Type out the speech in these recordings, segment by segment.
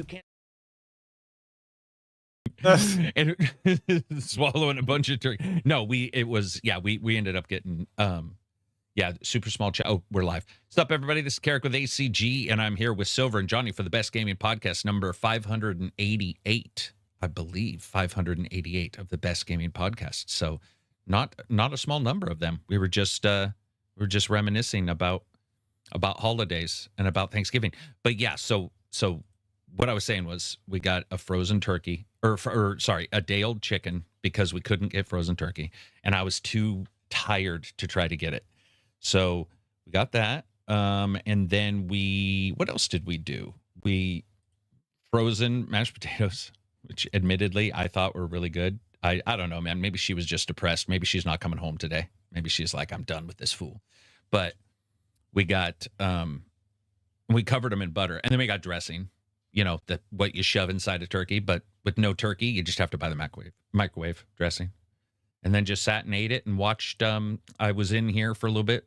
You can't. And swallowing a bunch of turkey. No, we ended up getting super small oh, we're live. What's up, everybody? This is Carrick with ACG, and I'm here with Silver and Johnny for the Best Gaming Podcast, number 588, I believe, 588 of the Best Gaming Podcasts. So not a small number of them. We were just reminiscing about holidays and about Thanksgiving. But yeah, so what I was saying was we got a frozen turkey, a day-old chicken, because we couldn't get frozen turkey, and I was too tired to try to get it. So we got that, and then what else did we do? We frozen mashed potatoes, which admittedly I thought were really good. I don't know, man. Maybe she was just depressed. Maybe she's not coming home today. Maybe she's like, I'm done with this fool. But we got we covered them in butter, and then we got dressing. You know, what you shove inside a turkey, but with no turkey, you just have to buy the microwave dressing. And then just sat and ate it and watched. I was in here for a little bit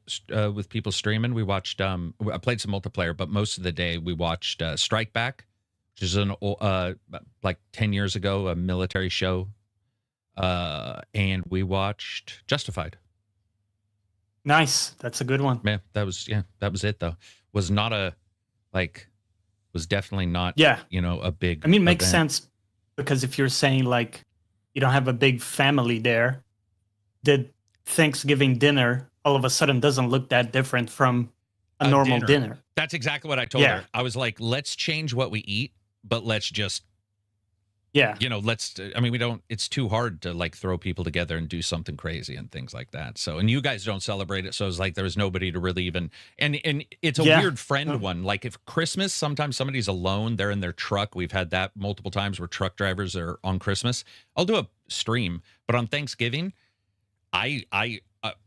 with people streaming. We watched. I played some multiplayer, but most of the day we watched Strike Back, which is an like 10 years ago, a military show. And we watched Justified. Nice, that's a good one. Man, that was it though. Was definitely not. Yeah, a big. I mean, it makes sense, because if you're saying like you don't have a big family there, the Thanksgiving dinner all of a sudden doesn't look that different from a normal dinner. That's exactly what I told her. I was like, let's change what we eat, but let's just, it's too hard to like throw people together and do something crazy and things like that. So, and you guys don't celebrate it. So it's like, there was nobody to really even, and it's a weird friend one. Like if Christmas, sometimes somebody's alone, they're in their truck. We've had that multiple times where truck drivers are on Christmas. I'll do a stream, but on Thanksgiving, I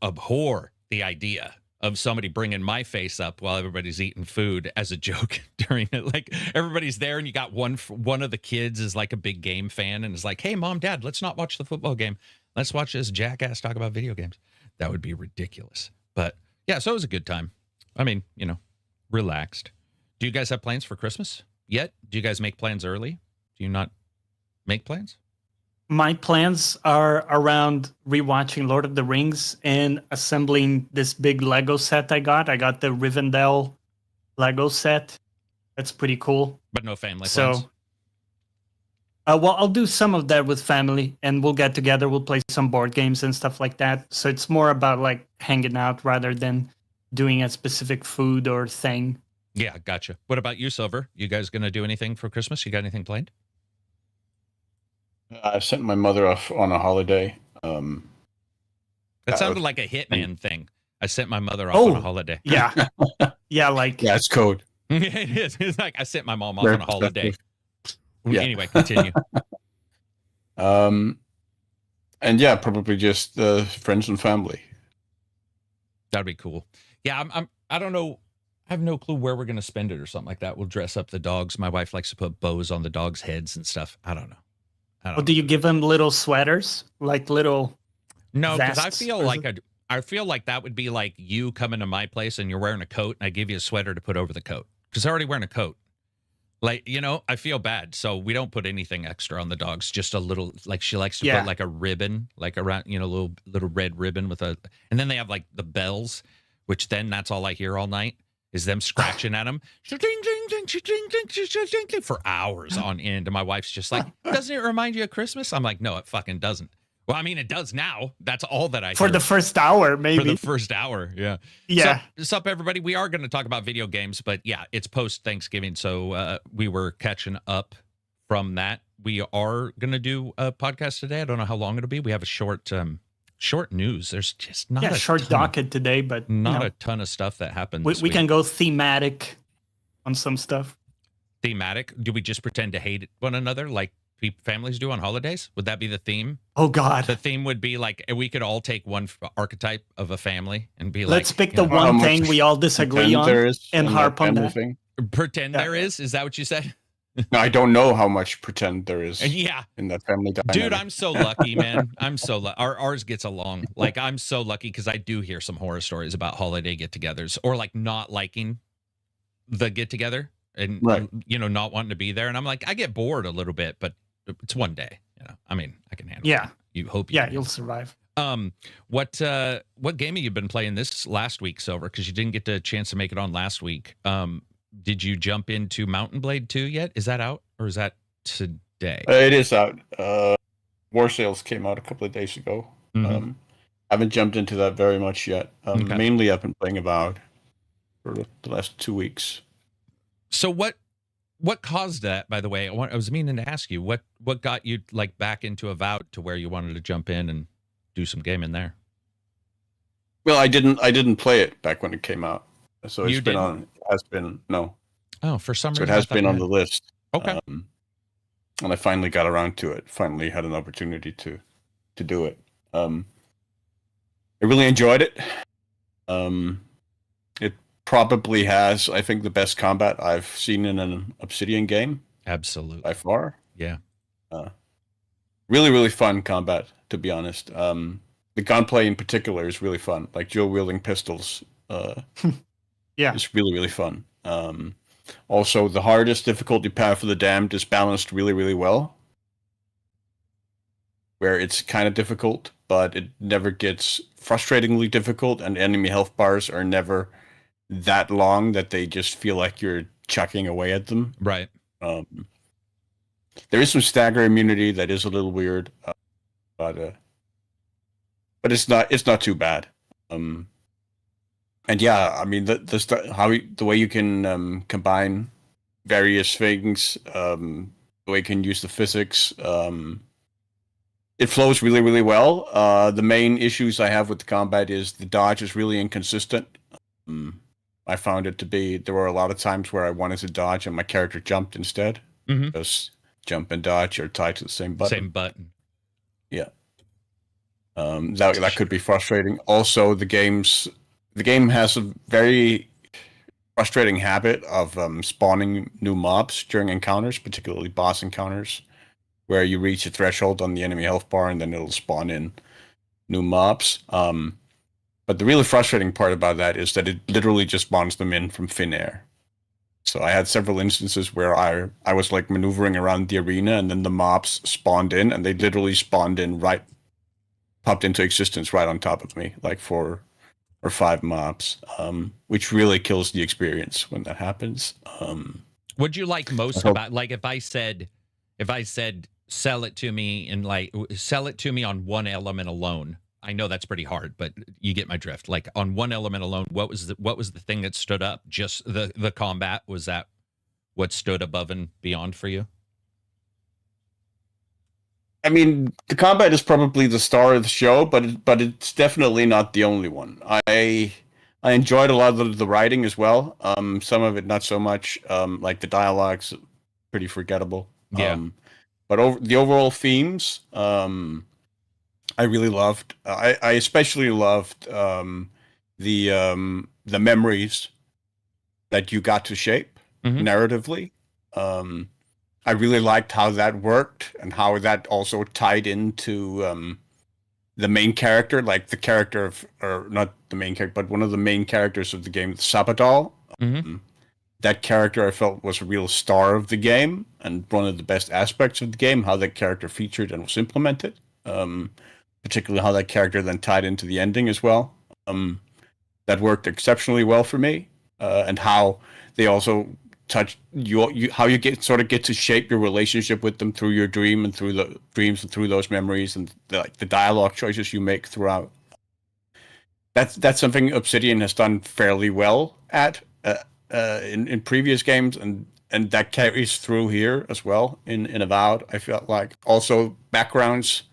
abhor the idea of somebody bringing my face up while everybody's eating food as a joke during it. Like everybody's there and you got one of the kids is like a big game fan and is like, hey, Mom, Dad, let's not watch the football game. Let's watch this jackass talk about video games. That would be ridiculous. But yeah, so it was a good time. I mean, relaxed. Do you guys have plans for Christmas yet? Do you guys make plans early? Do you not make plans? My plans are around rewatching Lord of the Rings and assembling this big Lego set I got. I got the Rivendell Lego set. That's pretty cool. But no family plans? Well, I'll do some of that with family, and we'll get together. We'll play some board games and stuff like that. So it's more about like hanging out rather than doing a specific food or thing. Yeah, gotcha. What about you, Silver? You guys going to do anything for Christmas? You got anything planned? I sent my mother off on a holiday. That sounded like a Hitman thing. I sent my mother off on a holiday. Yeah. Yeah, it's code. It is. It's like I sent my mom off on a holiday. Yeah. Anyway, continue. And yeah, probably just friends and family. That'd be cool. Yeah, I don't know. I have no clue where we're going to spend it or something like that. We'll dress up the dogs. My wife likes to put bows on the dogs' heads and stuff. I don't know. Do you give them little sweaters, like little? No, because I feel like that would be like you coming to my place and you're wearing a coat, and I give you a sweater to put over the coat because they're already wearing a coat. Like, I feel bad, so we don't put anything extra on the dogs. Just a little, like she likes to put like a ribbon, like around, little red ribbon with and then they have like the bells, which then that's all I hear all night. Is them scratching at them for hours on end. And my wife's just like, doesn't it remind you of Christmas? I'm like, no, it fucking doesn't. Well, I mean, it does now. That's all that I hear. For the first hour, maybe. For the first hour, yeah. Yeah. What's up, everybody? We are going to talk about video games, but yeah, it's post-Thanksgiving, so we were catching up from that. We are going to do a podcast today. I don't know how long it'll be. We have a short news. There's just not a short docket today, but not a ton of stuff that happened. We can go thematic on some stuff. Thematic? Do we just pretend to hate one another like families do on holidays? Would that be the theme? Oh God, the theme would be like we could all take one archetype of a family and be let's pick the one thing we all disagree on and harp on that. Pretend there is? Is that what you said? No, I don't know how much pretend there is. Yeah, in that family dynamic. Dude, I'm so lucky, man. I'm so lucky. Ours gets along. Like, I'm so lucky because I do hear some horror stories about holiday get-togethers or like not liking the get-together. and Right. not wanting to be there. And I'm like, I get bored a little bit, but it's one day. I mean, I can handle Yeah. it. You hope. Yeah, you'll survive. What game have you been playing this last week, Silver? Because you didn't get the chance to make it on last week. Did you jump into Mountain Blade 2 yet? Is that out or is that today? It is out. War Sales came out a couple of days ago. Mhm. Haven't jumped into that very much yet. Okay. Mainly, I've been playing Avowed for the last 2 weeks. So what caused that? By the way, I was meaning to ask you what got you like back into Avowed to where you wanted to jump in and do some gaming there. Well, I didn't play it back when it came out, so You it's been didn't? on. Has been no. Oh, for some So reason it has I thought been you on had. the list. Okay. And I finally got around to it. Finally had an opportunity to do it. I really enjoyed it. It probably has, I think, the best combat I've seen in an Obsidian game Absolutely. by far. Yeah. Really, really fun combat, to be honest. The gunplay in particular is really fun. Like dual wielding pistols. Yeah. It's really, really fun. Also, the hardest difficulty path for the Damned is balanced really, really well. Where it's kind of difficult, but it never gets frustratingly difficult, and enemy health bars are never that long that they just feel like you're chucking away at them. Right. There is some stagger immunity that is a little weird, but it's not too bad. And yeah, I mean the way you can combine various things, the way you can use the physics, it flows really, really well. The main issues I have with the combat is the dodge is really inconsistent. I found it to be, there were a lot of times where I wanted to dodge and my character jumped instead. Mhm. Because jump and dodge are tied to the same button. Same button. Yeah. That could be frustrating. Also, the game has a very frustrating habit of spawning new mobs during encounters, particularly boss encounters, where you reach a threshold on the enemy health bar and then it'll spawn in new mobs. But the really frustrating part about that is that it literally just spawns them in from thin air. So I had several instances where I was like maneuvering around the arena and then the mobs spawned in and they literally spawned in popped into existence right on top of me, like 4 or 5 mobs, which really kills the experience when that happens. What'd you like most about, like, if I said sell it to me and like sell it to me on one element alone? I know that's pretty hard, but you get my drift. Like on one element alone, what was the thing that stood up? Just the combat? Was that what stood above and beyond for you? I mean, the combat is probably the star of the show, but it's definitely not the only one. I enjoyed a lot of the writing as well. Some of it not so much. Like the dialogue's pretty forgettable. Yeah. But the overall themes, I really loved. I especially loved the memories that you got to shape narratively. I really liked how that worked and how that also tied into the main character, like the character of, or not the main character, but one of the main characters of the game, Sabadal. That character I felt was a real star of the game and one of the best aspects of the game, how that character featured and was implemented. Particularly how that character then tied into the ending as well. That worked exceptionally well for me, and how they also touch how you get to shape your relationship with them through your dream and through the dreams and through those memories and the dialogue choices you make throughout. That's something Obsidian has done fairly well at in previous games, and that carries through here as well in Avowed. I felt like also backgrounds.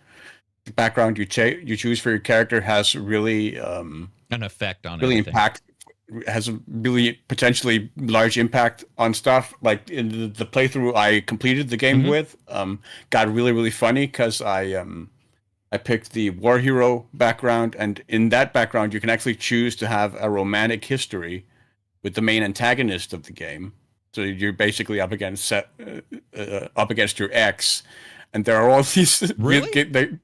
The background you choose for your character has really an effect on really everything. has a really potentially large impact on stuff. Like in the playthrough I completed the game with, got really, really funny because I picked the war hero background, and in that background you can actually choose to have a romantic history with the main antagonist of the game. So you're basically up against your ex. And there are all these really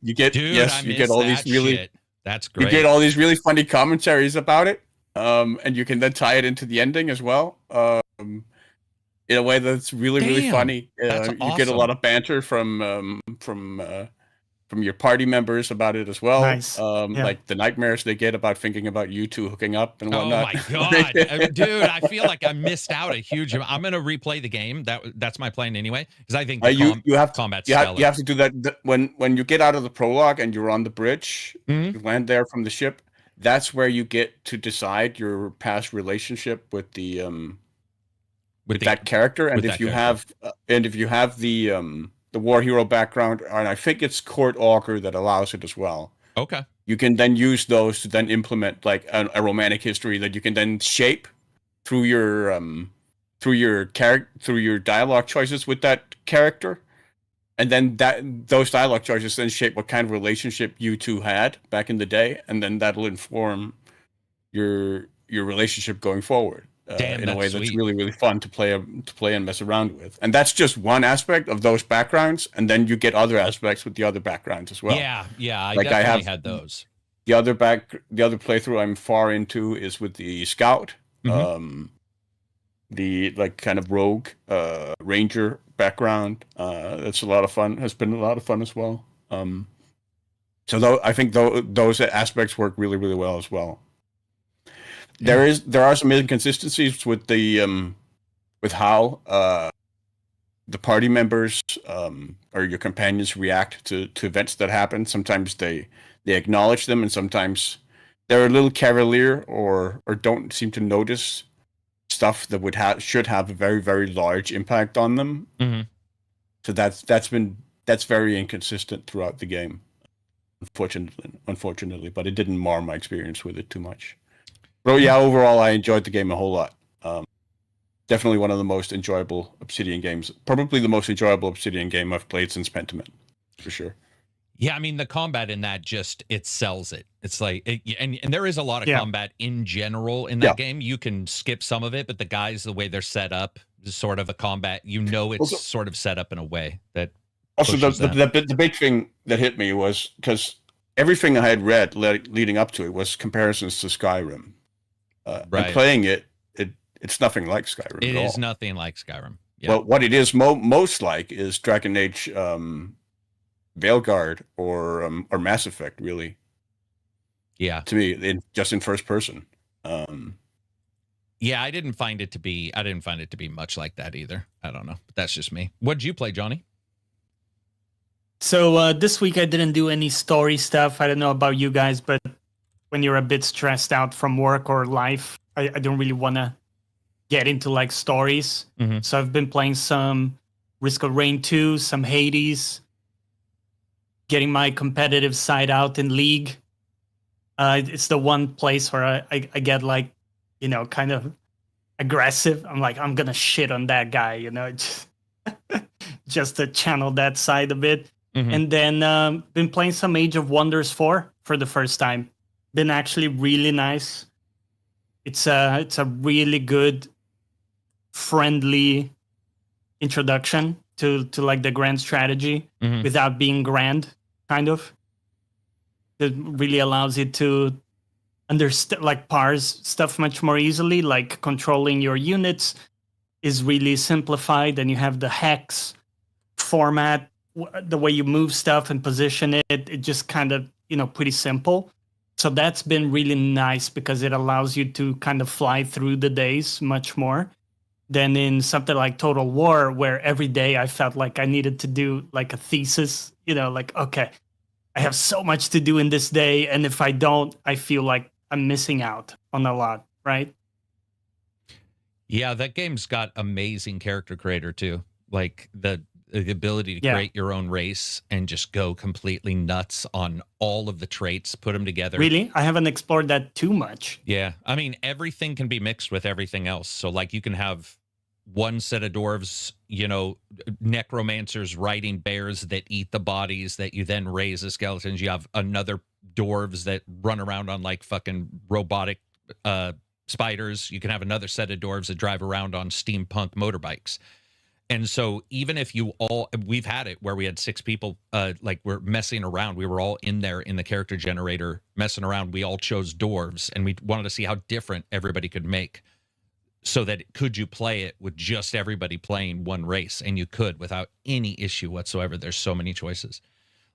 you get Dude, yes, you get all these really shit. That's great. You get all these really funny commentaries about it, and you can then tie it into the ending as well. in a way that's really really Damn, funny. that's You get a awesome. lot of banter from your party members about it as well. Nice. Yeah. Like the nightmares they get about thinking about you two hooking up and Oh whatnot. my god, dude! I feel like I missed out a huge amount. I'm gonna replay the game. That's my plan anyway, because I think the you have to combat's you stellar. have to do that when you get out of the prologue and you're on the bridge. Mhm. You land there from the ship. That's where you get to decide your past relationship with the with that character, and with if that you character. have the war hero background, and I think it's Court Augur that allows it as well. Okay. You can then use those to then implement like a romantic history that you can then shape through your dialogue choices with that character, and then those dialogue choices then shape what kind of relationship you two had back in the day, and then that'll inform your relationship going forward. Damn, in a way that's that's sweet. really really fun to play and mess around with, and that's just one aspect of those backgrounds, and then you get other aspects with the other backgrounds as well. Yeah, I Like, I definitely have- had those. The other playthrough I'm far into is with the scout, Mhm. the like kind of rogue ranger background. That's a lot of fun. Has been a lot of fun as well. So I think those aspects work really really well as well. There are some inconsistencies with the with how the party members or your companions react to events that happen. Sometimes they acknowledge them, and sometimes they're a little cavalier or don't seem to notice stuff that should have a very very large impact on them. Mhm. So that's very inconsistent throughout the game, unfortunately, but it didn't mar my experience with it too much. But yeah, overall, I enjoyed the game a whole lot. Definitely one of the most enjoyable Obsidian games. Probably the most enjoyable Obsidian game I've played since Pentiment, for sure. Yeah, I mean the combat in that it sells it. It's like, and there is a lot of Yeah. combat in general in that Yeah. game. You can skip some of it, but the guys, the way they're set up, is sort of a combat. It's Also- sort of set up in a way that Also, pushes the big thing that hit me was because everything I had read leading up to it was comparisons to Skyrim. Right. And playing it's nothing like Skyrim it at is all. nothing like Skyrim. Yeah. Well, what it is most like is Dragon Age, Veilguard, or Mass Effect, really, yeah. to me, just in first person. Yeah, I didn't find it to be much like that either. I don't know. But that's just me. What did you play, Johnny? So this week I didn't do any story stuff. I don't know about you guys, but when you're a bit stressed out from work or life, I don't really want to get into like stories. Mhm. So I've been playing some Risk of Rain 2, some Hades, getting my competitive side out in League. It's the one place where I get like, kind of aggressive. I'm like, I'm going to shit on that guy, just to channel that side a bit. Mhm. And then been playing some Age of Wonders 4 for the first time. Been actually really nice. It's a really good, friendly introduction to like the grand strategy Mhm. without being grand, kind of. It really allows you to understand, like, parse stuff much more easily. Like controlling your units is really simplified, and you have the hex format, the way you move stuff and position it. It just kind of pretty simple. So that's been really nice because it allows you to kind of fly through the days much more than in something like Total War, where every day I felt like I needed to do like a thesis, like, okay, I have so much to do in this day, and if I don't, I feel like I'm missing out on a lot, right? Yeah, that game's got amazing character creator too. Like the ability to Yeah. create your own race and just go completely nuts on all of the traits, put them together. Really? I haven't explored that too much. Yeah. I mean, everything can be mixed with everything else. So like you can have one set of dwarves, necromancers riding bears that eat the bodies that you then raise as skeletons. You have another dwarves that run around on like fucking robotic spiders. You can have another set of dwarves that drive around on steampunk motorbikes. And so even if we've had it where we had 6 people, like we're messing around. We were all in there in the character generator messing around. We all chose dwarves and we wanted to see how different everybody could make so that could you play it with just everybody playing one race, and you could without any issue whatsoever. There's so many choices.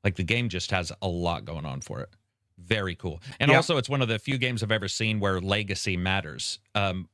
Like the game just has a lot going on for it. Very cool. And Yeah. also it's one of the few games I've ever seen where legacy matters.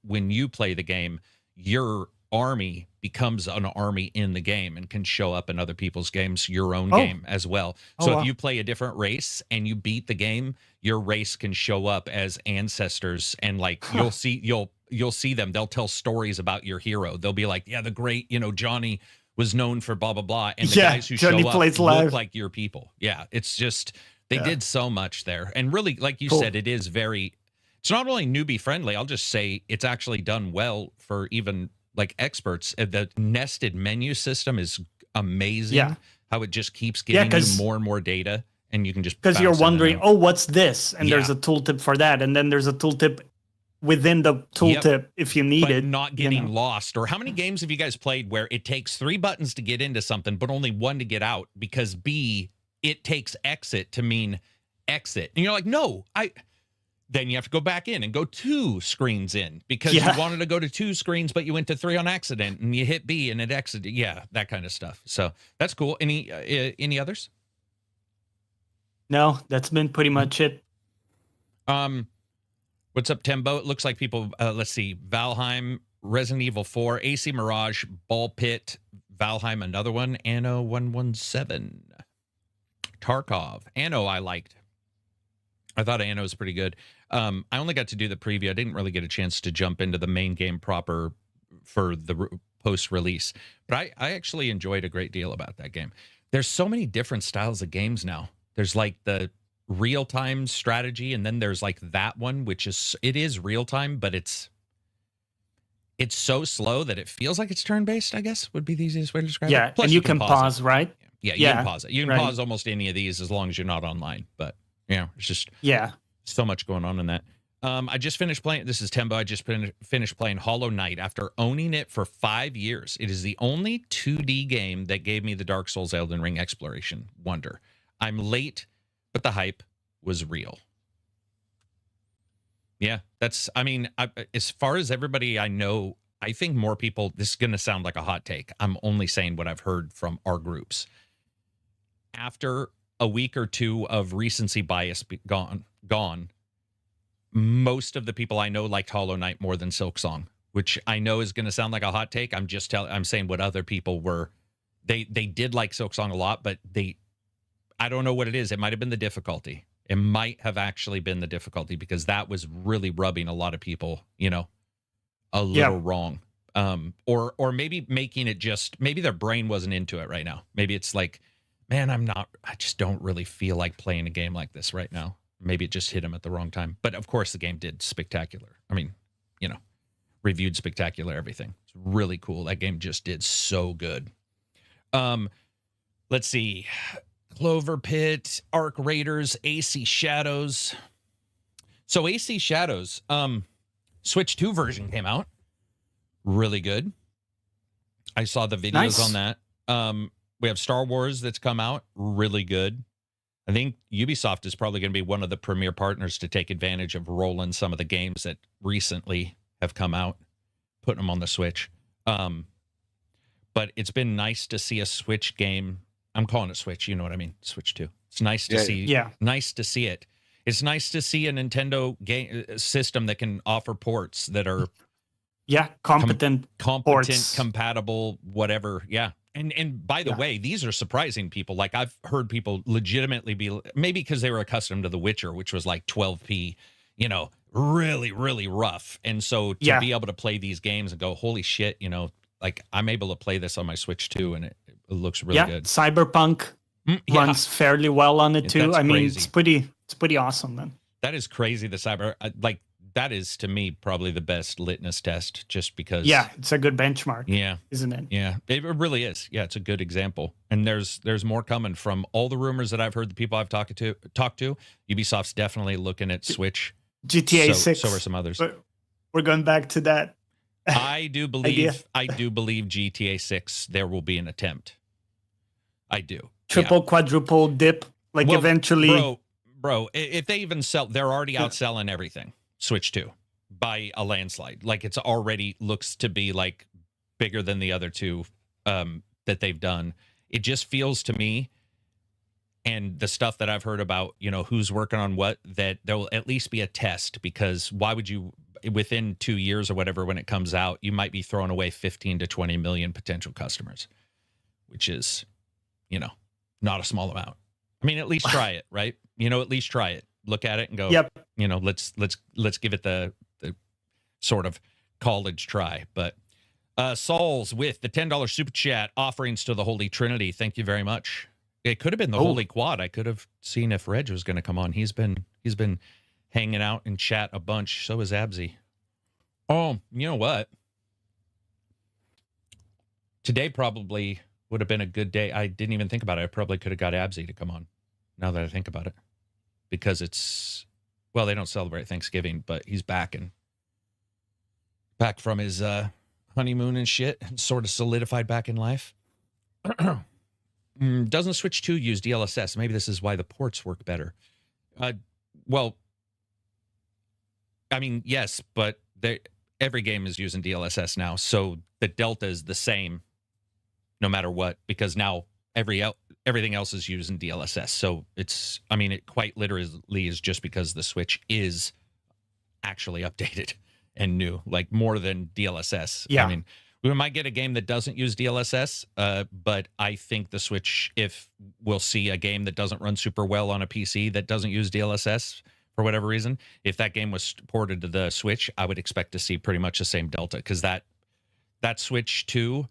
When you play the game, your army becomes an army in the game and can show up in other people's games, your own Oh. game as well. Oh, So wow. if you play a different race and you beat the game, your race can show up as ancestors, and like you'll see them. They'll tell stories about your hero. They'll be like, yeah, the great, Johnny was known for blah blah blah, and the Yeah, guys who Johnny show up plays look live. like your people. Yeah, it's just they Yeah. did so much there, and really, like you Cool. said, it is very. It's not only newbie friendly. I'll just say it's actually done well for even like experts. The nested menu system is amazing. Yeah. How it just keeps Yeah, giving you 'cause- more and more data, and you can just Because you're bounce in and wondering, out. oh, what's this? And there's Yeah. a tooltip for that, and then there's a tooltip within the tooltip if you need but it. not you getting know. lost. Or how many games have you guys played where it takes 3 buttons to get into something, but only 1 to get out because B, it takes exit to mean exit. And you're like, no, then you have to go back in and go 2 screens in because Yeah. you wanted to go to 2 screens, but you went to 3 on accident and you hit B and it exited. Yeah, that kind of stuff. So that's cool. Any others? No, that's been pretty much it. What's up, Tembo? It looks like people, let's see, Valheim, Resident Evil 4, AC Mirage, Ball Pit, Valheim, another one, Anno 117, Tarkov. Anno I liked. I thought Anno was pretty good. I only got to do the preview. I didn't really get a chance to jump into the main game proper for the post-release. But I actually enjoyed a great deal about that game. There's so many different styles of games now. There's like the real-time strategy, and then there's like that one, which is real-time, but it's so slow that it feels like it's turn-based, I guess, would be the easiest way to describe it. Yeah, Plus and you can it. pause, right? Yeah, you Yeah, can pause it. You can right. pause almost any of these as long as you're not online. But yeah, it's just Yeah. so much going on in that. I just finished playing. This is Tembo. I just finished playing Hollow Knight after owning it for 5 years. It is the only 2D game that gave me the Dark Souls Elden Ring exploration wonder. I'm late, but the hype was real. Yeah, as far as everybody I know, I think more people, this is going to sound like a hot take. I'm only saying what I've heard from our groups. After a week or 2 of recency bias gone, most of the people I know liked Hollow Knight more than Silksong, which I know is going to sound like a hot take. I'm saying what other people were. They did like Silksong a lot, but I don't know what it is. It might have been the difficulty. It might have actually been the difficulty because that was really rubbing a lot of people, a little wrong. Or maybe making it maybe their brain wasn't into it right now. Maybe it's like, man, I just don't really feel like playing a game like this right now. Maybe it just hit him at the wrong time. But of course the game did spectacular. I mean, reviewed spectacular everything. It's really cool. That game just did so good. Let's see. Clover Pit, Arc Raiders, AC Shadows. So AC Shadows, Switch 2 version came out. Really good. I saw the videos Nice. on that. We have Star Wars that's come out. Really good. I think Ubisoft is probably going to be one of the premier partners to take advantage of rolling some of the games that recently have come out, putting them on the Switch. But it's been nice to see a Switch game. I'm calling it Switch. You know what I mean? Switch 2. It's nice to see. Yeah. Nice to see it. It's nice to see a Nintendo game system that can offer ports that are Yeah. Competent. Ports. compatible, whatever. Yeah. And by the Yeah. way, these are surprising people. Like I've heard people legitimately be maybe because they were accustomed to The Witcher, which was like 12p, really, really rough. And so to be able to play these games and go, holy shit, like I'm able to play this on my Switch too, and it looks really good. Cyberpunk runs fairly well on it too. That's I mean, crazy. it's pretty awesome, man. That is crazy. That is to me probably the best litmus test, just because. Yeah, it's a good benchmark. Yeah. Isn't it? Yeah, it really is. Yeah, it's a good example. And there's more coming from all the rumors that I've heard, the people I've talked to. Ubisoft's definitely looking at Switch. GTA 6. So are some others. But we're going back to that. I do believe GTA 6 there will be an attempt. I do. Triple, quadruple dip. Like Well, eventually. Bro, if they even sell, they're already outselling everything. Switch 2. by a landslide. Like it's already looks to be like bigger than the other two that they've done. It just feels to me, and the stuff that I've heard about, who's working on what, that there will at least be a test, because why would you, within 2 years or whatever, when it comes out, you might be throwing away 15 to 20 million potential customers, which is, not a small amount. I mean, at least try it, right? At least try it. Look at it and go, Yep. Let's give it the sort of college try. But Sauls with the $10 super chat, offerings to the Holy Trinity. Thank you very much. It could have been the Holy Quad. I could have seen if Reg was going to come on. He's been hanging out in chat a bunch. So is Absy. Oh, you know what? Today probably would have been a good day. I didn't even think about it. I probably could have got Absy to come on, now that I think about it. Because they don't celebrate Thanksgiving, but he's back from his honeymoon and shit, and sort of solidified back in life. Doesn't Switch 2 use DLSS? Maybe this is why the ports work better. Well, I mean, yes, but every game is using DLSS now, so the delta is the same no matter what, because now everything else is using DLSS. So it quite literally is just because the Switch is actually updated and new, like more than DLSS. Yeah. I mean, we might get a game that doesn't use DLSS, but I think the Switch, if we'll see a game that doesn't run super well on a PC that doesn't use DLSS for whatever reason, if that game was ported to the Switch, I would expect to see pretty much the same delta, because that Switch 2,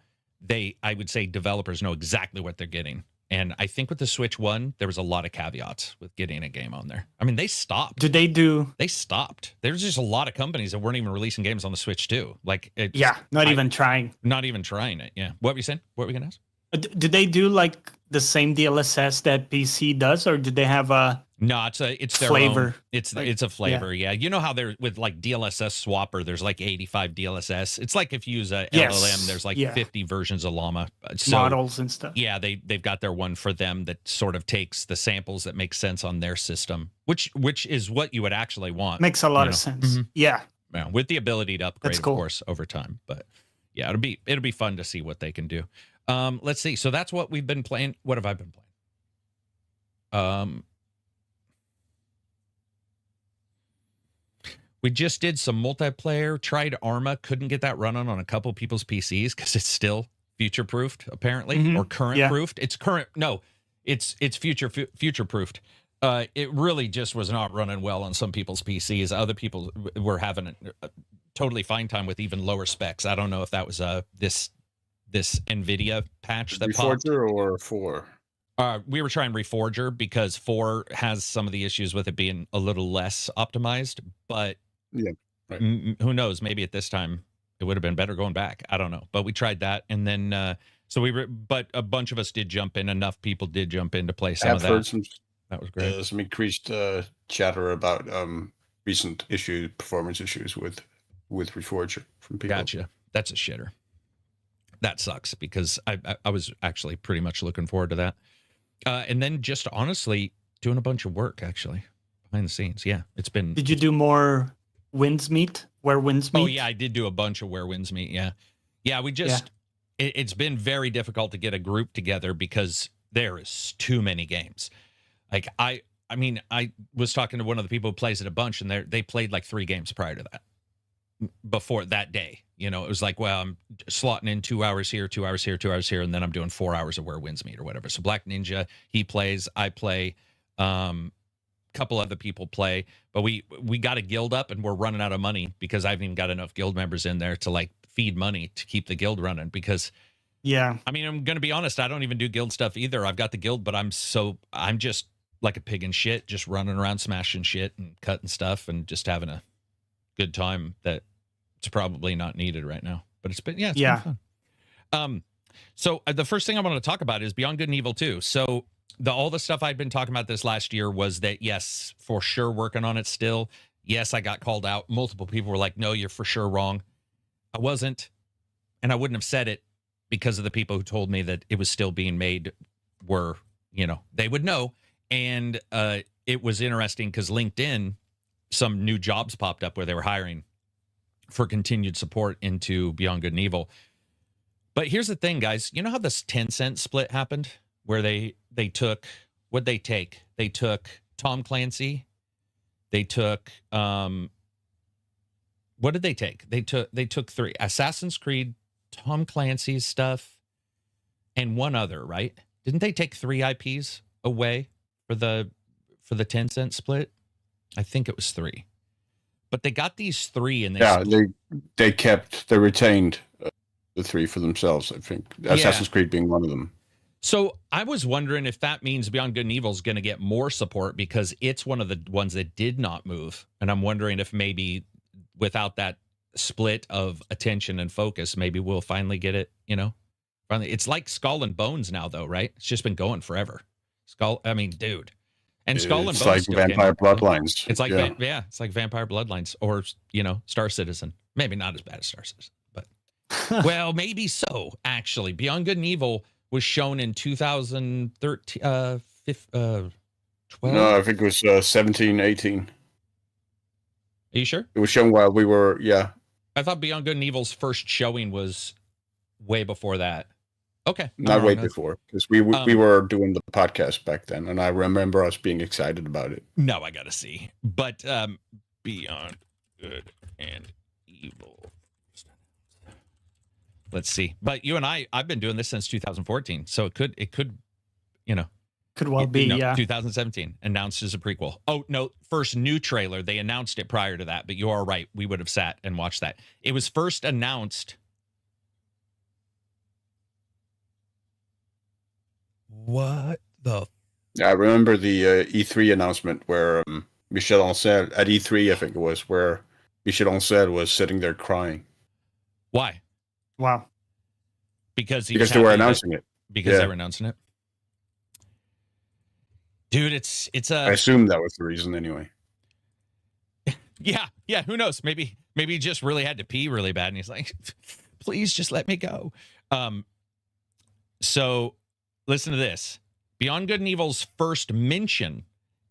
I would say developers know exactly what they're getting. And I think with the Switch 1, there was a lot of caveats with getting a game on there. I mean, they stopped. They stopped. There's just a lot of companies that weren't even releasing games on the Switch 2. Like, not even trying. Not even trying it. Yeah. What were you saying? What were we going to ask? Did they do like the same DLSS that PC does, or did they have a No, it's their flavor? own. It's a flavor. Yeah. You know how there with like DLSS Swapper, there's like 85 DLSS. It's like if you use a LLM, there's like 50 versions of Llama models and stuff. Yeah, they've got their one for them that sort of takes the samples that make sense on their system, which is what you would actually want. Makes a lot of sense. Mm-hmm. Yeah, with the ability to upgrade, That's cool. of course, over time. But yeah, it'll be fun to see what they can do. Let's see. So that's what we've been playing. What have I been playing? We just did some multiplayer, tried Arma, couldn't get that running on a couple people's PCs because it's still future-proofed, apparently, or current-proofed. It's current. No, it's future-proofed. It really just was not running well on some people's PCs. Other people were having a totally fine time with even lower specs. I don't know if that was this NVIDIA patch that popped. Reforger or 4? We were trying Reforger because 4 has some of the issues with it being a little less optimized, but yeah, right. Who knows? Maybe at this time it would have been better going back. I don't know, but we tried that, and then but a bunch of us did jump in. Enough people did jump in to play some of that. Heard that was great. Some increased chatter about recent performance issues with Reforger from people. Gotcha. That's a shitter. That sucks because I was actually pretty much looking forward to that. And then just honestly doing a bunch of work actually behind the scenes. Yeah, it's been. Did you do more Winds Meet? Where Winds Meet? Oh yeah, I did do a bunch of Where Winds Meet. Yeah. We just it's been very difficult to get a group together because there is too many games. Like I mean, I was talking to one of the people who plays it a bunch, and they played like 3 games prior to that. Before that day, it was like, well, I'm slotting in 2 hours here, 2 hours here, 2 hours here, and then I'm doing 4 hours of Where Winds Meet or whatever. So Black Ninja, he plays, I play, couple other people play, but we got a guild up and we're running out of money because I haven't even got enough guild members in there to like feed money to keep the guild running. Because I mean, I'm gonna be honest, I don't even do guild stuff either. I've got the guild, but I'm just like a pig in shit, just running around smashing shit and cutting stuff and just having a good time that it's probably not needed right now, but it's been been fun. So the first thing I want to talk about is Beyond Good and Evil 2. So all the stuff I'd been talking about this last year was that, yes, for sure working on it still. Yes, I got called out. Multiple people were like, no, you're for sure wrong. I wasn't, and I wouldn't have said it because of the people who told me that it was still being made were, they would know. And it was interesting because LinkedIn, some new jobs popped up where they were hiring for continued support into Beyond Good and Evil. But here's the thing, guys. You know how this 10-cent split happened, where they took what they take? They took Tom Clancy. They took what did they take? They took 3: Assassin's Creed, Tom Clancy's stuff, and one other, right? Didn't they take 3 IPs away for the 10-cent split? I think it was 3. But they got these 3 and they retained the 3 for themselves, I think. Assassin's Creed being one of them. So I was wondering if that means Beyond Good and Evil is going to get more support because it's one of the ones that did not move. And I'm wondering if maybe without that split of attention and focus, maybe we'll finally get it, Finally, it's like Skull and Bones now, though, right? It's just been going forever. Dude. And Skull and Bones. It's like Vampire Bloodlines. It's like, it's like Vampire Bloodlines or, Star Citizen. Maybe not as bad as Star Citizen, but well, maybe so, actually. Beyond Good and Evil was shown in 2013, 12. No, I think it was 17, 18. Are you sure? It was shown while we were, I thought Beyond Good and Evil's first showing was way before that. Okay. Not way before, because we were doing the podcast back then, and I remember us being excited about it. No, I got to see. But Beyond Good and Evil. Let's see. But you and I've been doing this since 2014, so it could, could well be, 2017, announced as a prequel. Oh, no, first new trailer. They announced it prior to that, but you are right. We would have sat and watched that. It was first announced. What the? I remember the E3 announcement where Michel Ancel, at E3, I think it was, where Michel Ancel was sitting there crying. Why? Wow. Because they were announcing it. Because they were announcing it. Dude, it's I assume that was the reason anyway. Yeah. Who knows? Maybe he just really had to pee really bad, and he's like, "Please, just let me go." So, listen to this. Beyond Good and Evil's first mention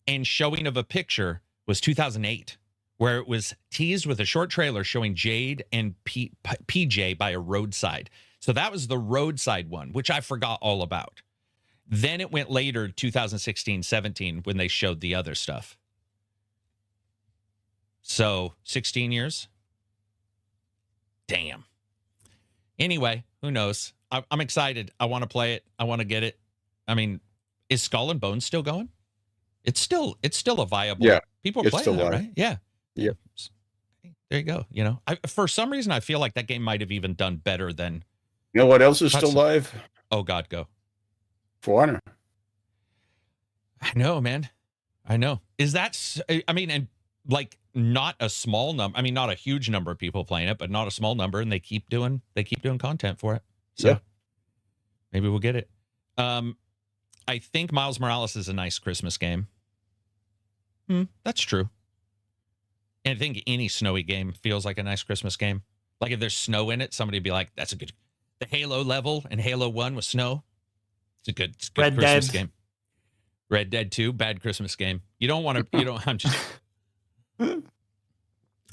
and showing of a picture was 2008, where it was teased with a short trailer showing Jade and PJ by a roadside. So that was the roadside one, which I forgot all about. Then it went later, 2016, 17, when they showed the other stuff. So 16 years? Damn. Anyway, who knows? I'm excited. I want to play it. I want to get it. I mean, is Skull and Bones still going? It's still a viable. Yeah, people are playing that, right? Yeah. Yep. There you go. For some reason, I feel like that game might have even done better than. You know what else is still live? Oh God, go. For Honor. I know, man. I know. Is that? I mean, and like not a small number. I mean, not a huge number of people playing it, but not a small number, and they keep doing content for it. So maybe we'll get it. I think Miles Morales is a nice Christmas game. That's true. And I think any snowy game feels like a nice Christmas game. Like if there's snow in it, somebody would be like, "That's a good." The Halo level and Halo 1 with snow. It's a good Red Christmas Dead. game. Red Dead 2, bad Christmas game. You don't want to. I'm just.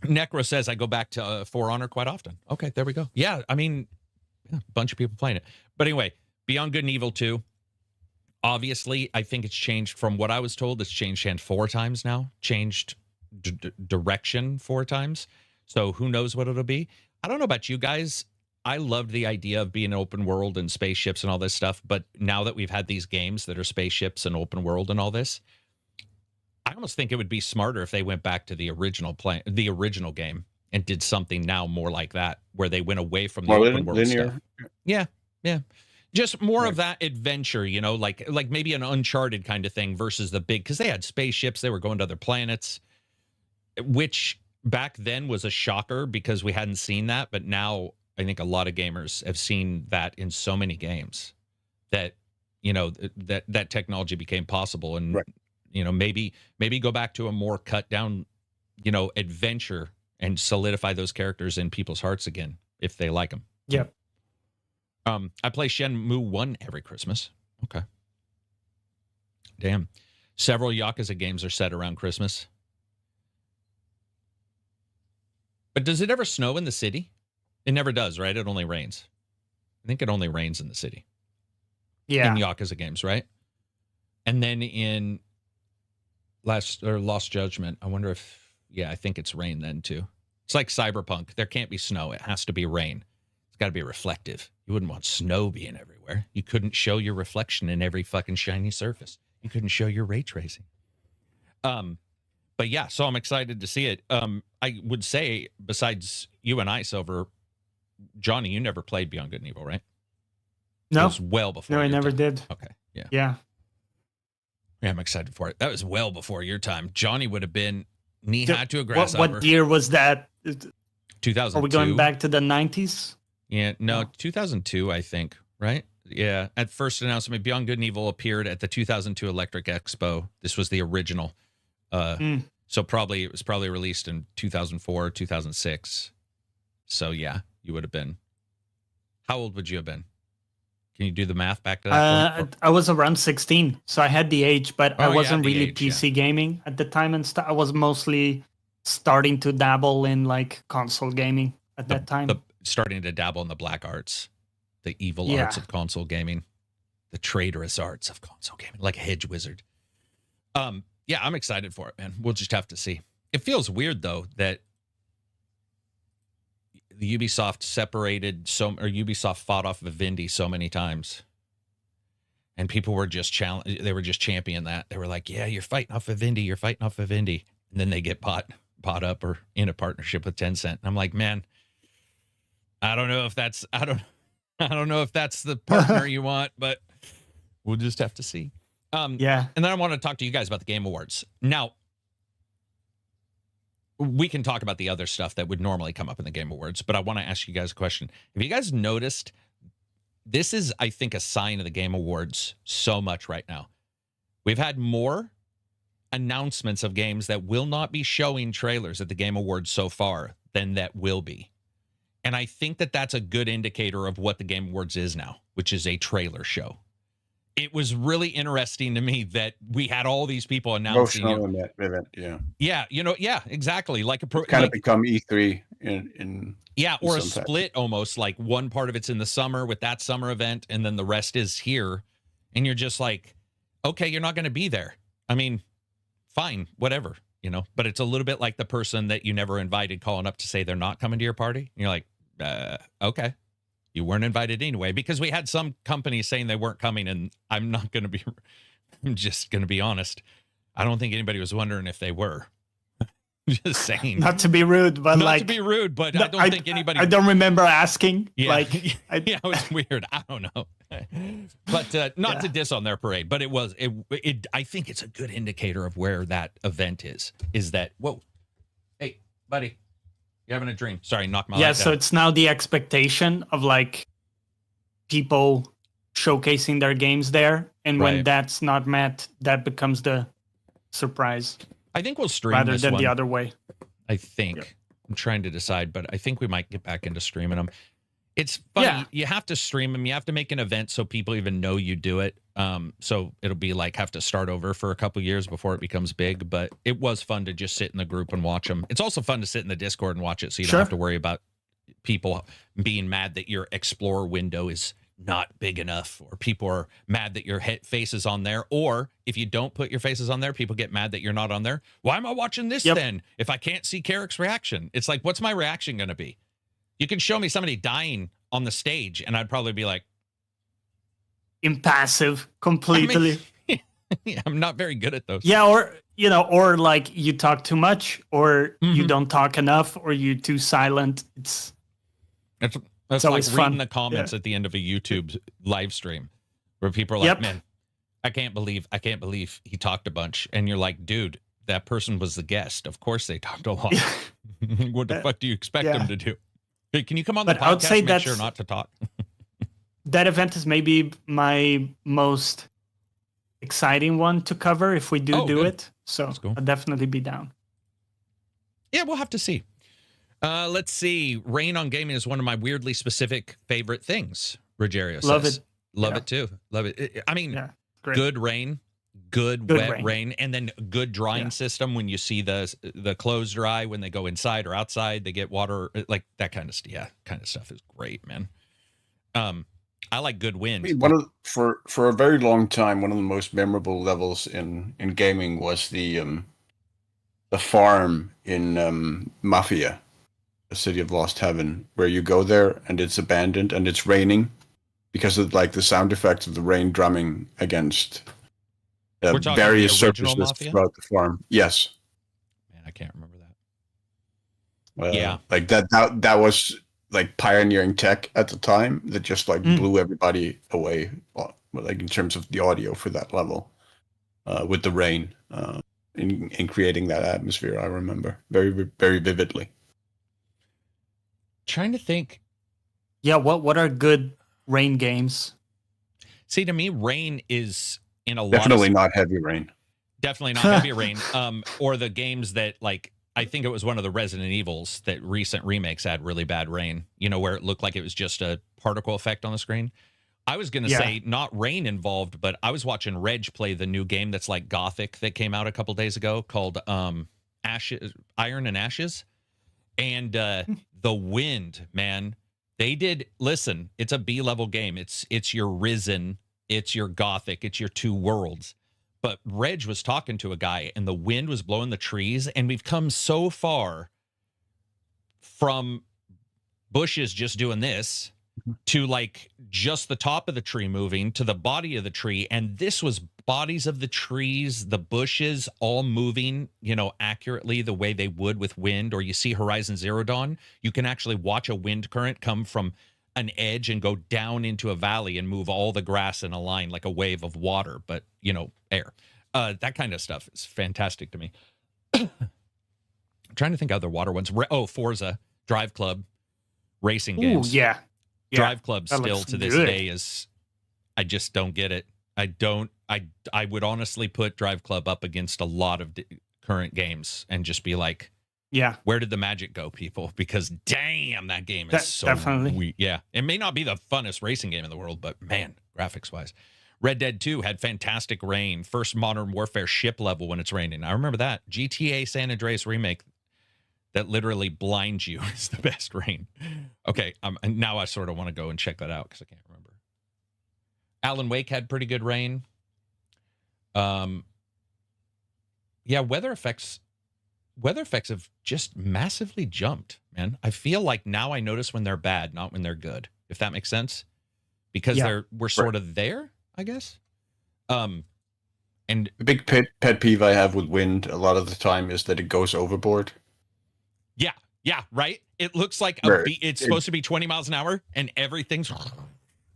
Necro says I go back to For Honor quite often. Okay, there we go. Yeah, I mean, a bunch of people playing it. But anyway, Beyond Good and Evil 2. Obviously, I think it's changed from what I was told. It's changed hands 4 times now. Changed direction 4 times. So who knows what it'll be? I don't know about you guys. I loved the idea of being open world and spaceships and all this stuff. But now that we've had these games that are spaceships and open world and all this, I almost think it would be smarter if they went back to the original game and did something now more like that, where they went away from the open world linear stuff. Yeah. Just more of that adventure, like maybe an Uncharted kind of thing versus the big, because they had spaceships, they were going to other planets, which back then was a shocker because we hadn't seen that. But now I think a lot of gamers have seen that in so many games that, that technology became possible. And, maybe go back to a more cut down, adventure and solidify those characters in people's hearts again, if they like them. Yep. I play Shenmue 1 every Christmas. Okay. Damn. Several Yakuza games are set around Christmas. But does it ever snow in the city? It never does, right? It only rains. I think it only rains in the city. Yeah. In Yakuza games, right? And then in Lost Judgment, I wonder if, I think it's rain then too. It's like Cyberpunk. There can't be snow. It has to be rain. It's got to be reflective. You wouldn't want snow being everywhere. You couldn't show your reflection in every fucking shiny surface. You couldn't show your ray tracing. But yeah, so I'm excited to see it. I would say, besides you and I, Silver, Johnny, you never played Beyond Good and Evil, right? No. It was well before. No, I your never time. did. Okay, yeah. Yeah. Yeah, I'm excited for it. That was well before your time. Johnny would have been knee-high to a What, grasshopper. what year was that? 2002. Are we going back to the 90s? Yeah, no, No. 2002, I think, right? Yeah, at first announcement, Beyond Good and Evil appeared at the 2002 Electric Expo. This was the original. So it was probably released in 2004, 2006. So yeah, you would have been. How old would you have been? Can you do the math back to that point? I was around 16, so I had the age, but Oh, I you wasn't had the really age, yeah. PC gaming at the time and stuff. I was mostly starting to dabble in like console gaming at that time. Starting to dabble in the black arts, the evil Yeah. arts of console gaming, the traitorous arts of console gaming, like a hedge wizard. Yeah, I'm excited for it, man. We'll just have to see. It feels weird though that the Ubisoft Ubisoft fought off Vivendi so many times, and people were just they were just championing that. They were like, "Yeah, you're fighting off Vivendi. You're fighting off Vivendi," and then they get bought up or in a partnership with Tencent. And I'm like, man, I don't know if that's the partner you want, but we'll just have to see. Yeah. And then I want to talk to you guys about the Game Awards. Now, we can talk about the other stuff that would normally come up in the Game Awards, but I want to ask you guys a question. Have you guys noticed, this is, I think, a sign of the Game Awards so much right now. We've had more announcements of games that will not be showing trailers at the Game Awards so far than that will be. And I think that that's a good indicator of what the Game Awards is now, which is a trailer show. It was really interesting to me that we had all these people announcing. Emotional in that event, yeah. Yeah, exactly. Like a Kind of become E3 in or a some split almost, like one part of it's in the summer with that summer event, and then the rest is here. And you're just like, okay, you're not going to be there. I mean, fine, whatever, but it's a little bit like the person that you never invited calling up to say they're not coming to your party. And you're like, okay. You weren't invited anyway, because we had some companies saying they weren't coming, and I'm just going to be honest. I don't think anybody was wondering if they were. Just saying. Not to be rude, but Not to be rude, but I don't think anybody. I don't remember asking. Yeah, it was weird. I don't know. But not to diss on their parade, but I think it's a good indicator of where that event is that, whoa, hey, buddy. You having a dream? Sorry, knock my light down. So it's now the expectation of like people showcasing their games there, and when that's not met, that becomes the surprise. I think we'll stream rather this than one. the other way. I think I'm trying to decide, but I think we might get back into streaming them. It's funny. Yeah. You have to stream them. You have to make an event so people even know you do it. So it'll be like have to start over for a couple years before it becomes big. But it was fun to just sit in the group and watch them. It's also fun to sit in the Discord and watch it, so you don't have to worry about people being mad that your Explorer window is not big enough, or people are mad that your face is on there. Or if you don't put your faces on there, people get mad that you're not on there. Why am I watching this then if I can't see Carrick's reaction? It's like, what's my reaction going to be? You can show me somebody dying on the stage, and I'd probably be like, impassive completely. I mean, I'm not very good at those. Yeah, or like you talk too much, or you don't talk enough, or you're too silent. It's like always reading fun. the comments at the end of a YouTube live stream where people are like, man, I can't believe he talked a bunch. And you're like, dude, that person was the guest. Of course they talked a lot. What the fuck do you expect them to do? Hey, can you come on the I would podcast say and make sure not to talk? That event is maybe my most exciting one to cover if we do good. it. So cool. I'll definitely be down. Yeah, we'll have to see. Let's see. Rain on gaming is one of my weirdly specific favorite things. Rogerio says. Love it. Love it too. Love it. I mean, Great. good rain, good Good wet rain. rain, and then good drying Yeah. system when you see the clothes dry when they go inside or outside, they get water, like that kind of kind of stuff is great, man. I like good I wind. mean, for a very long time, one of the most memorable levels in gaming was the farm in Mafia, the City of Lost Heaven, where you go there and it's abandoned and it's raining because of like the sound effects of the rain drumming against We're talking various the original surfaces Mafia? throughout the farm. Yes. Man, I can't remember that. Yeah. Like that was like pioneering tech at the time that just like blew everybody away, like in terms of the audio for that level, with the rain, in creating that atmosphere. I remember very, very vividly. Trying to think. Yeah, what are good rain games? See, to me, rain is in a Definitely lot of, not heavy rain. definitely not heavy rain. Or the games that like I think it was one of the Resident Evils that recent remakes had really bad rain. You know, where it looked like it was just a particle effect on the screen. I was gonna say not rain involved, but I was watching Reg play the new game that's like Gothic that came out a couple days ago called Ashes, Iron and Ashes, and the wind, man. They did listen. It's a B-level game. It's your Risen, it's your Gothic, it's your Two Worlds. But Reg was talking to a guy, and the wind was blowing the trees, and we've come so far from bushes just doing this to like just the top of the tree moving to the body of the tree, and this was bodies of the trees, the bushes all moving, you know, accurately the way they would with wind. Or you see Horizon Zero Dawn, you can actually watch a wind current come from an edge and go down into a valley and move all the grass in a line like a wave of water, but you know, air. That kind of stuff is fantastic to me. I'm trying to think of other water ones. Forza, Drive Club, racing games. Ooh, yeah. Drive Club that still looks to this good. day is, I just don't get it. I would honestly put Drive Club up against a lot of current games and just be like, Yeah. where did the magic go, people? Because damn, that game is so definitely. yeah. It may not be the funnest racing game in the world, but man, graphics wise. Red Dead 2 had fantastic rain. First Modern Warfare ship level when it's raining. I remember that. GTA San Andreas remake that literally blinds you is the best rain. Okay, now I sort of want to go and check that out because I can't remember. Alan Wake had pretty good rain. Yeah, weather effects have just massively jumped, man. I feel like now I notice when they're bad, not when they're good, if that makes sense. Because we're sort of there, I guess. And The big pet peeve I have with wind a lot of the time is that it goes overboard. yeah, right? It looks like it's supposed to be 20 miles an hour and everything's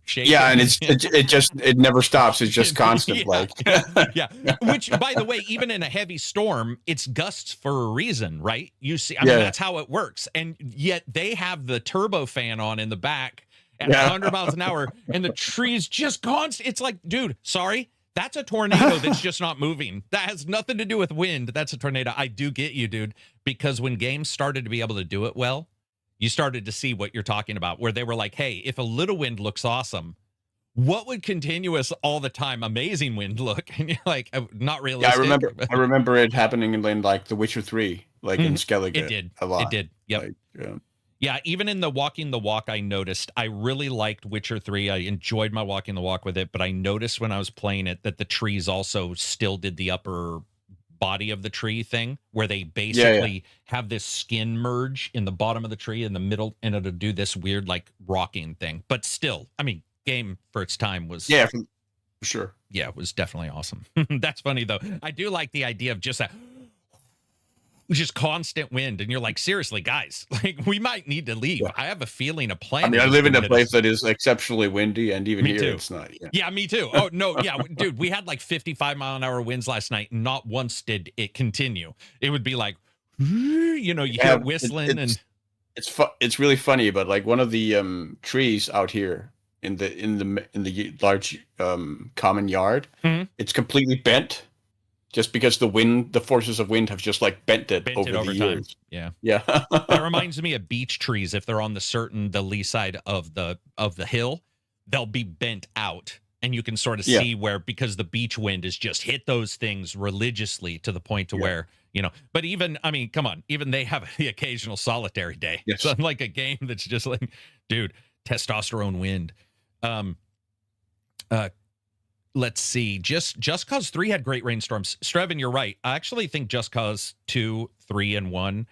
shaking. Yeah, and it never stops. It's just constant. Yeah. Which, by the way, even in a heavy storm, it's gusts for a reason, right? You see, I mean, that's how it works. And yet they have the turbo fan on in the back at 100 miles an hour, and the trees just constant. It's like, dude, sorry, that's a tornado that's just not moving. That has nothing to do with wind. That's a tornado. I do get you, dude, because when games started to be able to do it well, you started to see what you're talking about, where they were like, hey, if a little wind looks awesome, what would continuous all the time amazing wind look? And you're like, not realistic. Yeah, I remember it happening in like The Witcher 3, like in Skellige. It did. A lot. It did. Yep. Like, yeah, even in the Walking the Walk, I noticed I really liked Witcher 3. I enjoyed my Walking the Walk with it, but I noticed when I was playing it that the trees also still did the upper body of the tree thing, where they basically have this skin merge in the bottom of the tree in the middle, and it'll do this weird like rocking thing. But still, I mean, game for its time was for sure. Yeah, it was definitely awesome. That's funny though. I do like the idea of just that. Just constant wind, and you're like, seriously, guys, like we might need to leave. I have a feeling a plane. I mean, I live in a place that is exceptionally windy, and even here it's not. Yeah, me too. Oh no, yeah, dude, we had like 55-mile-an-hour winds last night. Not once did it continue. It would be like, you know, you hear whistling, and it's really funny. But like one of the trees out here in the large common yard, it's completely bent. Just because the forces of wind have just like bent it over the years. Yeah. That reminds me of beech trees. If they're on the lee side of the hill, they'll be bent out and you can sort of Yeah. see where, because the beach wind has just hit those things religiously to the point to Yeah. where, but even, I mean, come on, even they have the occasional solitary day. Yes. It's unlike a game that's just like, dude, testosterone wind. Let's see. Just Cause 3 had great rainstorms. Strevin, you're right. I actually think Just Cause 2, 3, and 1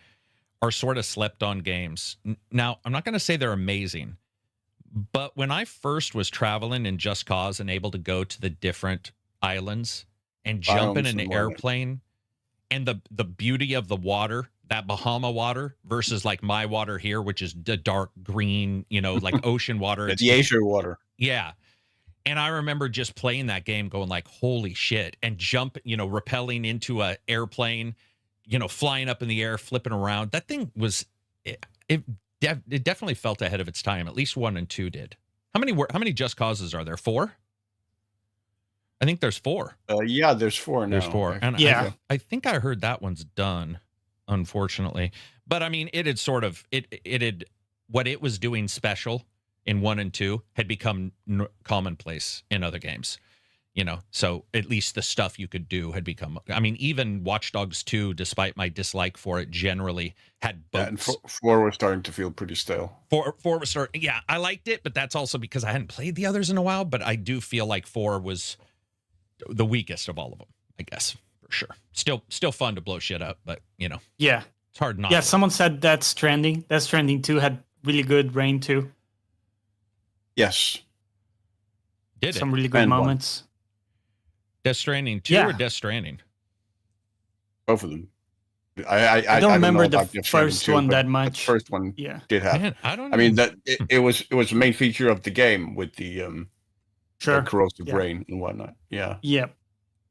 are sort of slept on games. Now, I'm not going to say they're amazing, but when I first was traveling in Just Cause and able to go to the different islands and jump in Biomes an and whatnot. airplane, and the beauty of the water, that Bahama water versus like my water here, which is the dark green, like ocean water. The Asia water. Yeah. And I remember just playing that game going like, holy shit, and rappelling into a airplane, flying up in the air, flipping around. That thing was, it definitely felt ahead of its time. At least 1 and 2 did. How many Just Causes are there? 4? I think there's 4. Yeah, there's 4 now. There's 4. And Yeah. I think I heard that one's done, unfortunately. But I mean, it had sort of, it had, what it was doing special in 1 and 2 had become commonplace in other games, so at least the stuff you could do had become, I mean, even Watch Dogs 2, despite my dislike for it, generally had Yeah, and boats. 4 was starting to feel pretty stale. 4 was starting, yeah, I liked it, but that's also because I hadn't played the others in a while, but I do feel like 4 was the weakest of all of them, I guess, for sure. Still fun to blow shit up, but, Yeah. it's hard not Yeah, to. someone said Death Stranding. Death Stranding 2 had really good rain too. Yes. Did it? Some really good And one. moments. Death Stranding 2 Yeah. or Death Stranding? Both of them. I don't remember know the about Death Stranding first 2, one but that The much. first one Yeah. did have. Man, I don't I mean, even- that it was the main feature of the game with the Sure. corrosive Yeah. rain and whatnot. Yeah. Yep.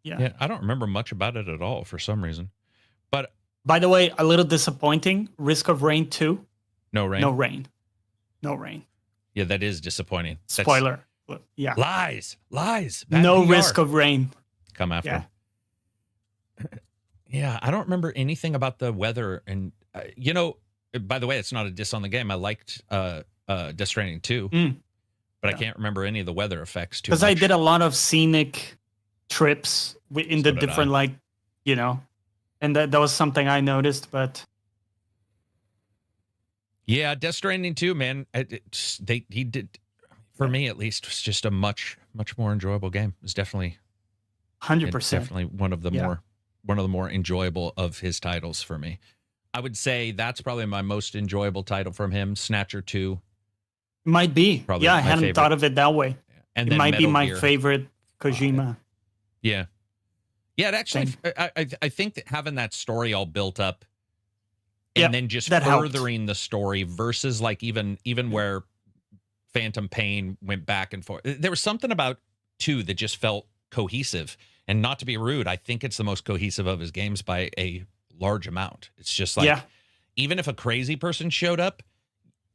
Yeah, I don't remember much about it at all for some reason. But By the way, a little disappointing. Risk of Rain 2. no rain. No rain. No rain. Yeah, that is disappointing. That's- Spoiler. But yeah. Lies. Bad No PR. risk of rain. Come after. Yeah. Yeah, I don't remember anything about the weather. And, by the way, it's not a diss on the game. I liked Death Stranding 2, but I Yeah. can't remember any of the weather effects too Because I much. did a lot of scenic trips in So the did different, and that was something I noticed. But Yeah, Death Stranding 2, man. He did, for me at least, was just a much more enjoyable game. It was definitely 100%. definitely one of the more enjoyable of his titles for me. I would say that's probably my most enjoyable title from him. Snatcher 2, Might be. Probably Yeah, I my hadn't favorite. thought of it that way. and It then might be Metal my Gear. favorite Kojima. Yeah. It actually, Same. I think that having that story all built up and Yep, then just that helped. furthering the story versus like even where Phantom Pain went back and forth. There was something about 2 that just felt cohesive. And not to be rude, I think it's the most cohesive of his games by a large amount. It's just like, Yeah. even if a crazy person showed up,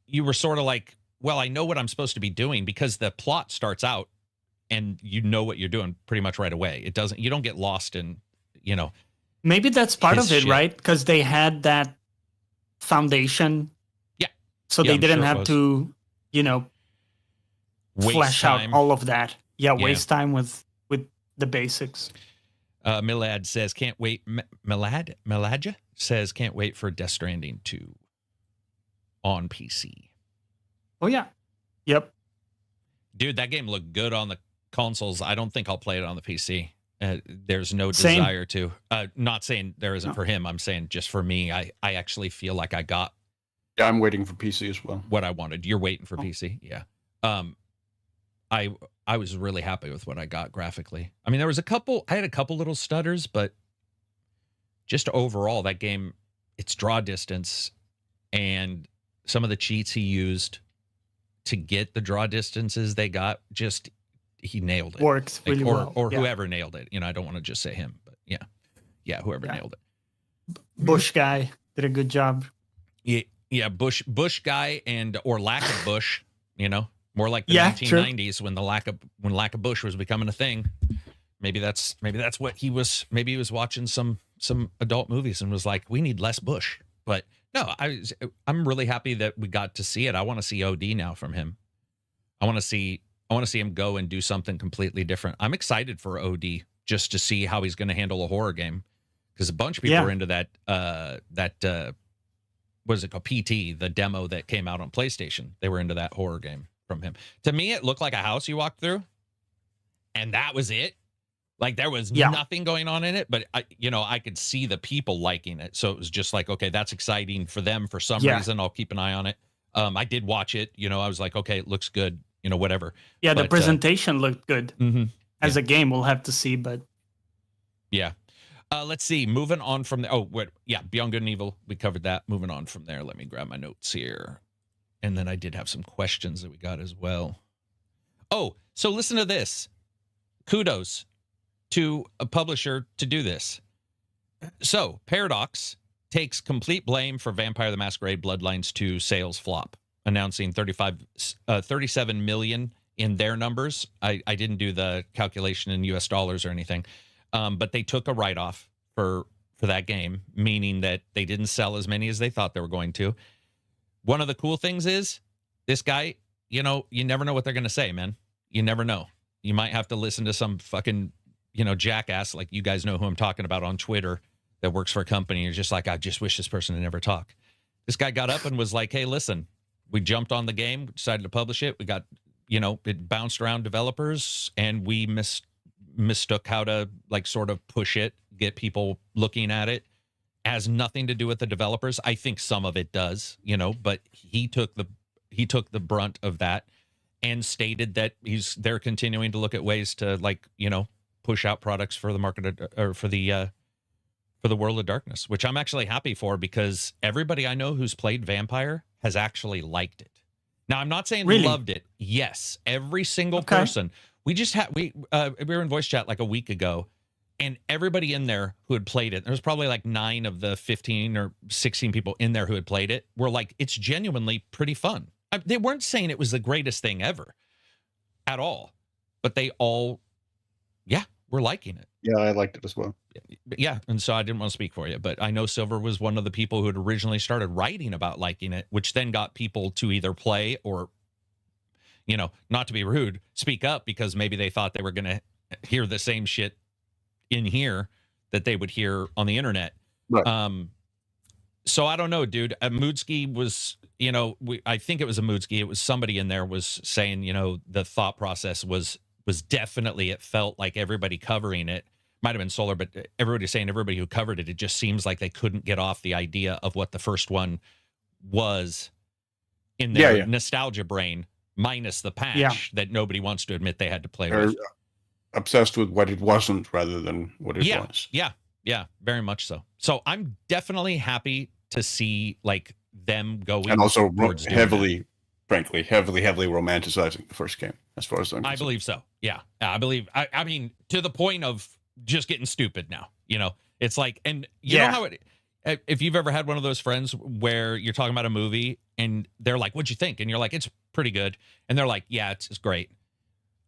you were sort of like, well, I know what I'm supposed to be doing, because the plot starts out and you know what you're doing pretty much right away. You don't get lost in, Maybe that's part His of it, shit. right? Because they had that foundation. Yeah. So Yeah, they I'm didn't sure it have was. to, waste flesh time. out all of that. Yeah, Yeah. waste time with the basics. Milad says, can't wait. Miladja says, can't wait for Death Stranding 2 on PC. Oh yeah. Yep. Dude, that game looked good on the consoles. I don't think I'll play it on the PC. There's no Same. desire to. Not saying there isn't No. for him. I'm saying just for me, I actually feel like I got Yeah, I'm waiting for PC as well. what I wanted. You're waiting for Oh. PC. Yeah. I was really happy with what I got graphically. I mean, I had a couple little stutters, but just overall, that game, its draw distance and some of the cheats he used to get the draw distances they got, just he nailed it. Works Like, really or well. or Yeah. whoever nailed it. I don't want to just say him, but yeah, whoever Yeah. nailed it. Bush guy did a good job. Yeah, Bush guy or lack of Bush. More like the Yeah, true. 1990s when lack of Bush was becoming a thing. Maybe that's what he was. Maybe he was watching some adult movies and was like, we need less Bush. But no, I'm really happy that we got to see it. I want to see OD now from him. I want to see I want to see him go and do something completely different. I'm excited for OD just to see how he's going to handle a horror game, because a bunch of people Yeah. are into that what is it called, PT, the demo that came out on PlayStation. They were into that horror game from him. To me, it looked like a house you walked through, and that was it. Like, there was Yeah. nothing going on in it, but I could see the people liking it. So it was just like, okay, that's exciting for them for some Yeah. reason. I'll keep an eye on it. I did watch it. I was like, okay, it looks good. Whatever. Yeah, the But, presentation looked good. Mm-hmm. As a game, we'll have to see, but Yeah. Let's see. Moving on from there. Oh, wait. Yeah. Beyond Good and Evil. We covered that. Moving on from there. Let me grab my notes here. And then I did have some questions that we got as well. Oh, so listen to this. Kudos to a publisher to do this. So Paradox takes complete blame for Vampire the Masquerade Bloodlines 2 sales flop, announcing 37 million in their numbers. I didn't do the calculation in US dollars or anything. But they took a write-off for that game, meaning that they didn't sell as many as they thought they were going to. One of the cool things is this guy, you never know what they're going to say, man. You never know. You might have to listen to some fucking, jackass, like you guys know who I'm talking about on Twitter, that works for a company. You're just like, I just wish this person had never talk. This guy got up and was like, hey, listen, we jumped on the game, decided to publish it. We got, it bounced around developers, and we mistook how to sort of push it, get people looking at it. Has nothing to do with the developers. I think some of it does, but he took the brunt of that and stated that they're continuing to look at ways to push out products for the market, or for the World of Darkness, which I'm actually happy for, because everybody I know who's played Vampire has actually liked it. Now, I'm not saying Really? loved it. Yes, every single Okay. person. We just had we were in voice chat like a week ago, and everybody in there who had played it, there was probably like 9 of the 15 or 16 people in there who had played it, were like, it's genuinely pretty fun. They weren't saying it was the greatest thing ever at all, but they all, were liking it. Yeah, I liked it as well. Yeah, and so I didn't want to speak for you, but I know Silver was one of the people who had originally started writing about liking it, which then got people to either play or, not to be rude, speak up, because maybe they thought they were going to hear the same shit in here that they would hear on the internet. Right. So I don't know, dude. Moodski was, I think it was a Moodski. It was somebody in there was saying, the thought process was definitely, it felt like everybody covering it, might have been Solar, but everybody saying, everybody who covered it, it just seems like they couldn't get off the idea of what the first one was in their nostalgia brain, minus the patch that nobody wants to admit they had to play They're with. obsessed with what it wasn't rather than what it was. Yeah, very much so. So I'm definitely happy to see them going, And also towards doing heavily romanticizing the first game, as far as I'm I concerned. believe so. Yeah. I believe, I mean, to the point of just getting stupid now, it's like, and you know how if you've ever had one of those friends where you're talking about a movie and they're like, what'd you think? And you're like, it's pretty good. And they're like, yeah, it's great.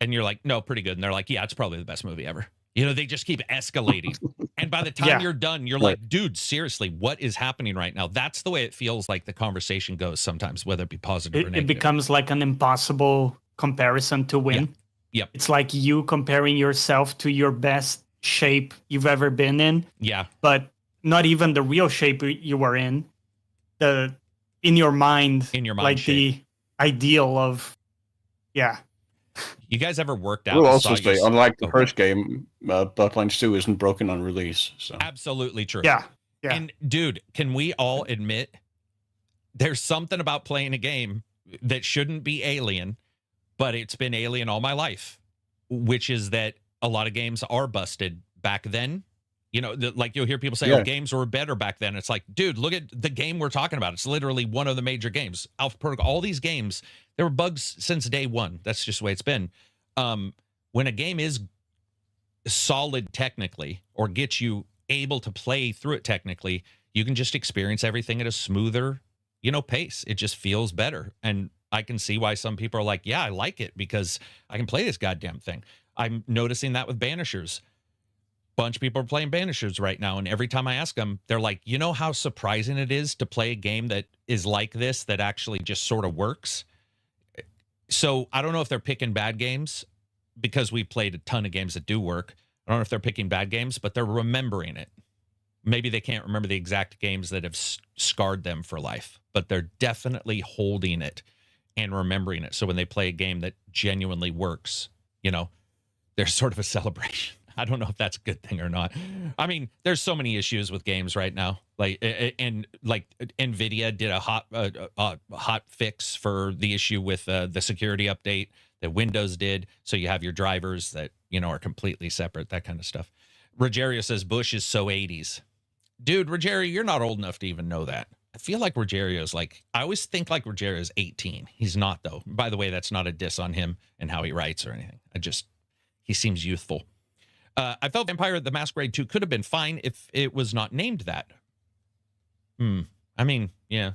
And you're like, no, pretty good. And they're like, yeah, it's probably the best movie ever. They just keep escalating. And by the time you're done, you're like, dude, seriously, what is happening right now? That's the way it feels like the conversation goes sometimes, whether it be positive or it negative. becomes like an impossible comparison to win. Yep. It's like you comparing yourself to your best shape you've ever been in, Yeah. but not even the real shape you were in. In your mind, like shape. the ideal of, You guys ever worked out? We'll also say, unlike the first game, Bloodlines 2 isn't broken on release. So Absolutely true. Yeah. And dude, can we all admit there's something about playing a game that shouldn't be Alien, but it's been Alien all my life, which is that a lot of games are busted back then. Like you'll hear people say, oh, games were better back then. It's like, dude, look at the game we're talking about. It's literally one of the major games. Alpha Protocol, all these games, there were bugs since day one. That's just the way it's been. When a game is solid technically, or gets you able to play through it technically, you can just experience everything at a smoother, pace. It just feels better. And I can see why some people are like, yeah, I like it because I can play this goddamn thing. I'm noticing that with Banishers. Bunch of people are playing Banishers right now, and every time I ask them, they're like, you know how surprising it is to play a game that is like this, that actually just sort of works? So I don't know if they're picking bad games because we played a ton of games that do work. I don't know if they're picking bad games, but they're remembering it. Maybe they can't remember the exact games that have scarred them for life, but they're definitely holding it and remembering it. So when they play a game that genuinely works, there's sort of a celebration. I don't know if that's a good thing or not. I mean, there's so many issues with games right now. Like Nvidia did a hot fix for the issue with the security update that Windows did. So you have your drivers that are completely separate. That kind of stuff. Rogerio says Bush is so 80s. Dude, Rogerio, you're not old enough to even know that. I feel like Rogerio's I always think like Rogerio's 18. He's not though. By the way, that's not a diss on him and how he writes or anything. He seems youthful. I felt Vampire the Masquerade 2 could have been fine if it was not named that. I mean, yeah.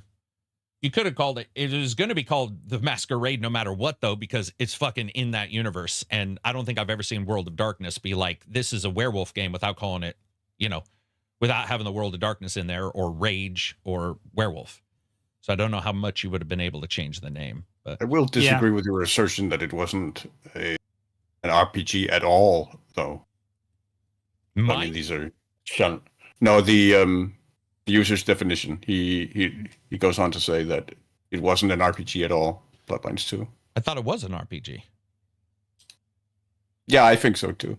You could have called it. It was going to be called The Masquerade no matter what, though, because it's fucking in that universe. And I don't think I've ever seen World of Darkness be like, this is a werewolf game without calling it, without having the World of Darkness in there or Rage or Werewolf. So I don't know how much you would have been able to change the name. But I will disagree with your assertion that it wasn't an RPG at all, though. I mean, these are the user's definition. He goes on to say that it wasn't an RPG at all. Bloodlines 2. I thought it was an RPG. Yeah, I think so too.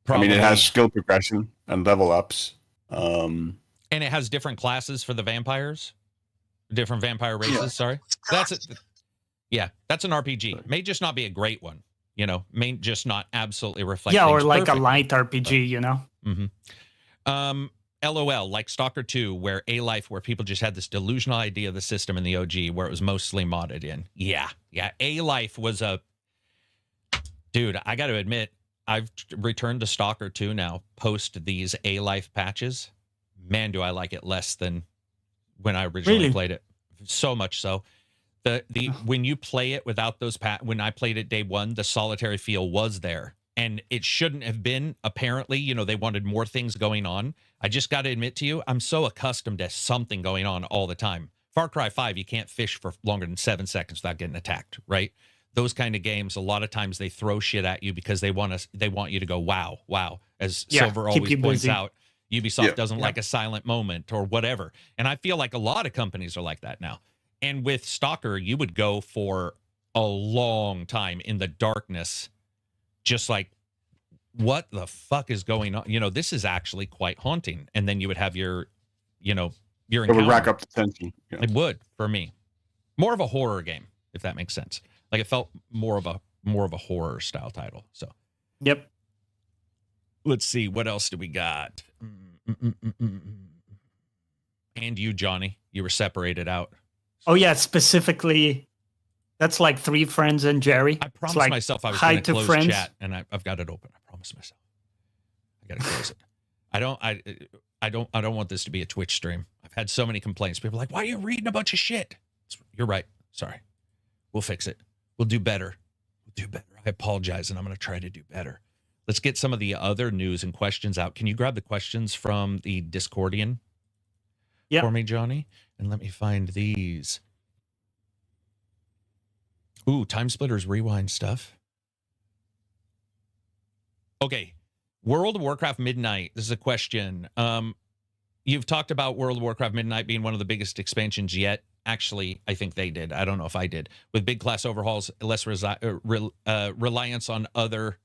Probably. I mean, it has skill progression and level ups. And it has different classes for the vampires, different vampire races. Yeah. Sorry, that's it. Yeah, that's an RPG. May just not be a great one. May just not absolutely reflect. Yeah, or like perfect. A light RPG, Mm-hmm. LOL, like Stalker 2, where A-Life, where people just had this delusional idea of the system in the OG, where it was mostly modded in. Yeah. A-Life was dude, I got to admit, I've returned to Stalker 2 now, post these A-Life patches. Man, do I like it less than when I originally played it. So much so. When you play it without those when I played it day one, the solitary feel was there, and it shouldn't have been. Apparently, they wanted more things going on. I just got to admit to you, I'm so accustomed to something going on all the time. Far Cry 5, you can't fish for longer than 7 seconds without getting attacked, right? Those kind of games, a lot of times they throw shit at you because they want you to go wow. As Silver always points out, Ubisoft doesn't like a silent moment or whatever, and I feel like a lot of companies are like that now. And with Stalker, you would go for a long time in the darkness, just like, what the fuck is going on? This is actually quite haunting. And then you would have your encounter. It would rack up the tension. Yeah. It would, for me. More of a horror game, if that makes sense. Like it felt more of a horror style title. So, yep. Let's see, what else do we got? And you, Johnny, you were separated out. Oh yeah, specifically, that's like 3 friends and Jerry. I promised myself I was going to close chat, and I've got it open. I promised myself. I got to close it. I don't want this to be a Twitch stream. I've had so many complaints. People are like, why are you reading a bunch of shit? You're right. Sorry. We'll fix it. We'll do better. I apologize, and I'm going to try to do better. Let's get some of the other news and questions out. Can you grab the questions from the Discordian for me, Johnny? And let me find these. Ooh, Time Splitters Rewind stuff. Okay. World of Warcraft Midnight. This is a question. You've talked about World of Warcraft Midnight being one of the biggest expansions yet. Actually, I think they did. I don't know if I did. With big class overhauls, less reliance on other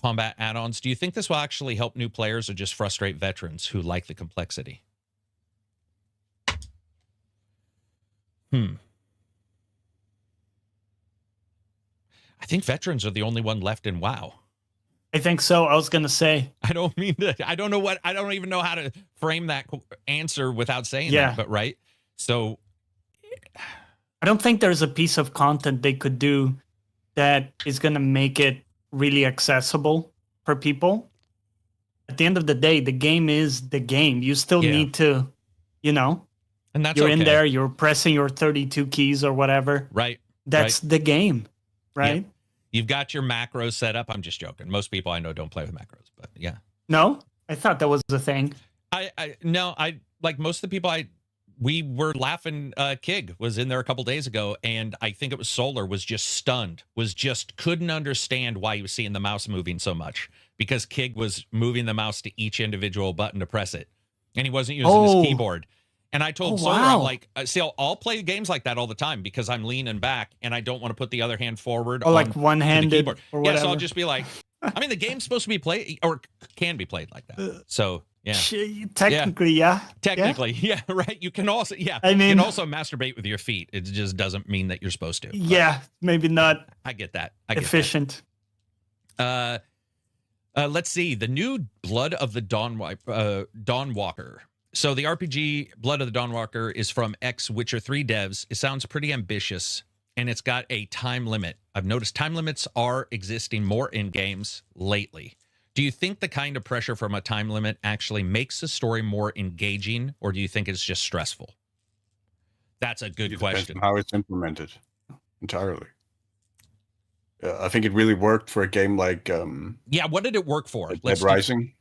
combat add-ons. Do you think this will actually help new players or just frustrate veterans who like the complexity? I think veterans are the only one left in WoW. I think so. I was going to say. I don't even know how to frame that answer without saying that, but right? So I don't think there's a piece of content they could do that is going to make it really accessible for people. At the end of the day, the game is the game. You still need to, and that's you're in there, you're pressing your 32 keys or whatever. Right. That's the game, right? Yeah. You've got your macros set up. I'm just joking. Most people I know don't play with macros, but yeah. No? I thought that was the thing. No, like most of the people we were laughing. Kig was in there a couple days ago, and I think it was Solar was just stunned, couldn't understand why he was seeing the mouse moving so much, because Kig was moving the mouse to each individual button to press it, and he wasn't using his keyboard. And I told Solar, I'm like, see, I'll play games like that all the time because I'm leaning back and I don't want to put the other hand forward. Or like one-handed or whatever. Yeah, so I'll just be like, I mean, the game's supposed to be played or can be played like that. So yeah, technically, yeah, right. You can also, I mean, you can also masturbate with your feet. It just doesn't mean that you're supposed to. Yeah, maybe not. I get that. Efficient. Let's see the new Blood of the Dawnwalker. So the RPG Blood of the Dawnwalker is from ex-Witcher 3 devs. It sounds pretty ambitious, and it's got a time limit. I've noticed time limits are existing more in games lately. Do you think the kind of pressure from a time limit actually makes the story more engaging, or do you think it's just stressful? That's a good question. How it's implemented entirely. I think it really worked for a game like... yeah, what did it work for? Dead Rising?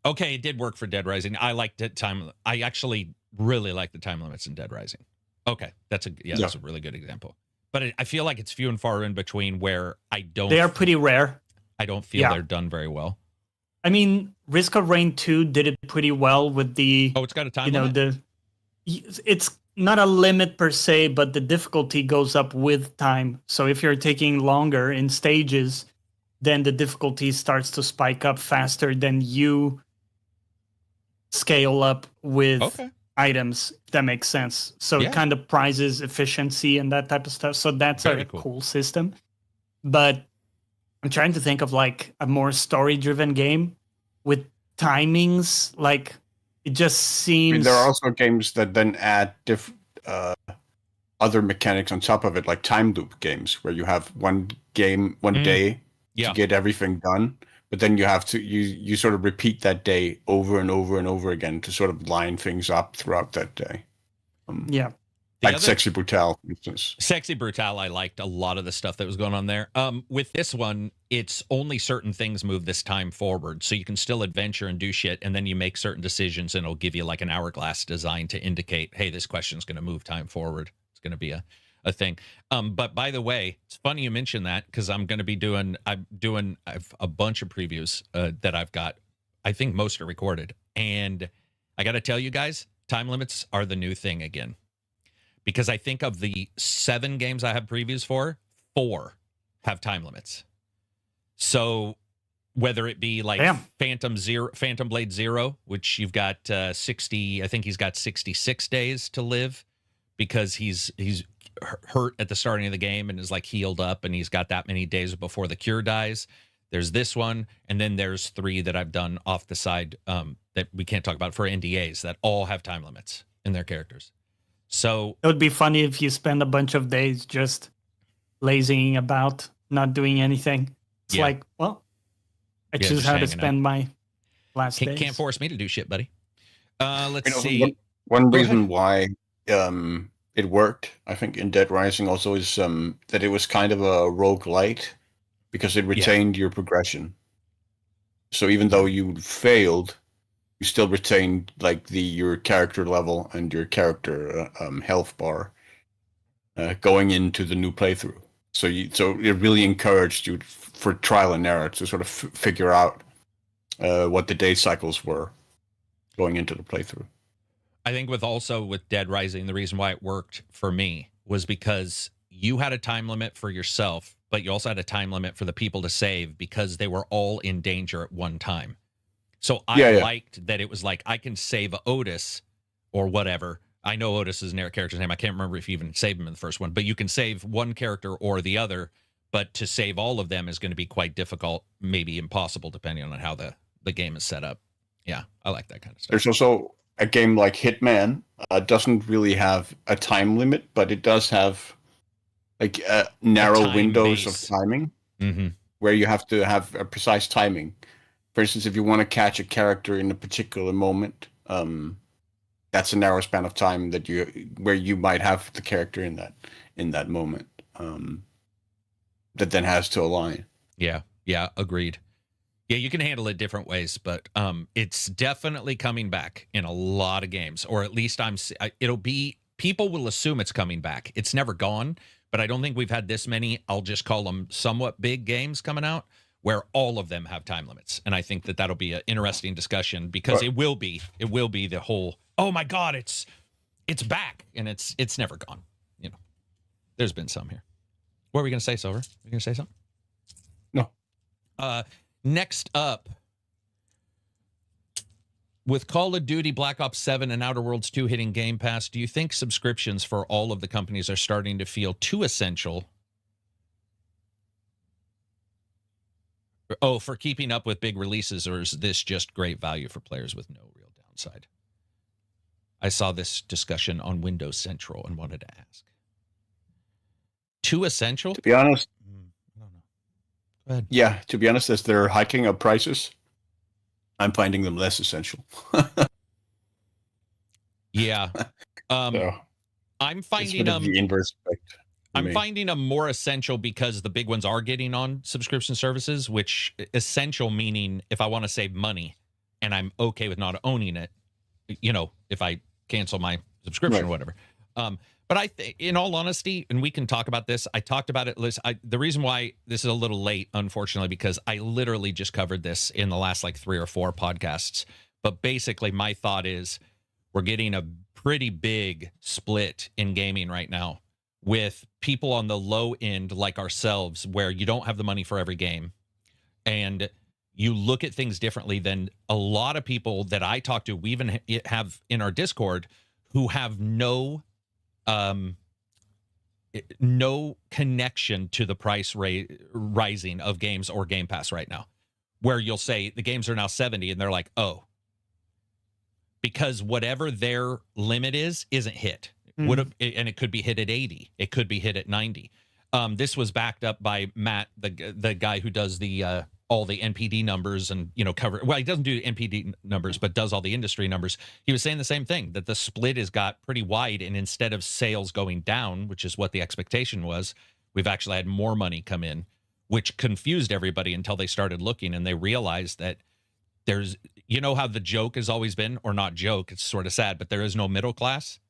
Okay, it did work for Dead Rising. I liked it. I actually really like the time limits in Dead Rising. Okay, that's a really good example. But I feel like it's few and far in between where I don't. They are pretty rare. I don't feel they're done very well. I mean, Risk of Rain 2 did it pretty well with the. Oh, it's got a time limit. It's not a limit per se, but the difficulty goes up with time. So if you're taking longer in stages, then the difficulty starts to spike up faster than you scale up with items. If that makes sense. So it kind of prizes efficiency and that type of stuff. So that's a cool system. But I'm trying to think of like a more story-driven game with timings. Like it just seems. I mean, there are also games that then add other mechanics on top of it, like time loop games, where you have one day to get everything done. But then you have to you sort of repeat that day over and over and over again to sort of line things up throughout that day. Like Sexy Brutale, for instance. Sexy Brutale, I liked a lot of the stuff that was going on there. With this one, it's only certain things move this time forward, so you can still adventure and do shit, and then you make certain decisions, and it'll give you like an hourglass design to indicate, hey, this question's going to move time forward. It's going to be a thing. But by the way, it's funny you mentioned that because I've a bunch of previews that I've got. I think most are recorded. And I got to tell you guys, time limits are the new thing again. Because I think of the 7 games I have previews for, 4 have time limits. So whether it be like Phantom Blade Zero, which you've got 60, I think he's got 66 days to live because he's hurt at the starting of the game and is like healed up and he's got that many days before the cure dies. There's this one, and then there's 3 that I've done off the side that we can't talk about for NDAs that all have time limits in their characters. So it would be funny if you spend a bunch of days just lazying about, not doing anything. It's like, well, I choose how to spend my last days. Can't force me to do shit, buddy. Let's see. One reason why it worked, I think, in Dead Rising also is that it was kind of a roguelite because it retained your progression. So even though you failed, you still retained like your character level and your character health bar going into the new playthrough. So it really encouraged you for trial and error to sort of figure out what the day cycles were going into the playthrough. I think with Dead Rising, the reason why it worked for me was because you had a time limit for yourself, but you also had a time limit for the people to save because they were all in danger at one time. So I liked that it was like, I can save Otis or whatever. I know Otis is an character's name. I can't remember if you even saved him in the first one, but you can save one character or the other, but to save all of them is going to be quite difficult, maybe impossible, depending on how the game is set up. Yeah, I like that kind of stuff. There's also a game like Hitman, doesn't really have a time limit, but it does have like narrow windows of timing where you have to have a precise timing. For instance, if you want to catch a character in a particular moment, that's a narrow span of time where you might have the character in that moment that then has to align. Yeah, agreed. Yeah, you can handle it different ways, but it's definitely coming back in a lot of games, or at least it'll be, people will assume it's coming back. It's never gone, but I don't think we've had this many, I'll just call them somewhat big games coming out where all of them have time limits. And I think that that'll be an interesting discussion, because it will be the whole, oh my God, it's back, and it's never gone. You know, there's been some here. What were we going to say, Silver? Were you going to say something? No. Next up, with Call of Duty, Black Ops 7, and Outer Worlds 2 hitting Game Pass, do you think subscriptions for all of the companies are starting to feel too essential? Oh, for keeping up with big releases, or is this just great value for players with no real downside? I saw this discussion on Windows Central and wanted to ask. Too essential? To be honest, I don't know. Go ahead. yeah, to be honest, as they're hiking up prices, I'm finding them less essential. Yeah. So I'm it's finding sort of the inverse effect. for I'm me. finding them more essential because the big ones are getting on subscription services, which essential meaning if I want to save money and I'm okay with not owning it, you know, if I cancel my subscription or whatever. But I think, in all honesty, and we can talk about this, I talked about it. The reason why this is a little late, unfortunately, because I literally just covered this in the last like 3 or 4 podcasts. But basically, my thought is we're getting a pretty big split in gaming right now with people on the low end like ourselves, where you don't have the money for every game. And you look at things differently than a lot of people that I talk to. We even have in our Discord who have no connection to the price rising of games or Game Pass right now, where you'll say the games are now 70 and they're like, oh, because whatever their limit isn't hit. And it could be hit at 80. It could be hit at 90. This was backed up by Matt, the guy who does the all the NPD numbers and, you know, cover. Well, he doesn't do NPD numbers, but does all the industry numbers. He was saying the same thing, that the split has got pretty wide, and instead of sales going down, which is what the expectation was, we've actually had more money come in, which confused everybody until they started looking and they realized that there's, you know, how the joke has always been, or not joke, it's sort of sad, but there is no middle class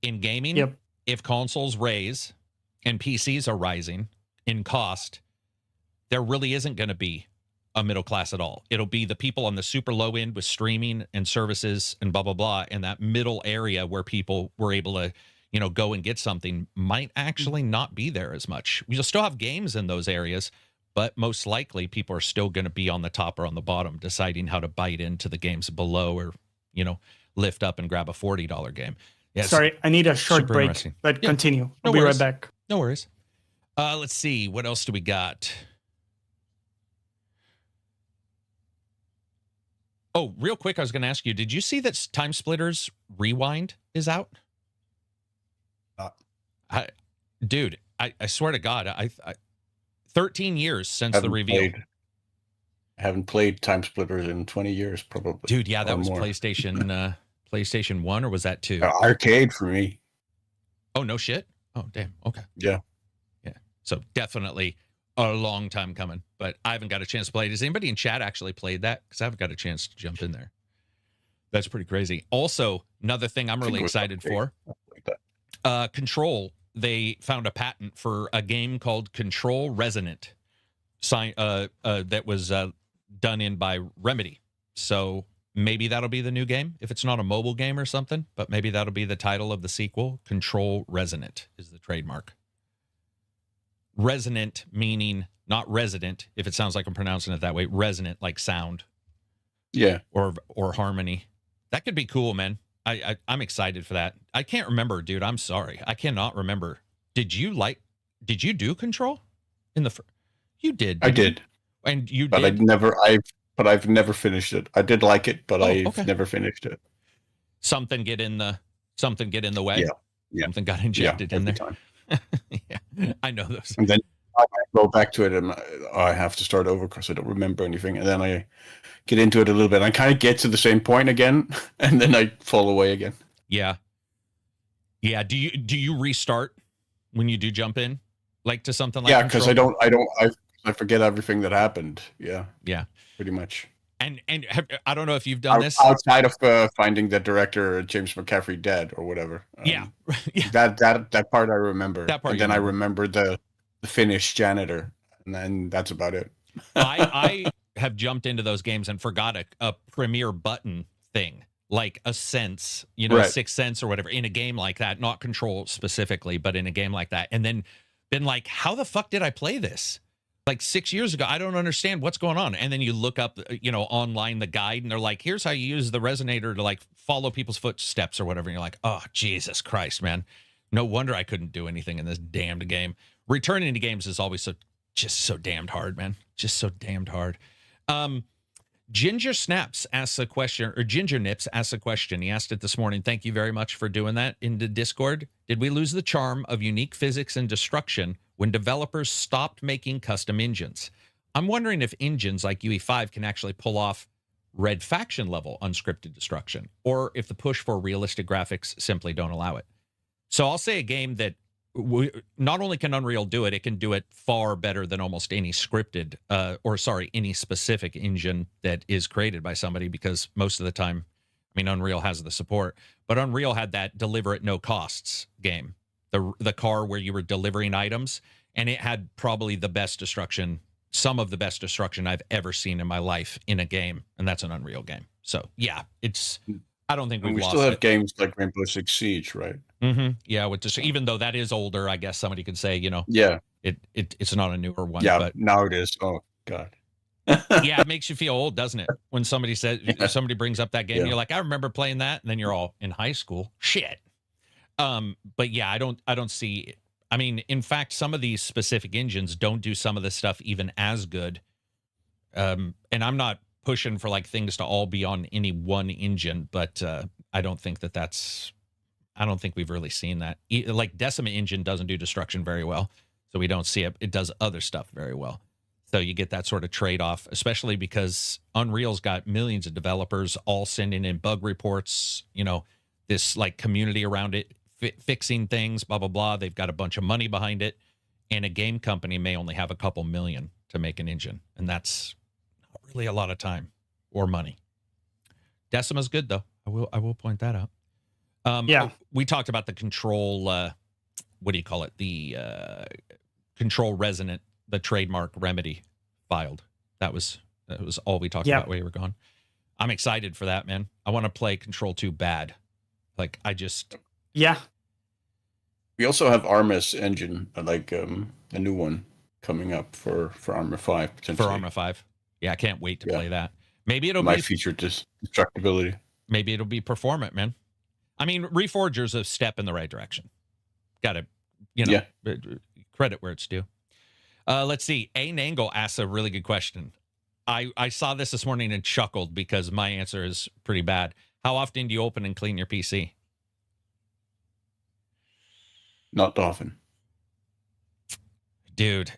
in gaming. Yep. If consoles raise and PCs are rising in cost, there really isn't going to be a middle class at all. It'll be the people on the super low end with streaming and services and blah, blah, blah. And that middle area where people were able to, you know, go and get something might actually not be there as much. You'll still have games in those areas, but most likely people are still going to be on the top or on the bottom, deciding how to bite into the games below, or, you know, lift up and grab a $40 game. Yes. Sorry, I need a short super break, interesting. but Yeah, continue. no I'll be worries. right back. No worries. Let's see. What else do we got? Oh, real quick, I was going to ask you, did you see that Time Splitters Rewind is out? Dude, I swear to God, I 13 years since the reveal. I haven't played Time Splitters in 20 years, probably. Dude, yeah, that or was more. PlayStation 1, or was that 2? Arcade for me. Oh, no shit? Oh, damn. Okay. Yeah. Yeah. So definitely a long time coming, but I haven't got a chance to play it. Has anybody in chat actually played that? Because I haven't got a chance to jump in there. That's pretty crazy. Also, another thing I'm really excited for, Control. They found a patent for a game called Control Resonant, that was done in by Remedy. So maybe that'll be the new game, if it's not a mobile game or something, but maybe that'll be the title of the sequel. Control Resonant is the trademark. Resonant meaning not resident, if it sounds like I'm pronouncing it that way. Resonant, like sound. Yeah. Or harmony. That could be cool, man. I'm excited for that. I can't remember, dude. I'm sorry. I cannot remember. Did you do Control in the you did? I did. And you but did? I've never finished it. I did like it, but I've never finished it. Something get in the way. Yeah. Something got injected in there. Time. Yeah. I know those. And then I go back to it and I have to start over because I don't remember anything. And then I get into it a little bit. I kind of get to the same point again, and then I fall away again. Yeah. Yeah. Do you restart when you do jump in, like to something like because Control? I forget everything that happened. Yeah. Yeah. pretty much. And I don't know if you've done this. Outside of finding the director James McCaffrey dead or whatever. Yeah. Yeah. That part I remember. That part and you then I remember the Finnish janitor, and then that's about it. I have jumped into those games and forgot a premiere button thing, like a sense, Right. 6th Sense or whatever, in a game like that, not Control specifically, but in a game like that, and then been like, how the fuck did I play this? Like 6 years ago, I don't understand what's going on. And then you look up, online the guide, and they're like, here's how you use the resonator to like follow people's footsteps or whatever. And you're like, oh, Jesus Christ, man. No wonder I couldn't do anything in this damned game. Returning to games is always just so damned hard, man. Just so damned hard. Ginger Snaps asks a question, or Ginger Nips asks a question. He asked it this morning. Thank you very much for doing that in the Discord. Did we lose the charm of unique physics and destruction when developers stopped making custom engines? I'm wondering if engines like UE5 can actually pull off Red Faction level unscripted destruction, or if the push for realistic graphics simply don't allow it. So I'll say a game that not only can Unreal do it, it can do it far better than almost any scripted, any specific engine that is created by somebody, because most of the time, Unreal has the support, but Unreal had that deliver at no costs game, the car where you were delivering items, and it had probably the best destruction, some of the best destruction I've ever seen in my life in a game, and that's an Unreal game. So yeah, I don't think we lost still have it. games like Rainbow Six Siege, right? Mm-hmm. Yeah, even though that is older, I guess somebody could say, yeah, it's not a newer one. Yeah, but now it is. Oh God. Yeah, it makes you feel old, doesn't it? When somebody somebody brings up that game, and you're like, I remember playing that, and then you're all in high school. Shit. But yeah, I don't see. In fact, some of these specific engines don't do some of this stuff even as good. And I'm not pushing for like things to all be on any one engine, but I don't think I don't think we've really seen that. Like Decima engine doesn't do destruction very well, so we don't see it. It does other stuff very well. So you get that sort of trade-off, especially because Unreal's got millions of developers all sending in bug reports, this like community around it, fixing things, blah, blah, blah. They've got a bunch of money behind it, and a game company may only have a couple million to make an engine, and that's not really a lot of time or money. Decima's good, though. I will point that out. Yeah. We talked about the Control, what do you call it? The Control Resonant, the trademark remedy filed. That was all we talked about while you were gone. I'm excited for that, man. I want to play Control 2 bad. Like, Yeah. We also have Arma's engine, like a new one coming up for Arma 5 potentially. For Arma 5. Yeah, I can't wait to play that. Maybe it'll might feature destructibility. Maybe it'll be performant, man. Reforger's a step in the right direction. Got to, credit where it's due. Let's see. A. Nangle asks a really good question. I saw this morning and chuckled because my answer is pretty bad. How often do you open and clean your PC? Not often. Dude.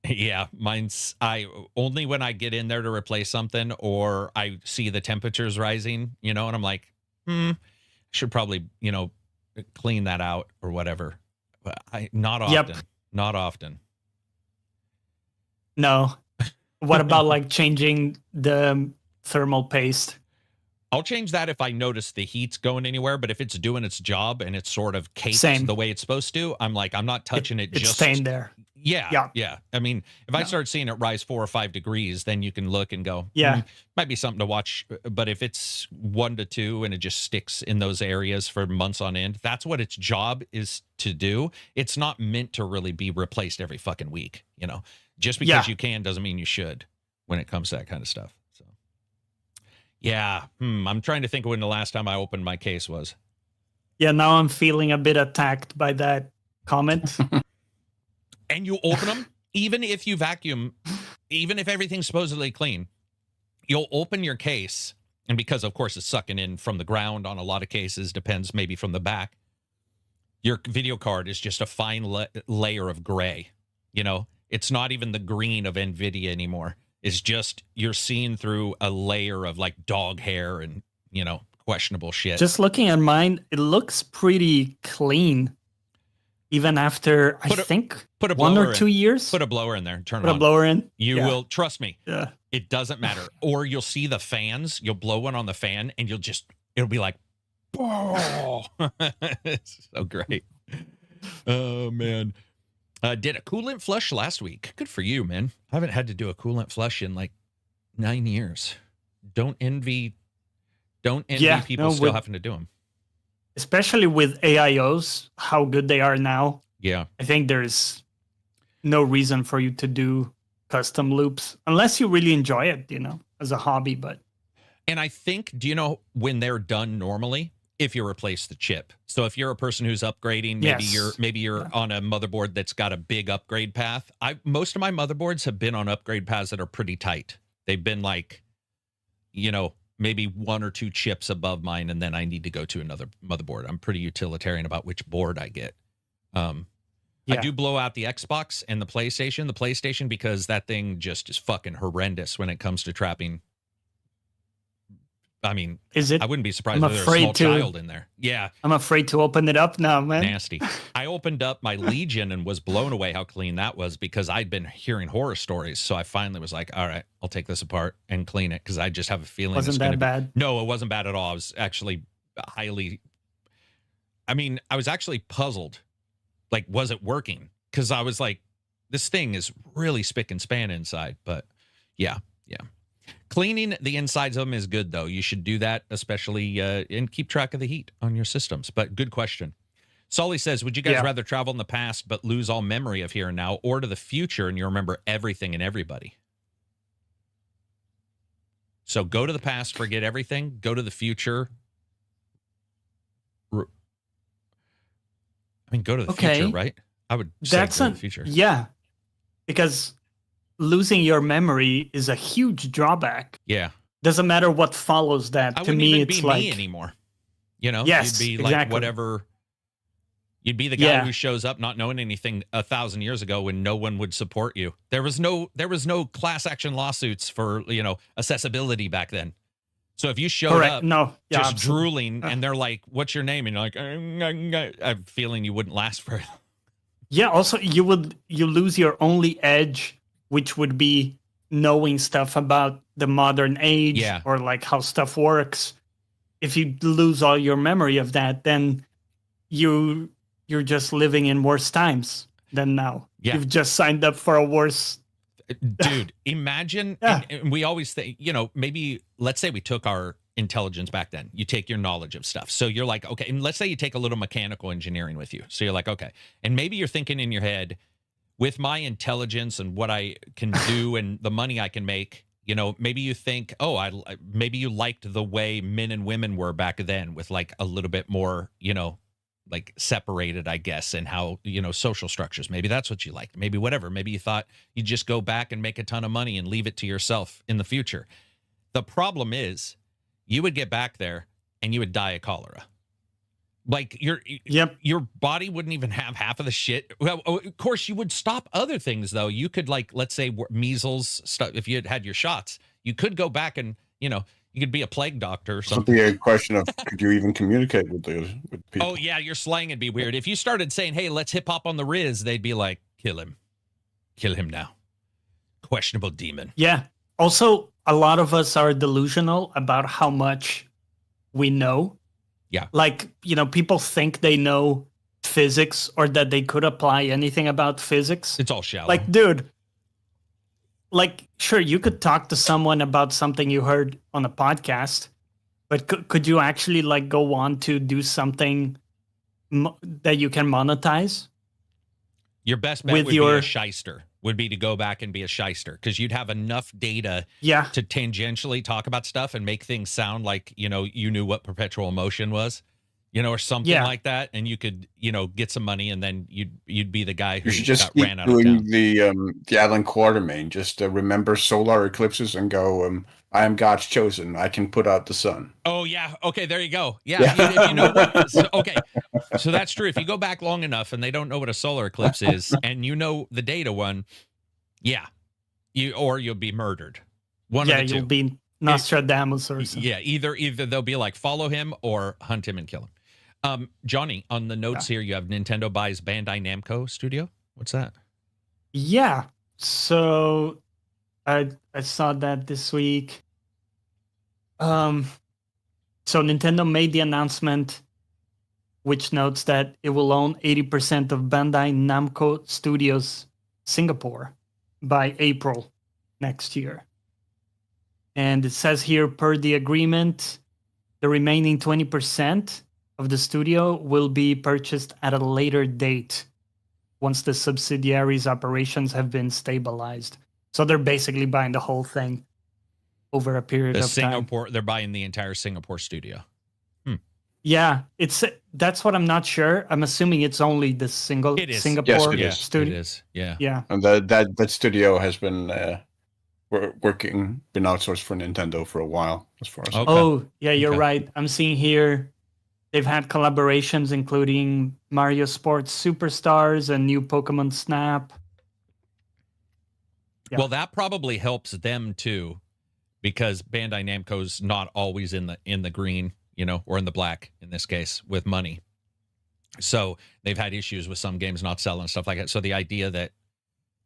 Yeah, mine's only when I get in there to replace something, or I see the temperatures rising, and I'm like, should probably, clean that out or whatever. But not often. Yep. Not often. No. What about like changing the thermal paste? I'll change that if I notice the heat's going anywhere, but if it's doing its job and it's sort of caked the way it's supposed to, I'm like, I'm not touching it. It's staying there. Yeah. If I start seeing it rise 4 or 5 degrees, then you can look and go, might be something to watch. But if it's 1 to 2 and it just sticks in those areas for months on end, that's what its job is to do. It's not meant to really be replaced every fucking week. Just because you can doesn't mean you should when it comes to that kind of stuff. So, yeah, I'm trying to think of when the last time I opened my case was. Yeah, now I'm feeling a bit attacked by that comment. And you open them, even if you vacuum, even if everything's supposedly clean, you'll open your case. And because, of course, it's sucking in from the ground on a lot of cases, depends maybe from the back, your video card is just a fine layer of gray. It's not even the green of NVIDIA anymore. It's just you're seeing through a layer of like dog hair and, questionable shit. Just looking at mine, it looks pretty clean. Even after, I think, put a 1 or blower 2 years. Put a blower in there and turn it on. Put a blower in. You will, trust me. Yeah. It doesn't matter. Or you'll see the fans, you'll blow one on the fan and it'll be like, oh, it's so great. Oh, man. Did a coolant flush last week. Good for you, man. I haven't had to do a coolant flush in like 9 years. Don't envy people still having to do them. Especially with AIOs, how good they are now. Yeah. I think there's no reason for you to do custom loops unless you really enjoy it, as a hobby. But and I think, do you know when they're done normally? If you replace the chip. So if you're a person who's upgrading, maybe you're on a motherboard that's got a big upgrade path. Most of my motherboards have been on upgrade paths that are pretty tight. They've been like, maybe 1 or 2 chips above mine, and then I need to go to another motherboard. I'm pretty utilitarian about which board I get. I do blow out the Xbox and the PlayStation. The PlayStation, because that thing just is fucking horrendous when it comes to trapping. I mean, I wouldn't be surprised if there's a small child in there. Yeah. I'm afraid to open it up now, man. Nasty. I opened up my Legion and was blown away how clean that was because I'd been hearing horror stories. So I finally was like, all right, I'll take this apart and clean it because I just have a feeling wasn't that bad? No, it wasn't bad at all. I was actually I was actually puzzled. Like, was it working? Because I was like, this thing is really spick and span inside. But yeah. Cleaning the insides of them is good, though. You should do that, especially and keep track of the heat on your systems. But good question. Sully says, would you guys rather travel in the past but lose all memory of here and now, or to the future and you remember everything and everybody? So go to the past, forget everything. Go to the future. Go to the future, right? I would say go to the future. Yeah, because losing your memory is a huge drawback. Yeah. Doesn't matter what follows that. To me, even it's be like me anymore. Yes, you'd be like whatever. You'd be the guy who shows up not knowing anything 1,000 years ago when no one would support you. There was no class action lawsuits for accessibility back then. So if you showed up just drooling and they're like, "What's your name?" and you're like, I have a feeling you wouldn't last very long. Yeah. Also, you lose your only edge, which would be knowing stuff about the modern age or like how stuff works. If you lose all your memory of that, then you're just living in worse times than now. Yeah. You've just signed up for a worse. Dude, imagine, and we always think, maybe let's say we took our intelligence back then. You take your knowledge of stuff. So you're like, okay, and let's say you take a little mechanical engineering with you. So you're like, okay, and maybe you're thinking in your head, with my intelligence and what I can do and the money I can make, maybe you think, maybe you liked the way men and women were back then with like a little bit more, like separated, I guess, and how, social structures. Maybe that's what you liked. Maybe whatever. Maybe you thought you'd just go back and make a ton of money and leave it to yourself in the future. The problem is you would get back there and you would die of cholera. Like your body wouldn't even have half of the shit. Well, of course, you would stop other things, though. You could, like, let's say measles stuff. If you had your shots, you could go back and, you could be a plague doctor or something. It would be a question of could you even communicate with people? Oh, yeah, your slang would be weird. If you started saying, hey, let's hip hop on the Riz, they'd be like, kill him. Kill him now. Questionable demon. Yeah. Also, a lot of us are delusional about how much we know. Yeah. Like, people think they know physics or that they could apply anything about physics. It's all shallow. Like, dude, sure, you could talk to someone about something you heard on a podcast, but could you actually go on to do something that you can monetize? Your best bet would be a shyster. Would be to go back and be a shyster because you'd have enough data to tangentially talk about stuff and make things sound like, you knew what perpetual motion was, or something like that. And you could, get some money and then you'd be the guy who got ran out of town. The Alan Quatermain, just remember solar eclipses and go, I am God's chosen. I can put out the sun. Oh, yeah. Okay, there you go. Yeah. If you know what, okay. So that's true. If you go back long enough and they don't know what a solar eclipse is and the data one, you'll be murdered. One of the two. You'll be Nostradamus or something. Yeah, either they'll be like, follow him or hunt him and kill him. Johnny, on the notes here, you have Nintendo buys Bandai Namco Studio. What's that? Yeah. So I I saw that this week. So Nintendo made the announcement, which notes that it will own 80% of Bandai Namco Studios Singapore by April next year. And it says here, per the agreement, the remaining 20% of the studio will be purchased at a later date once the subsidiary's operations have been stabilized. So they're basically buying the whole thing over a period The of time. Singapore, they're buying the entire Singapore studio. Yeah, that's what I'm not sure. I'm assuming it's only the It is. Singapore Yes, it is. It studio. is. Yeah. Yeah. And that studio has been been outsourced for Nintendo for a while, as far as Okay. Oh, yeah, you're Okay. right. I'm seeing here they've had collaborations including Mario Sports Superstars and new Pokemon Snap. Yeah. Well, that probably helps them too, because Bandai Namco's not always in the green, you know, or in the black in this case with money. So they've had issues with some games not selling and stuff like that. So the idea that,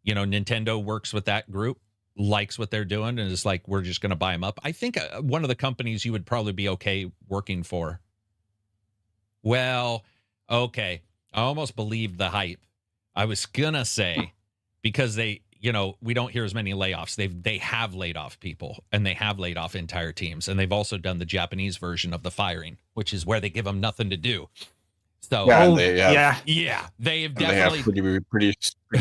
you know, Nintendo works with that group, likes what they're doing, and is like, we're just going to buy them up. I think one of the companies you would probably be okay working for. Well, okay. I almost believed the hype. I was going to say, because they, you know, we don't hear as many layoffs. They have laid off people, and they have laid off entire teams, and they've also done the Japanese version of the firing, which is where they give them nothing to do. So Yeah, Oh, they have, yeah. yeah, they've and they have definitely pretty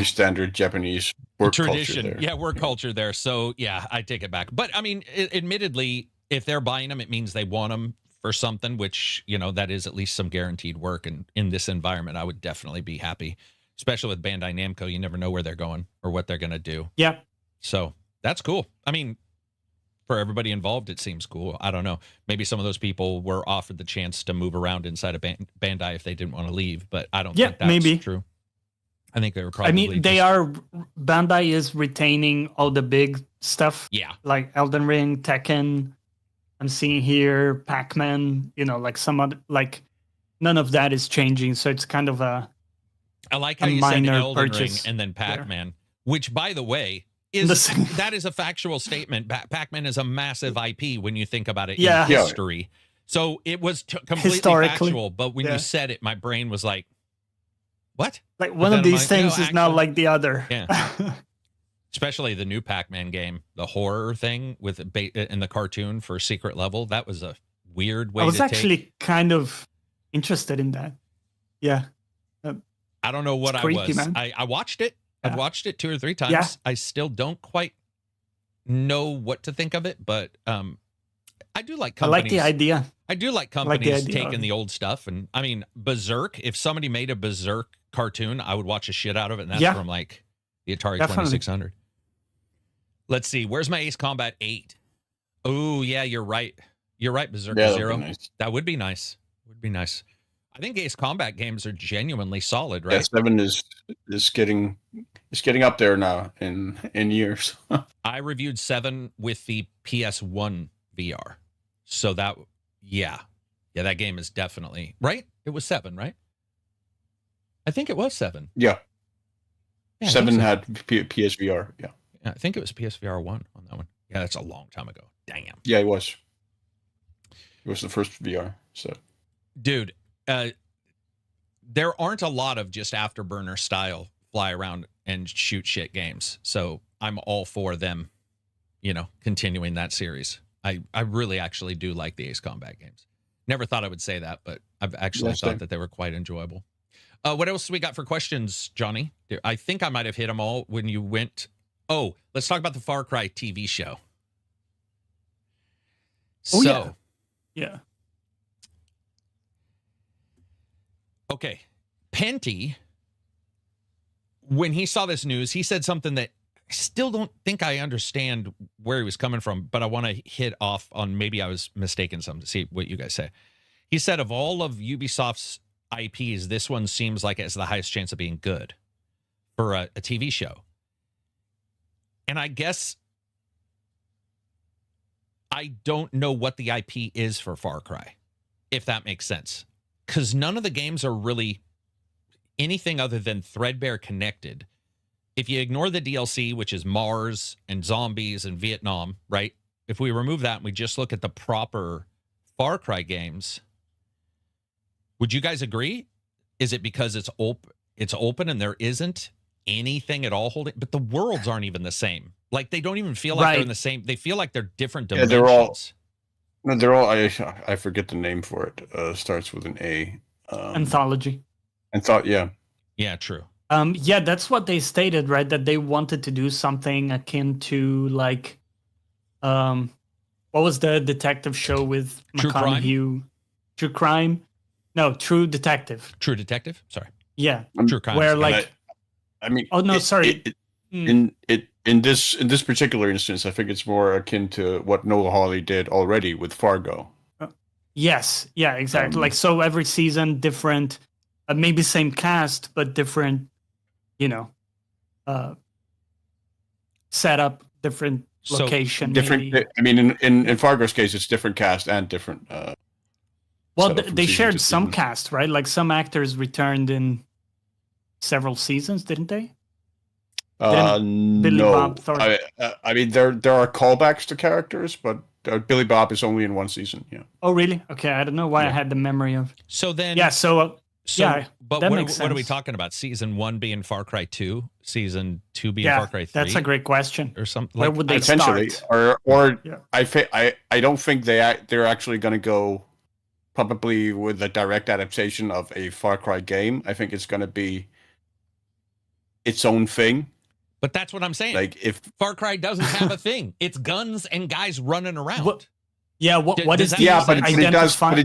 standard Japanese work tradition. culture there. Yeah, work culture there. So yeah, I take it back. But I mean, admittedly, if they're buying them, it means they want them for something, which, you know, that is at least some guaranteed work. And in this environment, I would definitely be happy, especially with Bandai Namco. You never know where they're going or what they're going to do. Yeah. So that's cool. I mean, for everybody involved, it seems cool. I don't know. Maybe some of those people were offered the chance to move around inside of Bandai if they didn't want to leave, but I don't Yeah, think that's maybe. true. I think they were probably. I mean, they just- are Bandai is retaining all the big stuff Yeah. like Elden Ring, Tekken. I'm seeing here Pac-Man, you know, like some other, like none of that is changing. So it's kind of a I like how a you said minor Elden Ring purchase and then there. Pac-Man, which, by the way, The is same- that is a factual statement. Pac-Man is a massive IP when you think about it Yeah. in Yeah. history. So it was completely Historically. factual, but when Yeah. you said it, my brain was like, "What?" like one then of I'm these like, things no, is not actually- like the other. Yeah. Especially the new Pac-Man game, the horror thing with in the cartoon for Secret Level. That was a weird way I was to actually take. kind of interested in that. Yeah. I don't know what It's I creepy, was. man. I watched it. I've Yeah. watched it 2 or 3 times. Yeah. I still don't quite know what to think of it, but I do like I like companies. the idea. I do like like the companies idea of taking it. the old stuff, and I mean Berserk. If somebody made a Berserk cartoon, I would watch a shit out of it, and that's Yeah. from like the Atari Definitely. 2600. Let's see. Where's my Ace Combat 8? Oh yeah, you're right. You're right. Berserk Yeah, that'd Zero. be nice. That would be nice. Would be nice. I think Ace Combat games are genuinely solid, right? Yeah, 7 is getting up there now in years. I reviewed 7 with the PS1 VR. So that, yeah, that game is definitely right. It was 7, right? I think it was 7. Yeah, Yeah, I 7 think so. had PSVR. Yeah, Yeah, I think it was PSVR 1 on that one. Yeah, that's a long time ago. Damn. yeah, it was. It was the first VR. So Dude, there aren't a lot of just afterburner style fly around and shoot shit games. So I'm all for them, you know, continuing that series. I really actually do like the Ace Combat games. Never thought I would say that, but I've actually Yes, thought same. that they were quite enjoyable. What else we got for questions, Johnny? I think I might have hit them all when you went. Oh, let's talk about the Far Cry TV show. Oh, So, yeah. Yeah. okay, Penty, when he saw this news, he said something that I still don't think I understand where he was coming from, but I want to hit off on, maybe I was mistaken some, to see what you guys say. He said of all of Ubisoft's IPs, this one seems like it has the highest chance of being good for a TV show. And I guess I don't know what the IP is for Far Cry, if that makes sense. Because none of the games are really anything other than threadbare connected if you ignore the DLC, which is Mars and zombies and Vietnam, right? If we remove that and we just look at the proper Far Cry games, would you guys agree? Is it because it's open and there isn't anything at all holding? But the worlds aren't even the same. Like they don't even feel like they're in the same. They feel like they're different dimensions. Yeah, they're all. I forget the name for it. Starts with an A. Anthology. Yeah, true. Yeah, that's what they stated, right? That they wanted to do something akin to like, what was the detective show with True Crime? True Crime? No, True Detective. True Detective? Sorry. Yeah. True Crime. Where like, I mean, oh no, sorry. In this particular instance, I think it's more akin to what Noah Hawley did already with Fargo. Yes, yeah, exactly. Like so, every season different, maybe same cast but different, setup, different location. Different. Maybe. I mean, in Fargo's case, it's different cast and different. Well, they shared some cast, right? Like some actors returned in several seasons, didn't they? Billy No. Bob Thornton. I mean, there are callbacks to characters, but Billy Bob is only in one season. Yeah. Oh, really? Okay, I don't know why I had the memory of. So then, yeah. So yeah, but that what makes are we sense. talking about? Season 1 being Far Cry 2, season 2 being Yeah, Far Cry 3. that's a great question. Or something. Where Like, would they Potentially, start? or Yeah. I don't think they're actually going to go probably with a direct adaptation of a Far Cry game. I think it's going to be its own thing. but that's what I'm saying. Like if Far Cry doesn't have a thing. It's guns and guys running around. What- Yeah, what Does is that the make yeah, but sense?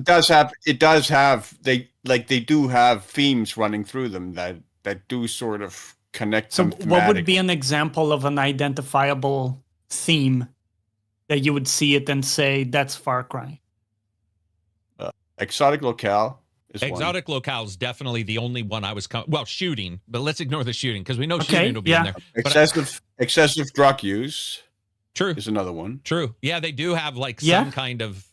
it does have they do have themes running through them that do sort of connect So them what would be thematically. an example of an identifiable theme that you would see it and say that's Far Cry? Exotic locale is one. Exotic locale is definitely the only one I was shooting, but let's ignore the shooting because we know Okay, shooting will be yeah. in there. But Excessive drug use true, is another one. true. Yeah, they do have like Yeah. some kind of.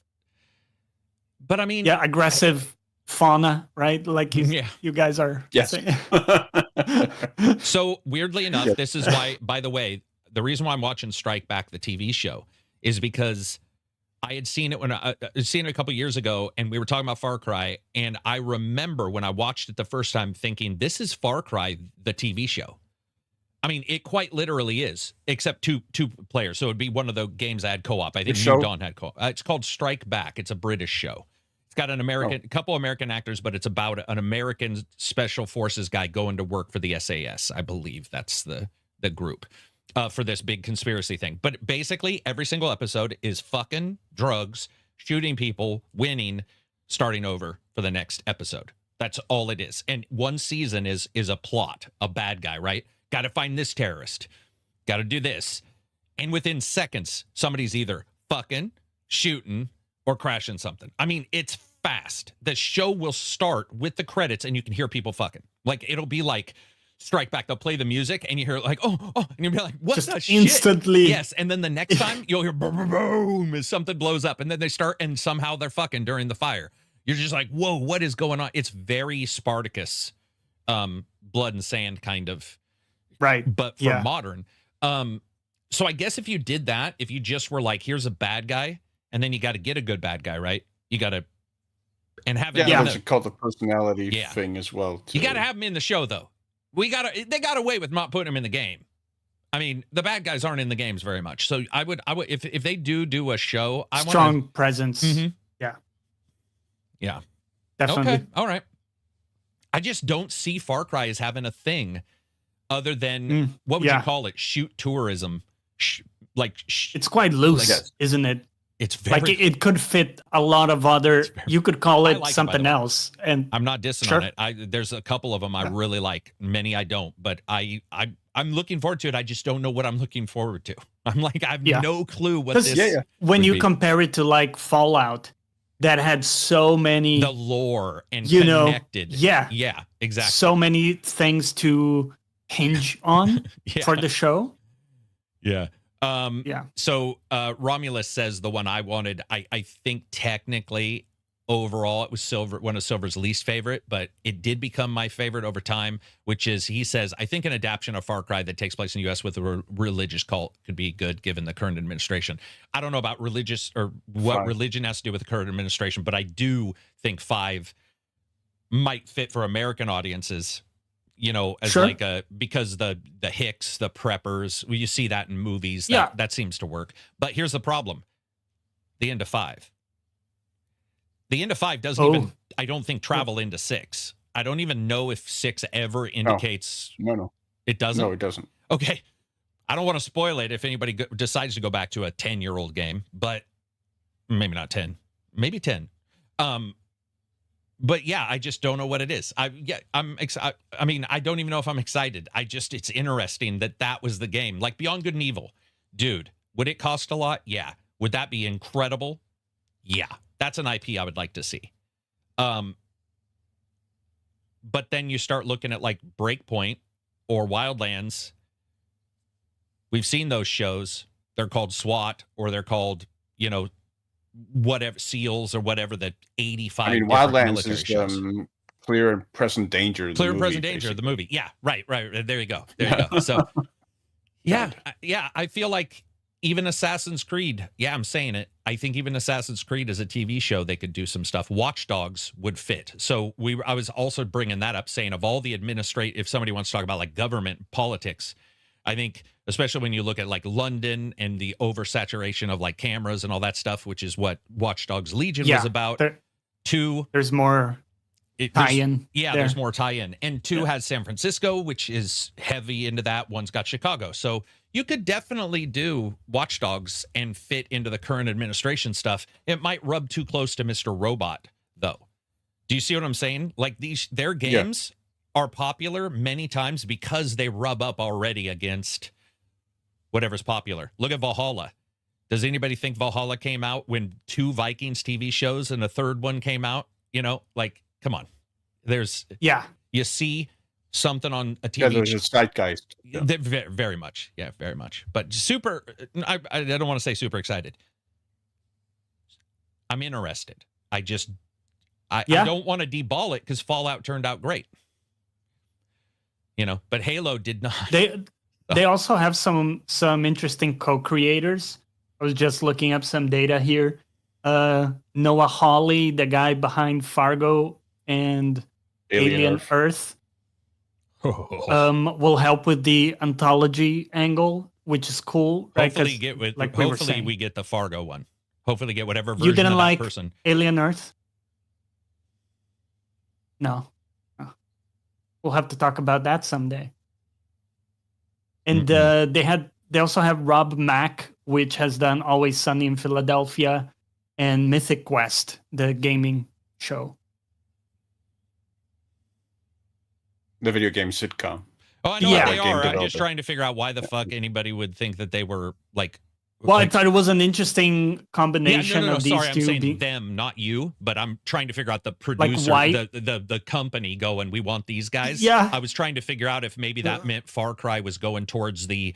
But I mean, Yeah, aggressive fauna, right? Like Yeah. you guys are Yes. saying. So weirdly enough, Yes. this is why, by the way, the reason why I'm watching Strike Back, the TV show, is because I had seen it when I had seen it a couple years ago, and we were talking about Far Cry, and I remember when I watched it the first time thinking, this is Far Cry, the TV show. I mean, it quite literally is, except two players. So it'd be one of the games that had co-op. I think show? New Dawn had co-op. It's called Strike Back. It's a British show. It's got a couple American actors, but it's about an American special forces guy going to work for the SAS. I believe that's the group for this big conspiracy thing. But basically, every single episode is fucking drugs, shooting people, winning, starting over for the next episode. That's all it is. And one season is a plot, a bad guy, right? Got to find this terrorist. Got to do this. And within seconds, somebody's either fucking, shooting, or crashing something. I mean, it's fast. The show will start with the credits and you can hear people fucking. Like, it'll be like Strike Back. They'll play the music and you hear like, oh, and you'll be like, what Just the shit? instantly. Yes. And then the next time you'll hear boom, boom, boom as something blows up. And then they start and somehow they're fucking during the fire. You're just like, whoa, what is going on? It's very Spartacus, blood and sand kind of, Right. but for Yeah. modern. So I guess if you did that, if you just were like, here's a bad guy, and then you got to get a good bad guy, right? You got to, and have it. Yeah, in there's the- a cult of personality Yeah. thing as well. you got to too. have him in the show, though. They got away with not putting him in the game. I mean, the bad guys aren't in the games very much. So I would, if they do a show, I Strong want presence. Mhm. Yeah. Yeah. Definitely. Okay, all right. I just don't see Far Cry as having a thing other than what would yeah. you call it? Shoot tourism, It's quite loose, Yes. isn't it? it's very. Like it could fit a lot of other. very- You could call I it like it, by something the way. else, and I'm not dissing Sure. on it. There's a couple of them I really like. Many I don't, but I'm looking forward to it. I just don't know what I'm looking forward to. I'm like, I have Yeah. no clue what 'Cause- this. Yeah, yeah. when would you be. compare it to like Fallout, that had so many, The lore and You know, connected. yeah. Yeah. Exactly. so many things to hinge on Yeah. for the show. Yeah. Yeah. So Romulus says the one I wanted. I think technically overall. It was one of Silver's least favorite, but it did become my favorite over time, which is, he says, I think an adaptation of Far Cry that takes place in the U.S. with a religious cult could be good given the current administration. I don't know about religious or what religion has to do with the current administration, but I do think 5 might fit for American audiences, you know, as Sure. like because the Hicks, the preppers, you see that in movies. Yeah. That seems to work. But here's the problem. The end of 5. The end of 5 doesn't even, I don't think, travel into 6. I don't even know if 6 ever indicates. No. It doesn't? No, it doesn't. Okay. I don't want to spoil it if anybody decides to go back to a 10-year-old game, but maybe not 10, maybe 10. But yeah, I just don't know what it is. I'm excited. I mean, I don't even know if I'm excited. It's interesting that was the game. Like Beyond Good and Evil, dude, would it cost a lot? Yeah. Would that be incredible? Yeah. That's an IP I would like to see. But then you start looking at like Breakpoint or Wildlands. We've seen those shows. They're called SWAT, or they're called, you know, whatever, SEALs or whatever, the 85. I mean, Wildlands is Clear and Present Danger. Clear and Present Danger, the movie. Yeah, right. There you go. So, yeah, I feel like even Assassin's Creed, I'm saying it. I think even Assassin's Creed as a TV show, they could do some stuff. Watch Dogs would fit. So I was also bringing that up, saying of all the if somebody wants to talk about like government politics, I think, especially when you look at like London and the oversaturation of like cameras and all that stuff, which is what Watch Dogs Legion was about. There's more tie-in. There's more tie-in. And 2 has San Francisco, which is heavy into that. One's got Chicago. So you could definitely do Watch Dogs and fit into the current administration stuff. It might rub too close to Mr. Robot, though. Do you see what I'm saying? Like their games are popular many times because they rub up already against whatever's popular. Look at Valhalla. Does anybody think Valhalla came out when 2 Vikings TV shows and a third one came out? You know, like, come on. You see something on a TV. There's a zeitgeist. Very much. Yeah, very much. But super, I don't want to say super excited. I'm interested. I don't want to deball it because Fallout turned out great. You know, but Halo did not. They also have some interesting co-creators. I was just looking up some data here. Noah Hawley, the guy behind Fargo and Alien Earth, will help with the anthology angle, which is cool. Hopefully, right? we get the Fargo one. Hopefully, get whatever version you didn't of that person. Alien Earth? No. We'll have to talk about that someday. And they also have Rob Mack, which has done Always Sunny in Philadelphia and Mythic Quest, the gaming show. The video game sitcom. Oh, I know what they are. I'm just trying to figure out why the fuck anybody would think that they were like. Well, I thought it was an interesting combination of these sorry, two. I'm saying them, not you, but I'm trying to figure out the producer, the company going, we want these guys. Yeah. I was trying to figure out if maybe that meant Far Cry was going towards the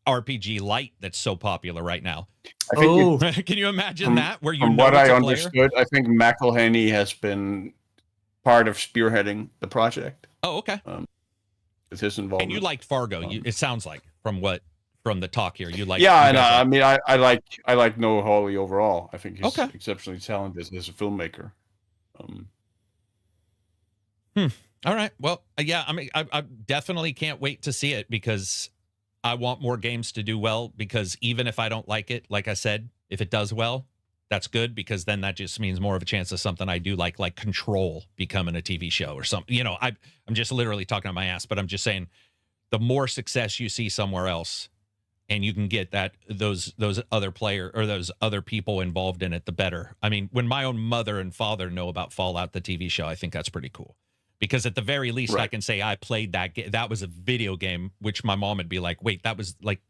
RPG Lite that's so popular right now. Can you imagine that? Where from what I understood, I think McElhenney has been part of spearheading the project. Oh, okay. With his involvement. And you liked Fargo. It sounds like from the talk here, you like. Yeah, and I mean, I like Noah Hawley overall. I think he's exceptionally talented as a filmmaker. All right. Well, yeah. I mean, I definitely can't wait to see it because I want more games to do well. Because even if I don't like it, like I said, if it does well, that's good because then that just means more of a chance of something I do like Control becoming a TV show or something. You know, I'm just literally talking on my ass, but I'm just saying the more success you see somewhere else. And you can get those other player or those other people involved in it, the better. I mean, when my own mother and father know about Fallout, the TV show, I think that's pretty cool. Because at the very least, I can say I played that game. That was a video game, which my mom would be like, wait, that was like,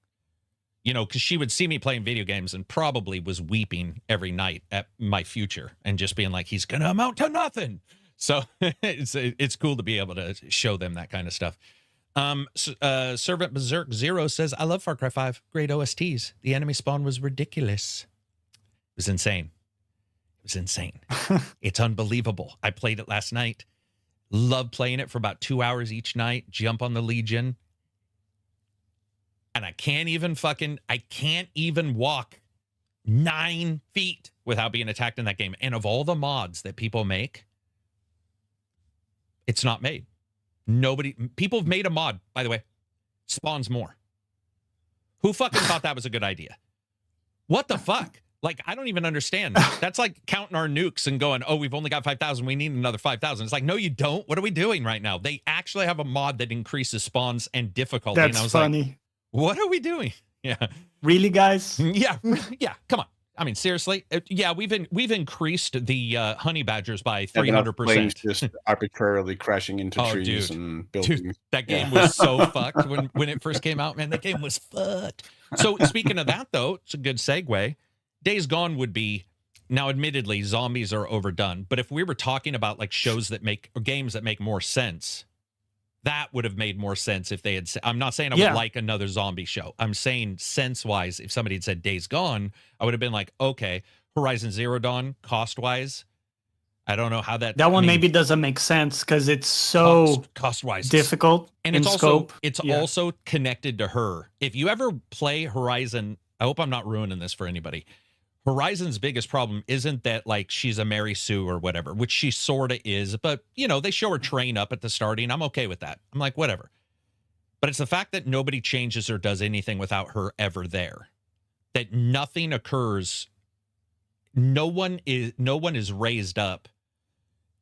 you know, because she would see me playing video games and probably was weeping every night at my future and just being like, he's going to amount to nothing. So it's cool to be able to show them that kind of stuff. Servant Berserk 0 says, I love Far Cry 5. Great OSTs. The enemy spawn was ridiculous. It was insane. It was insane. It's unbelievable. I played it last night. Love playing it for about 2 hours each night. Jump on the Legion. And I can't even walk 9 feet without being attacked in that game. And of all the mods that people make, it's not made. People have made a mod, by the way, spawns more. Who fucking thought that was a good idea? What the fuck? Like, I don't even understand. That's like counting our nukes and going, oh, we've only got 5,000. We need another 5,000. It's like, no, you don't. What are we doing right now? They actually have a mod that increases spawns and difficulty. That's and I was funny. Like, what are we doing? Yeah. Really, guys? Yeah. Yeah. Come on. I mean, seriously. Yeah, we've increased the honey badgers by 300%. Just arbitrarily crashing into trees dude. and buildings. Dude, that game was so fucked when it first came out, man. That game was fucked. So speaking of that, though, it's a good segue. Days Gone would be, now admittedly, zombies are overdone, but if we were talking about like shows that make, or games that make more sense, that would have made more sense if they had I'm not saying I would like another zombie show. I'm saying sense-wise, if somebody had said Days Gone, I would have been like, okay, Horizon Zero Dawn, cost-wise, I don't know how that one maybe doesn't make sense because it's so cost-wise difficult and in it's scope. Also connected to her. If you ever play Horizon, I hope I'm not ruining this for anybody. Horizon's biggest problem isn't that like she's a Mary Sue or whatever, which she sort of is, but you know, they show her train up at the starting. I'm okay with that. I'm like, whatever. But it's the fact that nobody changes or does anything without her ever there. That nothing occurs. No one is raised up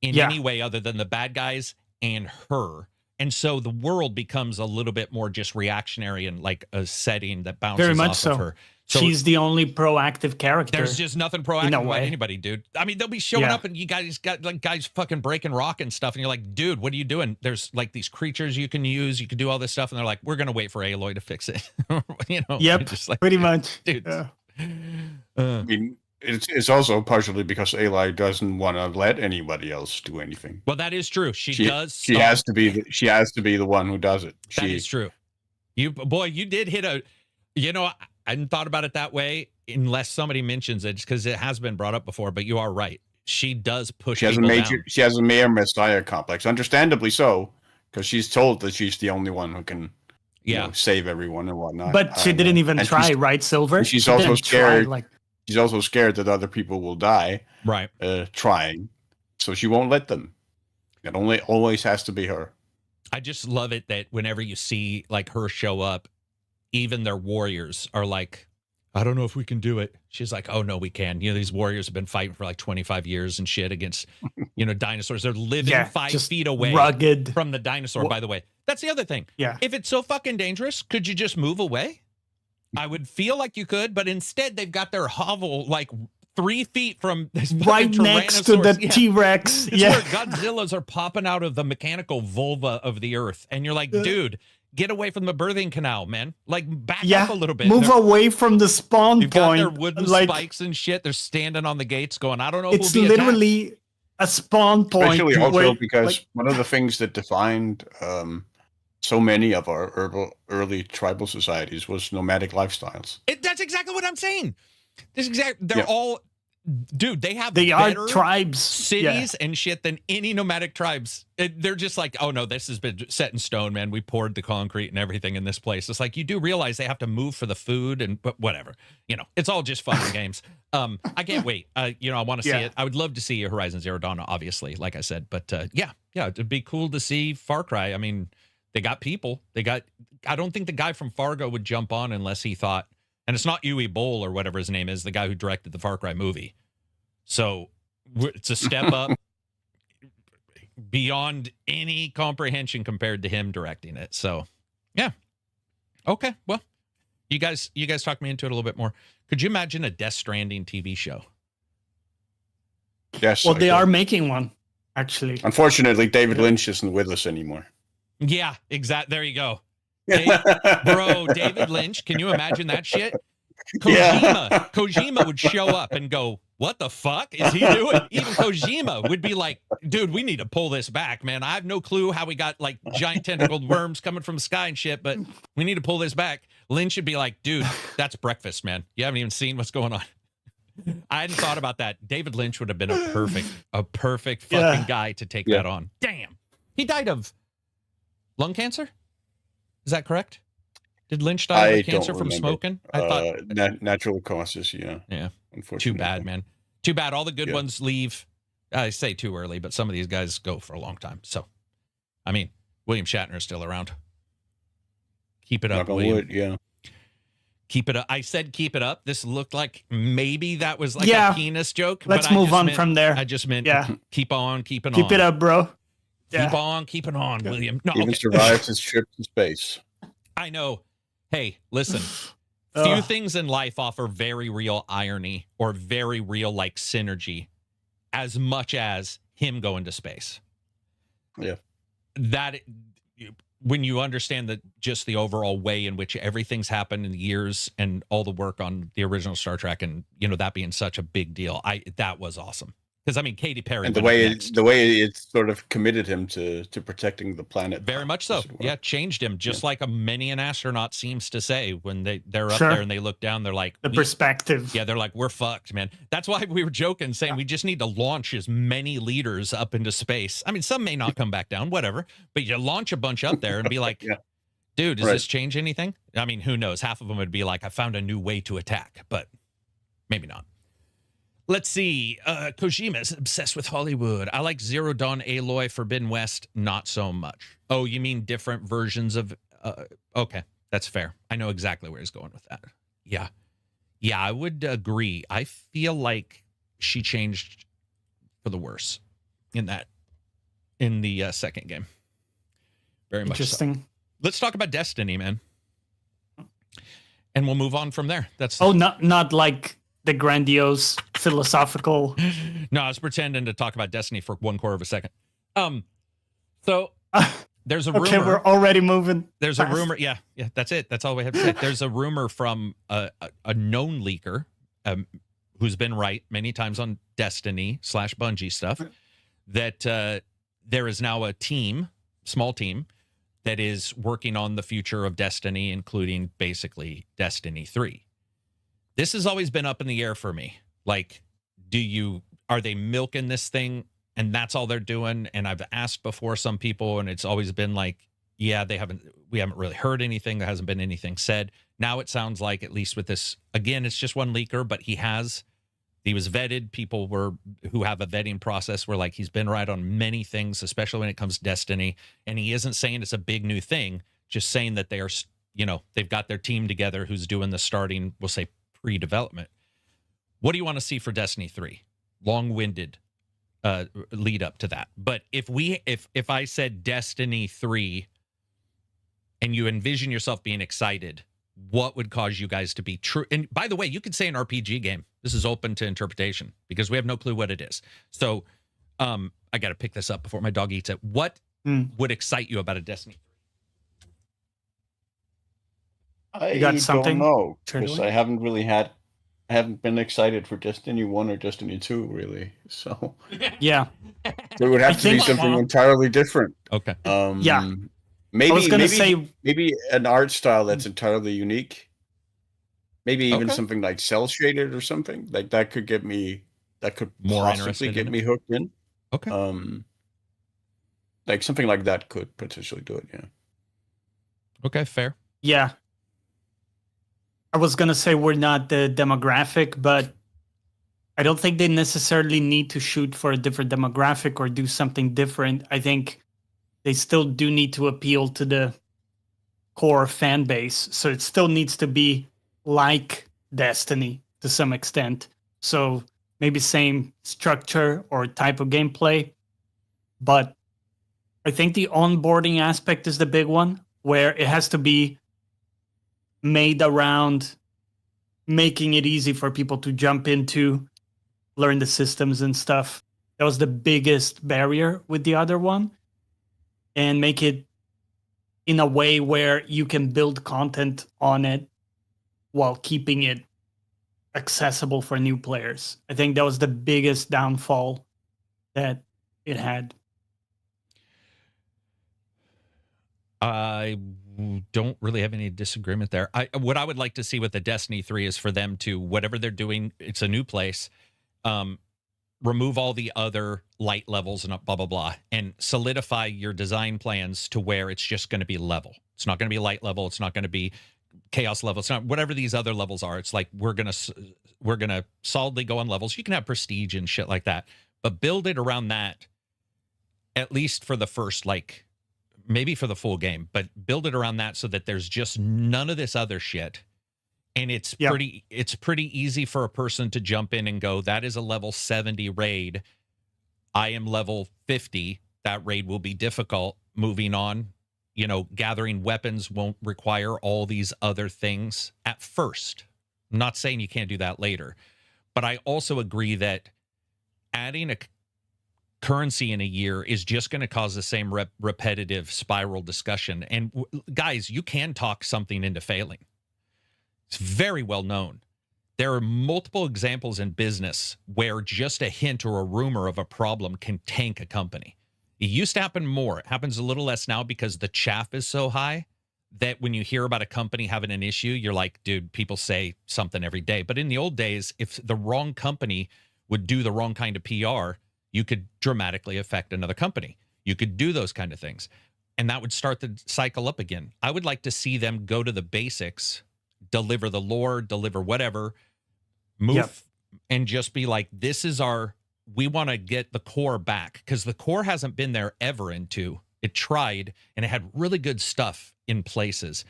in any way other than the bad guys and her. And so the world becomes a little bit more just reactionary and like a setting that bounces Very much off so. of her. So she's the only proactive character. There's just nothing proactive about anybody, dude. I mean, they'll be showing up and you guys got like guys fucking breaking rock and stuff. And you're like, dude, what are you doing? There's like these creatures you can use. You can do all this stuff. And they're like, we're going to wait for Aloy to fix it. You know? Yep, just like, pretty much. Dude. Yeah. I mean, it's also partially because Aloy doesn't want to let anybody else do anything. Well, that is true. She does. She has to be. She has to be the one who does it. That is true. You did hit a. You know, I hadn't thought about it that way unless somebody mentions it, because it has been brought up before. But you are right. She does push. She has She has a mere messiah complex, understandably so, because she's told that she's the only one who can. You know, save everyone and whatnot. But she didn't even try, right, Silver? She's also scared. She's also scared that other people will die. Right. Trying, so she won't let them. It always has to be her. I just love it that whenever you see like her show up, even their warriors are like, I don't know if we can do it. She's like, oh no, we can. You know, these warriors have been fighting for like 25 years and shit against, you know, dinosaurs. They're living 5 feet away from the dinosaur, by the way. That's the other thing. Yeah. If it's so fucking dangerous, could you just move away? I would feel like you could, but instead they've got their hovel like 3 feet from this right next to the T-Rex. It's where Godzillas are popping out of the mechanical vulva of the earth. And you're like, dude, get away from the birthing canal, man. Like, back up a little bit. Move away from the spawn You've point. Got their wooden spikes and shit. They're standing on the gates going, I don't know. It's literally a spawn point. Especially also because one of the things that defined so many of our early tribal societies was nomadic lifestyles. That's exactly what I'm saying. They're all, dude, they have are tribes, cities and shit than any nomadic tribes. They're just like, oh no, this has been set in stone, man. We poured the concrete and everything in this place. It's like, you do realize they have to move for the food but whatever, you know, it's all just fun and games. I can't wait. You know, I want to see it. I would love to see Horizon Zero Dawn, obviously, like I said, but yeah, it'd be cool to see Far Cry. I mean, they got people. I don't think the guy from Fargo would jump on unless he thought, and it's not Uwe Boll or whatever his name is, the guy who directed the Far Cry movie. So it's a step up beyond any comprehension compared to him directing it. So, yeah. Okay. Well, you guys talked me into it a little bit more. Could you imagine a Death Stranding TV show? Yes. Well, they are making one, actually. Unfortunately, David Lynch isn't with us anymore. Yeah, exactly. There you go. Bro, David Lynch, can you imagine that shit? Kojima would show up and go, what the fuck is he doing? Even Kojima would be like, dude, we need to pull this back, man. I have no clue how we got like giant tentacled worms coming from the sky and shit, but we need to pull this back. Lynch would be like, dude, that's breakfast, man. You haven't even seen what's going on. I hadn't thought about that. David Lynch would have been a perfect Yeah. fucking guy to take that on. Damn. He died of lung cancer? Is that correct? Did Lynch die of cancer from smoking? I thought natural causes, yeah. Yeah. Unfortunately. Too bad, man. Too bad. All the good ones leave. I say too early, but some of these guys go for a long time. So, I mean, William Shatner is still around. Keep it up, William. Wood, yeah. Keep it up. I said keep it up. This looked like maybe that was like a penis joke. Let's move on from there. I just meant keep on keeping on. Keep it up, bro. Keep on keeping on, William. No, even survives his trip to space. I know. Hey, listen. Few things in life offer very real irony or very real like synergy as much as him going to space. Yeah. That when you understand that just the overall way in which everything's happened in the years and all the work on the original Star Trek and that being such a big deal, that was awesome. Because I mean, Katy Perry, and the way it sort of committed him to protecting the planet. Very much so. Yeah, changed him. Just like many an astronaut seems to say when they're up there and they look down, they're like the perspective. Yeah, they're like, we're fucked, man. That's why we were joking, saying we just need to launch as many leaders up into space. I mean, some may not come back down, whatever, but you launch a bunch up there and be like, dude, does this change anything? I mean, who knows? Half of them would be like, I found a new way to attack, but maybe not. Let's see. Kojima is obsessed with Hollywood. I like Zero Dawn, Aloy, Forbidden West, not so much. Oh, you mean different versions of... okay, that's fair. I know exactly where he's going with that. Yeah. Yeah, I would agree. I feel like she changed for the worse in the second game. Very much interesting. So. Let's talk about Destiny, man. And we'll move on from there. That's not like... the grandiose philosophical. No, I was pretending to talk about Destiny for 1/4 of a second. So there's a rumor. Okay, we're already moving. There's fast. A rumor. Yeah, that's it. That's all we have to say. There's a rumor from a known leaker who's been right many times on Destiny / Bungie stuff that there is now a small team, that is working on the future of Destiny, including basically Destiny 3. This has always been up in the air for me. Like, are they milking this thing and that's all they're doing? And I've asked before some people and it's always been like, yeah, we haven't really heard anything. There hasn't been anything said. Now it sounds like, at least with this, again, it's just one leaker, but he was vetted. People who have a vetting process were like, he's been right on many things, especially when it comes to Destiny. And he isn't saying it's a big new thing, just saying that they are, they've got their team together who's doing the starting, we'll say, pre-development. What do you want to see for Destiny 3? Long-winded lead up to that. But if I said Destiny 3 and you envision yourself being excited, what would cause you guys to be true? And by the way, you could say an RPG game. This is open to interpretation because we have no clue what it is. So I got to pick this up before my dog eats it. What would excite you about a Destiny 3? You got something? Don't know, because I haven't been excited for Destiny 1 or Destiny 2, really. So yeah, it would have to be something entirely different. Okay. Maybe I was gonna say maybe an art style that's entirely unique. Maybe even something like cell shaded or something like that could more possibly get me hooked in. Okay. Like something like that could potentially do it. Yeah. Okay. Fair. Yeah. I was going to say we're not the demographic, but I don't think they necessarily need to shoot for a different demographic or do something different. I think they still do need to appeal to the core fan base. So it still needs to be like Destiny to some extent. So maybe same structure or type of gameplay. But I think the onboarding aspect is the big one, where it has to be made around making it easy for people to jump into, learn the systems and stuff. That was the biggest barrier with the other one. And make it in a way where you can build content on it while keeping it accessible for new players. I think that was the biggest downfall that it had. I don't really have any disagreement there. What I would like to see with the Destiny 3 is for them to, whatever they're doing, it's a new place, remove all the other light levels and blah, blah, blah, and solidify your design plans to where it's just going to be level. It's not going to be light level. It's not going to be chaos level. It's not whatever these other levels are. It's like we're going to solidly go on levels. You can have prestige and shit like that, but build it around that, at least for the first, like, maybe for the full game, but build it around that so that there's just none of this other shit. And it's pretty easy for a person to jump in and go, that is a level 70 raid. I am level 50. That raid will be difficult. Moving on, gathering weapons won't require all these other things at first. I'm not saying you can't do that later, but I also agree that adding a currency in a year is just going to cause the same repetitive spiral discussion. And guys, you can talk something into failing. It's very well known. There are multiple examples in business where just a hint or a rumor of a problem can tank a company. It used to happen more. It happens a little less now because the chaff is so high that when you hear about a company having an issue, you're like, dude, people say something every day. But in the old days, if the wrong company would do the wrong kind of PR, you could dramatically affect another company. You could do those kind of things. And that would start the cycle up again. I would like to see them go to the basics, deliver the lore, deliver whatever, move and just be like, this is we want to get the core back, because the core hasn't been there ever in 2. It tried, and it had really good stuff in places.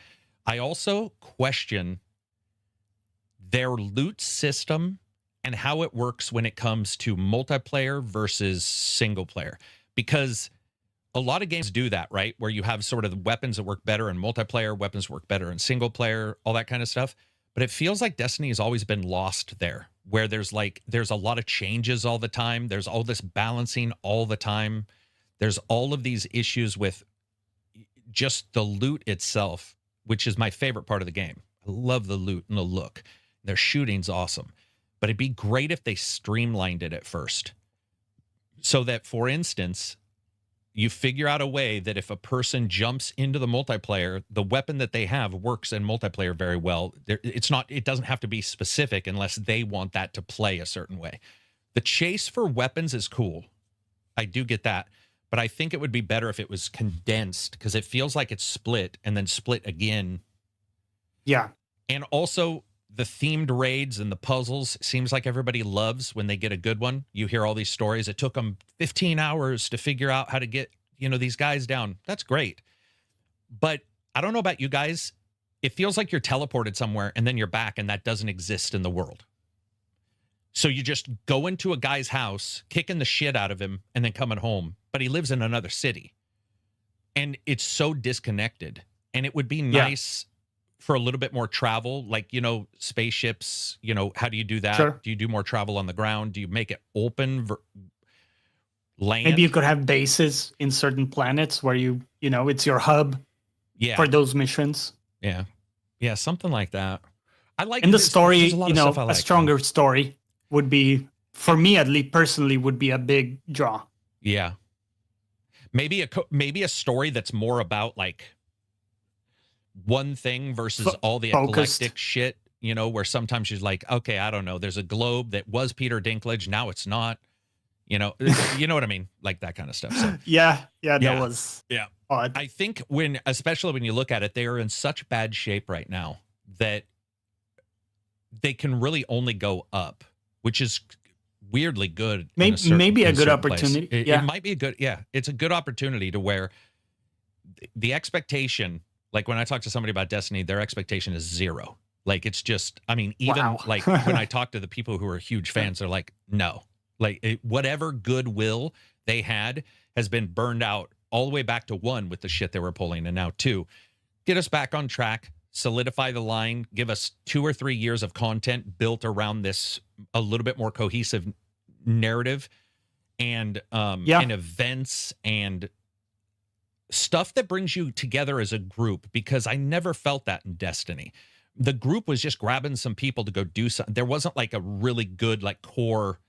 I also question their loot system and how it works when it comes to multiplayer versus single player, because a lot of games do that, right? Where you have sort of the weapons that work better in multiplayer, weapons work better in single player, all that kind of stuff. But it feels like Destiny has always been lost there, where there's a lot of changes all the time. There's all this balancing all the time. There's all of these issues with just the loot itself, which is my favorite part of the game. I love the loot and the look. Their shooting's awesome. But it'd be great if they streamlined it at first. So that, for instance, you figure out a way that if a person jumps into the multiplayer, the weapon that they have works in multiplayer very well. It doesn't have to be specific unless they want that to play a certain way. The chase for weapons is cool. I do get that. But I think it would be better if it was condensed, because it feels like it's split and then split again. Yeah. And also, the themed raids and the puzzles, seems like everybody loves when they get a good one. You hear all these stories. It took them 15 hours to figure out how to get, these guys down. That's great. But I don't know about you guys. It feels like you're teleported somewhere and then you're back, and that doesn't exist in the world. So you just go into a guy's house, kicking the shit out of him, and then coming home. But he lives in another city. And it's so disconnected. And it would be nice for a little bit more travel, like, spaceships, how do you do that? Sure. Do you do more travel on the ground? Do you make it open land? Maybe you could have bases in certain planets where it's your hub for those missions. Yeah. Yeah, something like that. I like in the story, a stronger story would be, for me at least personally, would be a big draw. Yeah. Maybe a story that's more about like one thing versus all the eclectic shit, where sometimes she's like, okay, I don't know, there's a globe that was Peter Dinklage, now it's not, you know what I mean? Like that kind of stuff. So, that was odd. I think especially when you look at it, they are in such bad shape right now that they can really only go up, which is weirdly good. Maybe a good opportunity. It might be it's a good opportunity to where the expectation, like when I talk to somebody about Destiny, their expectation is 0. Like, it's just, even like when I talk to the people who are huge fans, they're like, no, like whatever goodwill they had has been burned out all the way back to 1 with the shit they were pulling. And now 2, get us back on track, solidify the line, give us 2 or 3 years of content built around this, a little bit more cohesive narrative and events and stuff that brings you together as a group, because I never felt that in Destiny. The group was just grabbing some people to go do something. There wasn't like a really good, like, core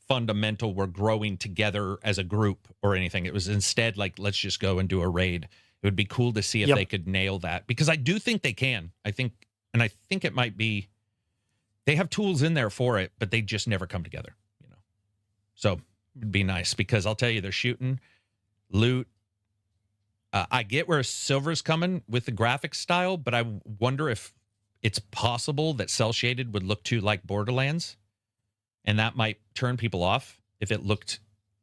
fundamental, we're growing together as a group or anything. It was instead like, let's just go and do a raid. It would be cool to see if they could nail that, because I do think they can. I think it might be, they have tools in there for it, but they just never come together, you know. So it'd be nice, because I'll tell you, they're shooting, loot. I get where Silver's coming with the graphic style, but I wonder if it's possible that Cell Shaded would look too like Borderlands, and that might turn people off if it looked.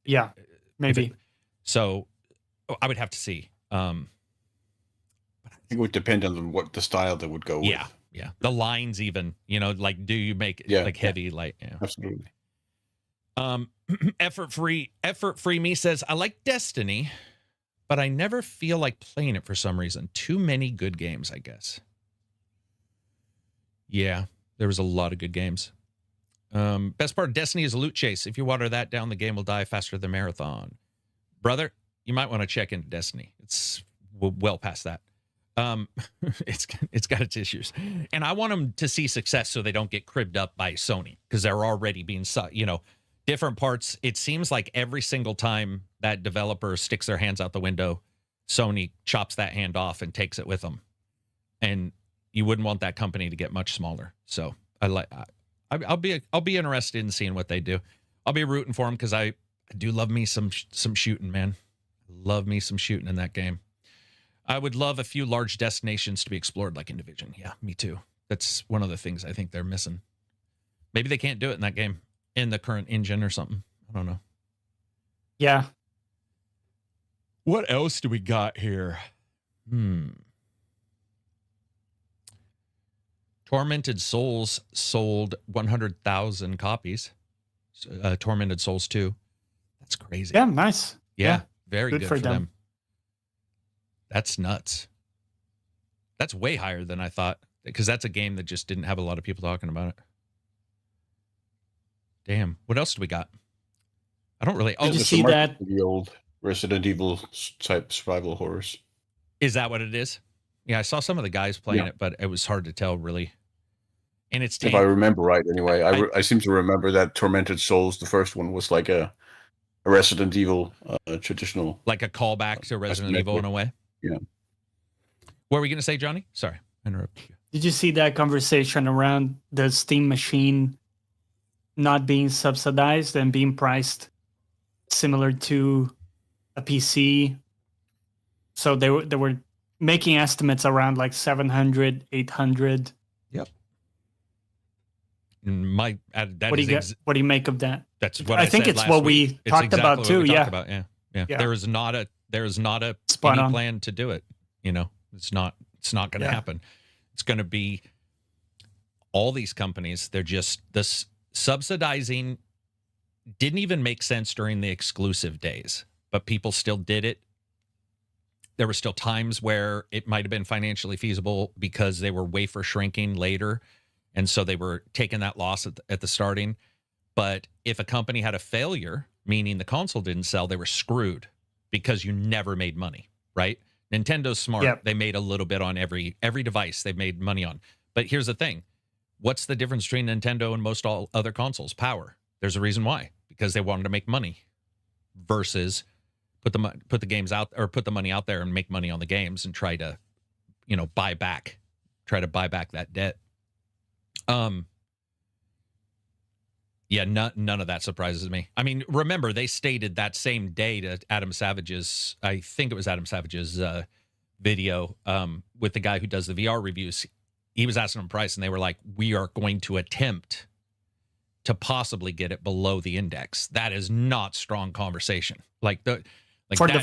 Yeah, maybe. So I would have to see. I think it would depend on what the style that would go with. Yeah. The lines, even, you know, like, do you make like heavy, light? Yeah. Absolutely. Effort free me says, I like Destiny, but I never feel like playing it for some reason. Too many good games, I guess. Yeah, there was a lot of good games. Best part of Destiny is a loot chase. If you water that down, the game will die faster than Marathon. Brother, you might want to check into Destiny. It's well past that. It's got its issues, and I want them to see success so they don't get cribbed up by Sony, because they're already being, you know, different parts. It seems like every single time that developer sticks their hands out the window, Sony chops that hand off and takes it with them, and you wouldn't want that company to get much smaller. So I'll be interested in seeing what they do. I'll be rooting for them, because I do love me some shooting, man. Love me some shooting in that game. I would love a few large destinations to be explored, like in Division. Yeah, me too. That's one of the things I think they're missing. Maybe they can't do it in that game, in the current engine or something. I don't know. Yeah. What else do we got here? Tormented Souls sold 100,000 copies. Tormented Souls 2. That's crazy. Yeah, nice. Yeah, very good for them. That's nuts. That's way higher than I thought, because that's a game that just didn't have a lot of people talking about it. Damn. What else do we got? I don't really. Did you see that? The old Resident Evil type survival horrors. Is that what it is? Yeah, I saw some of the guys playing it, but it was hard to tell, really. And it's if I remember right, anyway. I seem to remember that Tormented Souls, the first one, was like a Resident Evil traditional, like a callback to Resident Evil in a way. Yeah. What were we going to say, Johnny? Sorry, I interrupted you. Did you see that conversation around the Steam machine not being subsidized and being priced similar to a PC? So they were making estimates around like 700, 800. Yep. What do you make of that? That's what I think said it's what week. we talked about too. Yeah. There is not a any plan to do it. You know, it's not going to happen. It's going to be all these companies. They're just this subsidizing didn't even make sense during the exclusive days, but people still did it. There were still times where it might have been financially feasible because they were wafer shrinking later. And so they were taking that loss at the starting. But if a company had a failure, meaning the console didn't sell, they were screwed, because you never made money, right? Nintendo's smart. Yep. They made a little bit on every device they've made money on. But here's the thing. What's the difference between Nintendo and most all other consoles? Power. There's a reason why. Because they wanted to make money versus put the games out, or put the money out there and make money on the games and try to, buy back that debt. Yeah, none of that surprises me. I mean, remember, they stated that same day to Adam Savage's, I think it was Adam Savage's video with the guy who does the VR reviews. He was asking them price, and they were like, we are going to attempt to possibly get it below the index. That is not strong conversation. The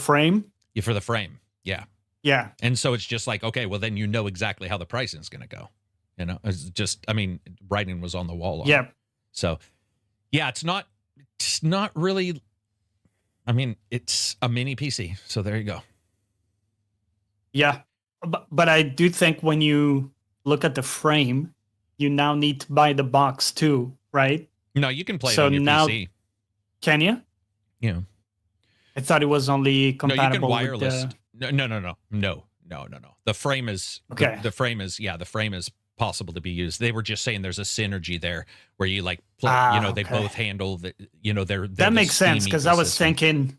frame? Yeah, for the frame. Yeah. Yeah. And so it's just like, okay, well, then you know exactly how the pricing is going to go. It's just, writing was on the wall. Yeah. So, yeah, it's not really, it's a mini PC. So there you go. Yeah. But I do think when you look at the frame, you now need to buy the box too, right? No, you can play it on your PC. Can you? Yeah. I thought it was only compatible. No, you can wireless. No. The frame is okay. The frame is possible to be used. They were just saying there's a synergy there where you play, they both handle the, that makes sense, because I was thinking,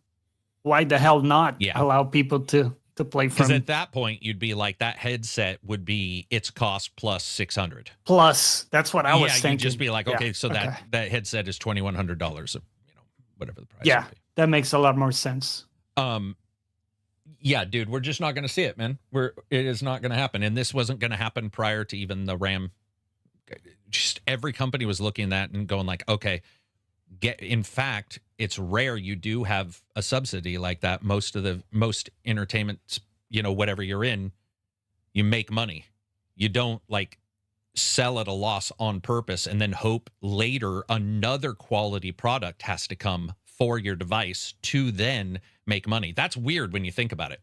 why the hell not allow people to to play Because from. at that point, you'd be like, that headset would be its cost plus 600. Plus, that's what I was thinking. You'd just be like, okay, Yeah, so that headset is $2,100, whatever the price Yeah, would be. that makes a lot more sense. Yeah, dude, we're just not going to see it, man. It is not going to happen. And this wasn't going to happen prior to even the RAM. Just every company was looking at that and going like, okay, in fact, it's rare you do have a subsidy like that. Most entertainment, whatever you're in, you make money. You don't like sell at a loss on purpose and then hope later another quality product has to come for your device to then make money. That's weird when you think about it.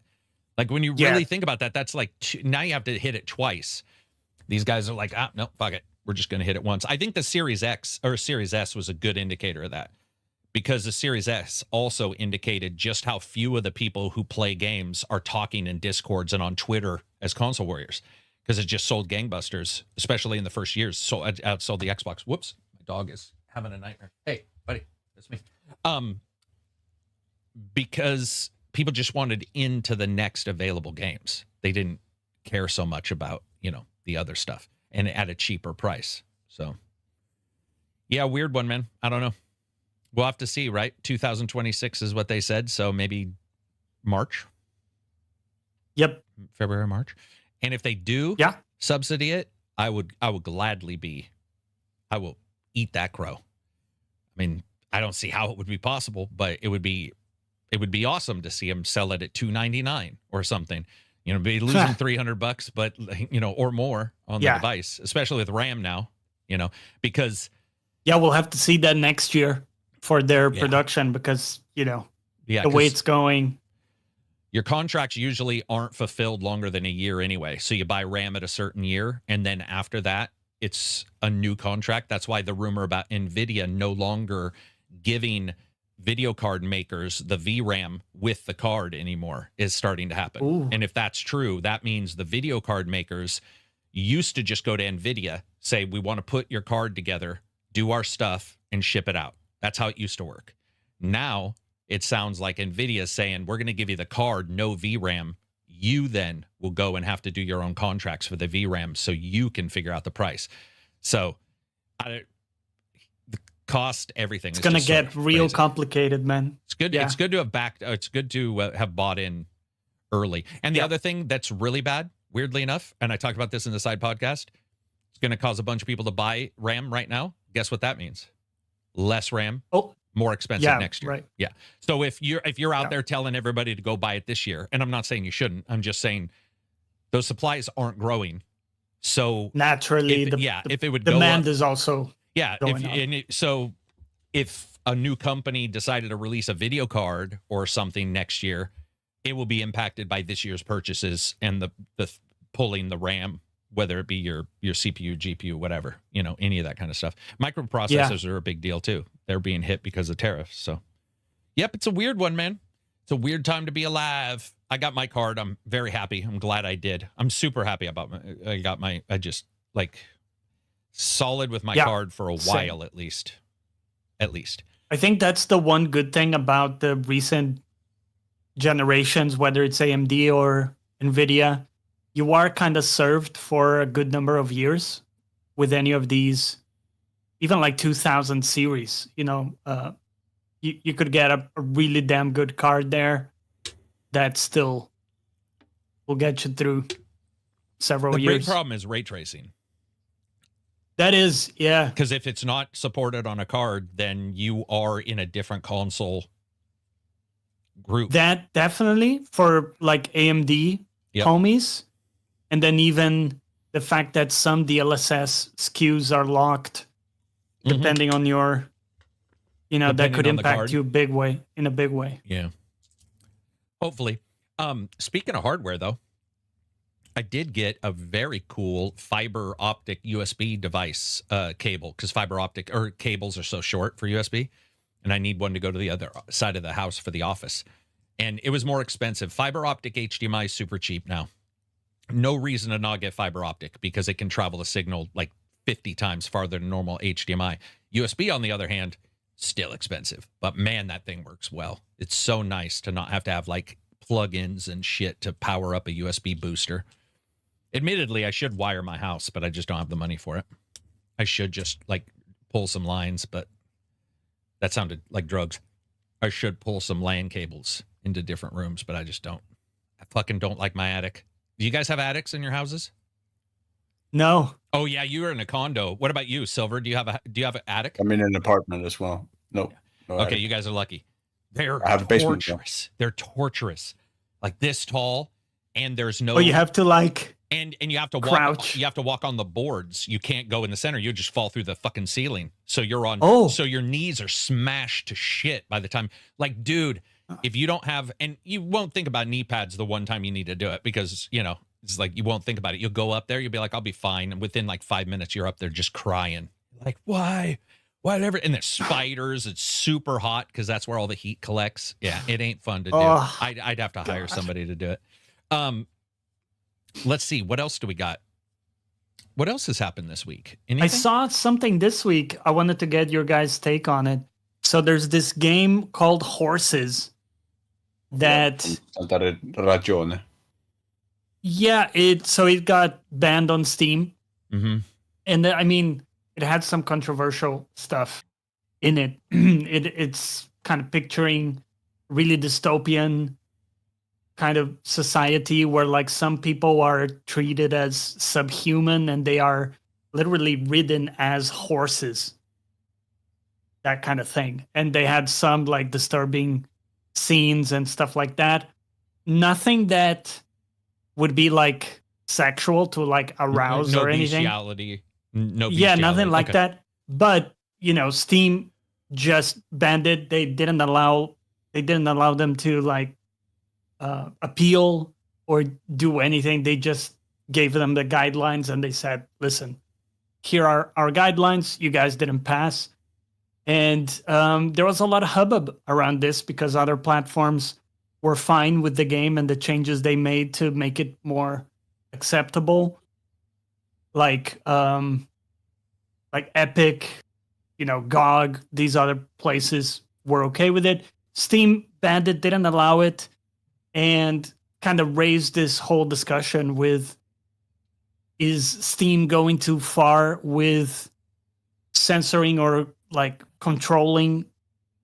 Like when you really think about that, that's like now you have to hit it twice. These guys are like, no, fuck it. We're just going to hit it once. I think the Series X or Series S was a good indicator of that, because the Series S also indicated just how few of the people who play games are talking in Discords and on Twitter as console warriors, because it just sold gangbusters, especially in the first years. So outsold the Xbox. Whoops, my dog is having a nightmare. Hey, buddy, that's me. Because people just wanted into the next available games. They didn't care so much about, the other stuff, and at a cheaper price. So yeah, weird one, man. I don't know. We'll have to see, right? 2026 is what they said. So maybe March. Yep. February, March. And if they do subsidy it, I would gladly I will eat that crow. I mean, I don't see how it would be possible, but it would be awesome to see them sell it at $299 or something. Be losing $300, but or more on the device, especially with RAM now. Because we'll have to see that next year for their production, because the way it's going. Your contracts usually aren't fulfilled longer than a year anyway. So you buy RAM at a certain year, and then after that, it's a new contract. That's why the rumor about NVIDIA no longer giving video card makers the VRAM with the card anymore is starting to happen. Ooh. And if that's true, that means the video card makers used to just go to NVIDIA, say, we want to put your card together, do our stuff, and ship it out. That's how it used to work. Now it sounds like NVIDIA is saying, we're going to give you the card, no VRAM. You then will go and have to do your own contracts for the VRAM so you can figure out the price. So the cost, everything. It's going to get real complicated, man. It's good. Yeah. It's good to have it's good to have bought in early. And the other thing that's really bad, weirdly enough, and I talked about this in the side podcast, it's going to cause a bunch of people to buy RAM right now. Guess what that means? Less RAM. More expensive next year. Right. Yeah. So if you're out there telling everybody to go buy it this year, and I'm not saying you shouldn't, I'm just saying those supplies aren't growing. So naturally, if it would go up, demand is also so if a new company decided to release a video card or something next year, it will be impacted by this year's purchases and the pulling the RAM, whether it be your CPU, GPU, whatever, any of that kind of stuff. Microprocessors are a big deal too. They're being hit because of tariffs. So, yep, it's a weird one, man. It's a weird time to be alive. I got my card. I'm very happy. I'm glad I did. I'm super happy about I just like solid with my card for a while, at least. I think that's the one good thing about the recent generations, whether it's AMD or NVIDIA. You are kind of served for a good number of years with any of these, even like 2000 series. You could get a really damn good card there that still will get you through several years. The big problem is ray tracing. That is, yeah. Because if it's not supported on a card, then you are in a different console group. That definitely for like AMD homies. And then even the fact that some DLSS SKUs are locked, depending on your, that could impact you in a big way. Yeah. Hopefully. Speaking of hardware, though, I did get a very cool fiber optic USB device cable, because fiber optic or cables are so short for USB, and I need one to go to the other side of the house for the office. And it was more expensive. Fiber optic HDMI is super cheap now. No reason to not get fiber optic, because it can travel the signal like 50 times farther than normal HDMI. USB, on the other hand, still expensive. But man, that thing works well. It's so nice to not have to have like plugins and shit to power up a USB booster. Admittedly, I should wire my house, but I just don't have the money for it. I should just like pull some lines, but that sounded like drugs. I should pull some LAN cables into different rooms, but I just don't. I fucking don't like my attic. Do you guys have attics in your houses? No. Oh yeah, you're in a condo. What about you, Silver? Do you have an attic? I'm in an apartment as well. No. Okay, you guys are lucky. They're I have a basement, torturous. They're torturous. Like this tall, and there's no. Oh, you have to like. And you have to walk. Crouch. You have to walk on the boards. You can't go in the center. You just fall through the fucking ceiling. So you're on. Oh. So your knees are smashed to shit by the time. Like, dude, if you don't have, and you won't think about knee pads the one time you need to do it because it's like you won't think about it. You'll go up there. You'll be like, I'll be fine. And within like 5 minutes, you're up there just crying. Like, why? Whatever. And there's spiders. It's super hot because that's where all the heat collects. Yeah, it ain't fun to do. Oh, I'd have to hire somebody to do it. Let's see. What else do we got? What else has happened this week? Anything? I saw something this week. I wanted to get your guys' take on it. So there's this game called Horses that Santa Ragione. yeah, it got banned on Steam. Mm-hmm. And I mean, it had some controversial stuff in it. It's kind of picturing really dystopian kind of society where like some people are treated as subhuman and they are literally ridden as horses, that kind of thing. And they had some like disturbing scenes and stuff like that. Nothing that would be like sexual to like arouse or anything. Bestiality. No bestiality. Yeah, nothing like Okay. that. But Steam just banned it. They didn't allow them to like appeal or do anything. They just gave them the guidelines and they said, listen, here are our guidelines. You guys didn't pass. And there was a lot of hubbub around this because other platforms were fine with the game and the changes they made to make it more acceptable. Like Epic, GOG, these other places were okay with it. Steam banned it, didn't allow it, and kind of raised this whole discussion with, is Steam going too far with censoring or like controlling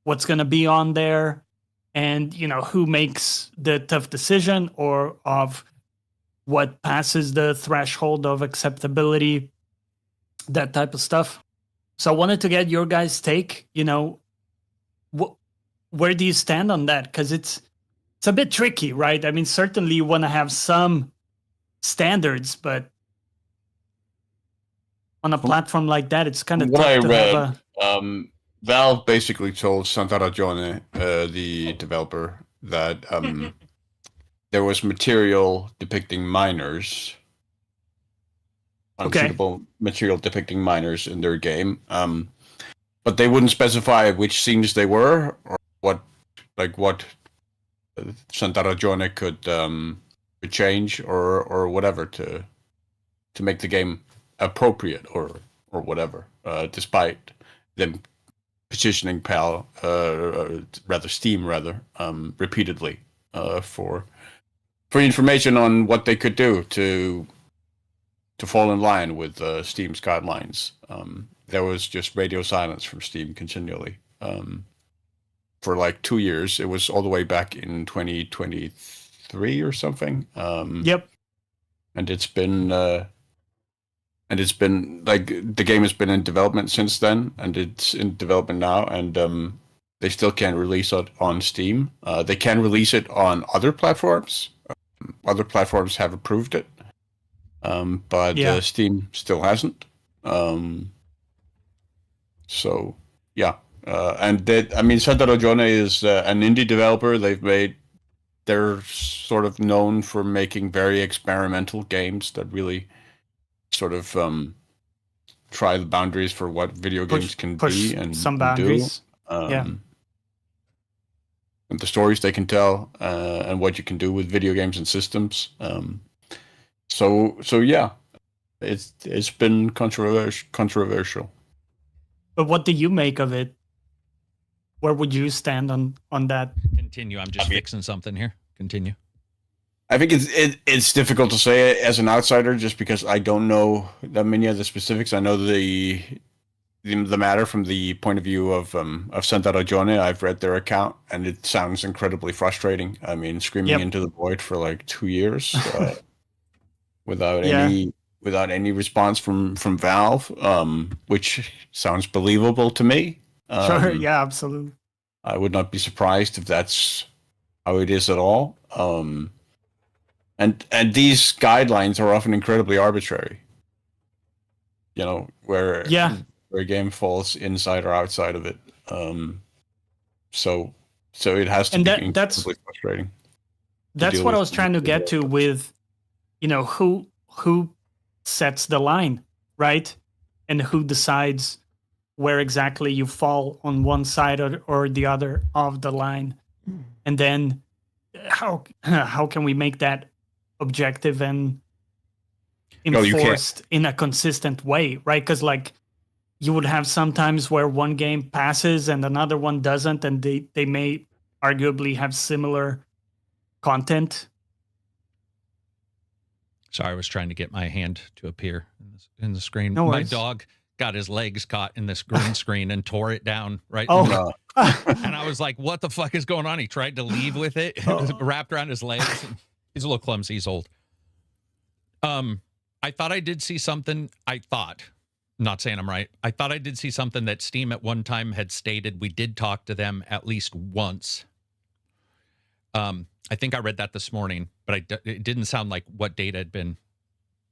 what's going to be on there? And, who makes the tough decision or of what passes the threshold of acceptability, that type of stuff. So I wanted to get your guys' take, where do you stand on that? Because it's a bit tricky, right? I mean, certainly you want to have some standards, but on a platform like that, it's kind of What tough I to read, have Valve basically told Santa Ragione, the developer, that there was material depicting minors, Okay. unsuitable material depicting minors in their game, but they wouldn't specify which scenes they were or what Santa Ragione could change or whatever to make the game appropriate or whatever, despite them petitioning Steam repeatedly for information on what they could do to fall in line with Steam's guidelines. There was just radio silence from Steam continually for like 2 years. It was all the way back in 2023 or something. Yep. And it's been like the game has been in development since then, and it's in development now, and they still can't release it on Steam. They can release it on other platforms. Other platforms have approved it, but Yeah. Steam still hasn't. So yeah, and Santa Ragione is an indie developer. They're sort of known for making very experimental games that really sort of try the boundaries for what video games can be and some do. boundaries. And the stories they can tell, and what you can do with video games and systems. So yeah, it's been controversial. But what do you make of it? Where would you stand on that? Continue. I'm just fixing something here. continue. I think it's difficult to say as an outsider, just because I don't know that many of the specifics. I know the matter from the point of view of Santa Ragione. I've read their account, and it sounds incredibly frustrating. I mean, screaming into the void for like 2 years without any response from Valve, which sounds believable to me. Sure, yeah, absolutely. I would not be surprised if that's how it is at all. And these guidelines are often incredibly arbitrary. You know, where a game falls inside or outside of it. So it has to be incredibly frustrating. That's what I was trying to get to with, you know, who sets the line, right? And who decides where exactly you fall on one side or the other of the line. And then how can we make that objective and enforced in a consistent way, right? Because like you would have sometimes where one game passes and another one doesn't, and they may arguably have similar content. Sorry, I was trying to get my hand to appear in the screen. No my worries. dog got his legs caught in this green screen and tore it down right. Oh. And I was like, what the fuck is going on? He tried to leave with it. It was wrapped around his legs. He's a little clumsy. He's old. I thought I did see something. Not saying I'm right. I thought I did see something that Steam at one time had stated. We did talk to them at least once. I think I read that this morning, but it didn't sound like what data had been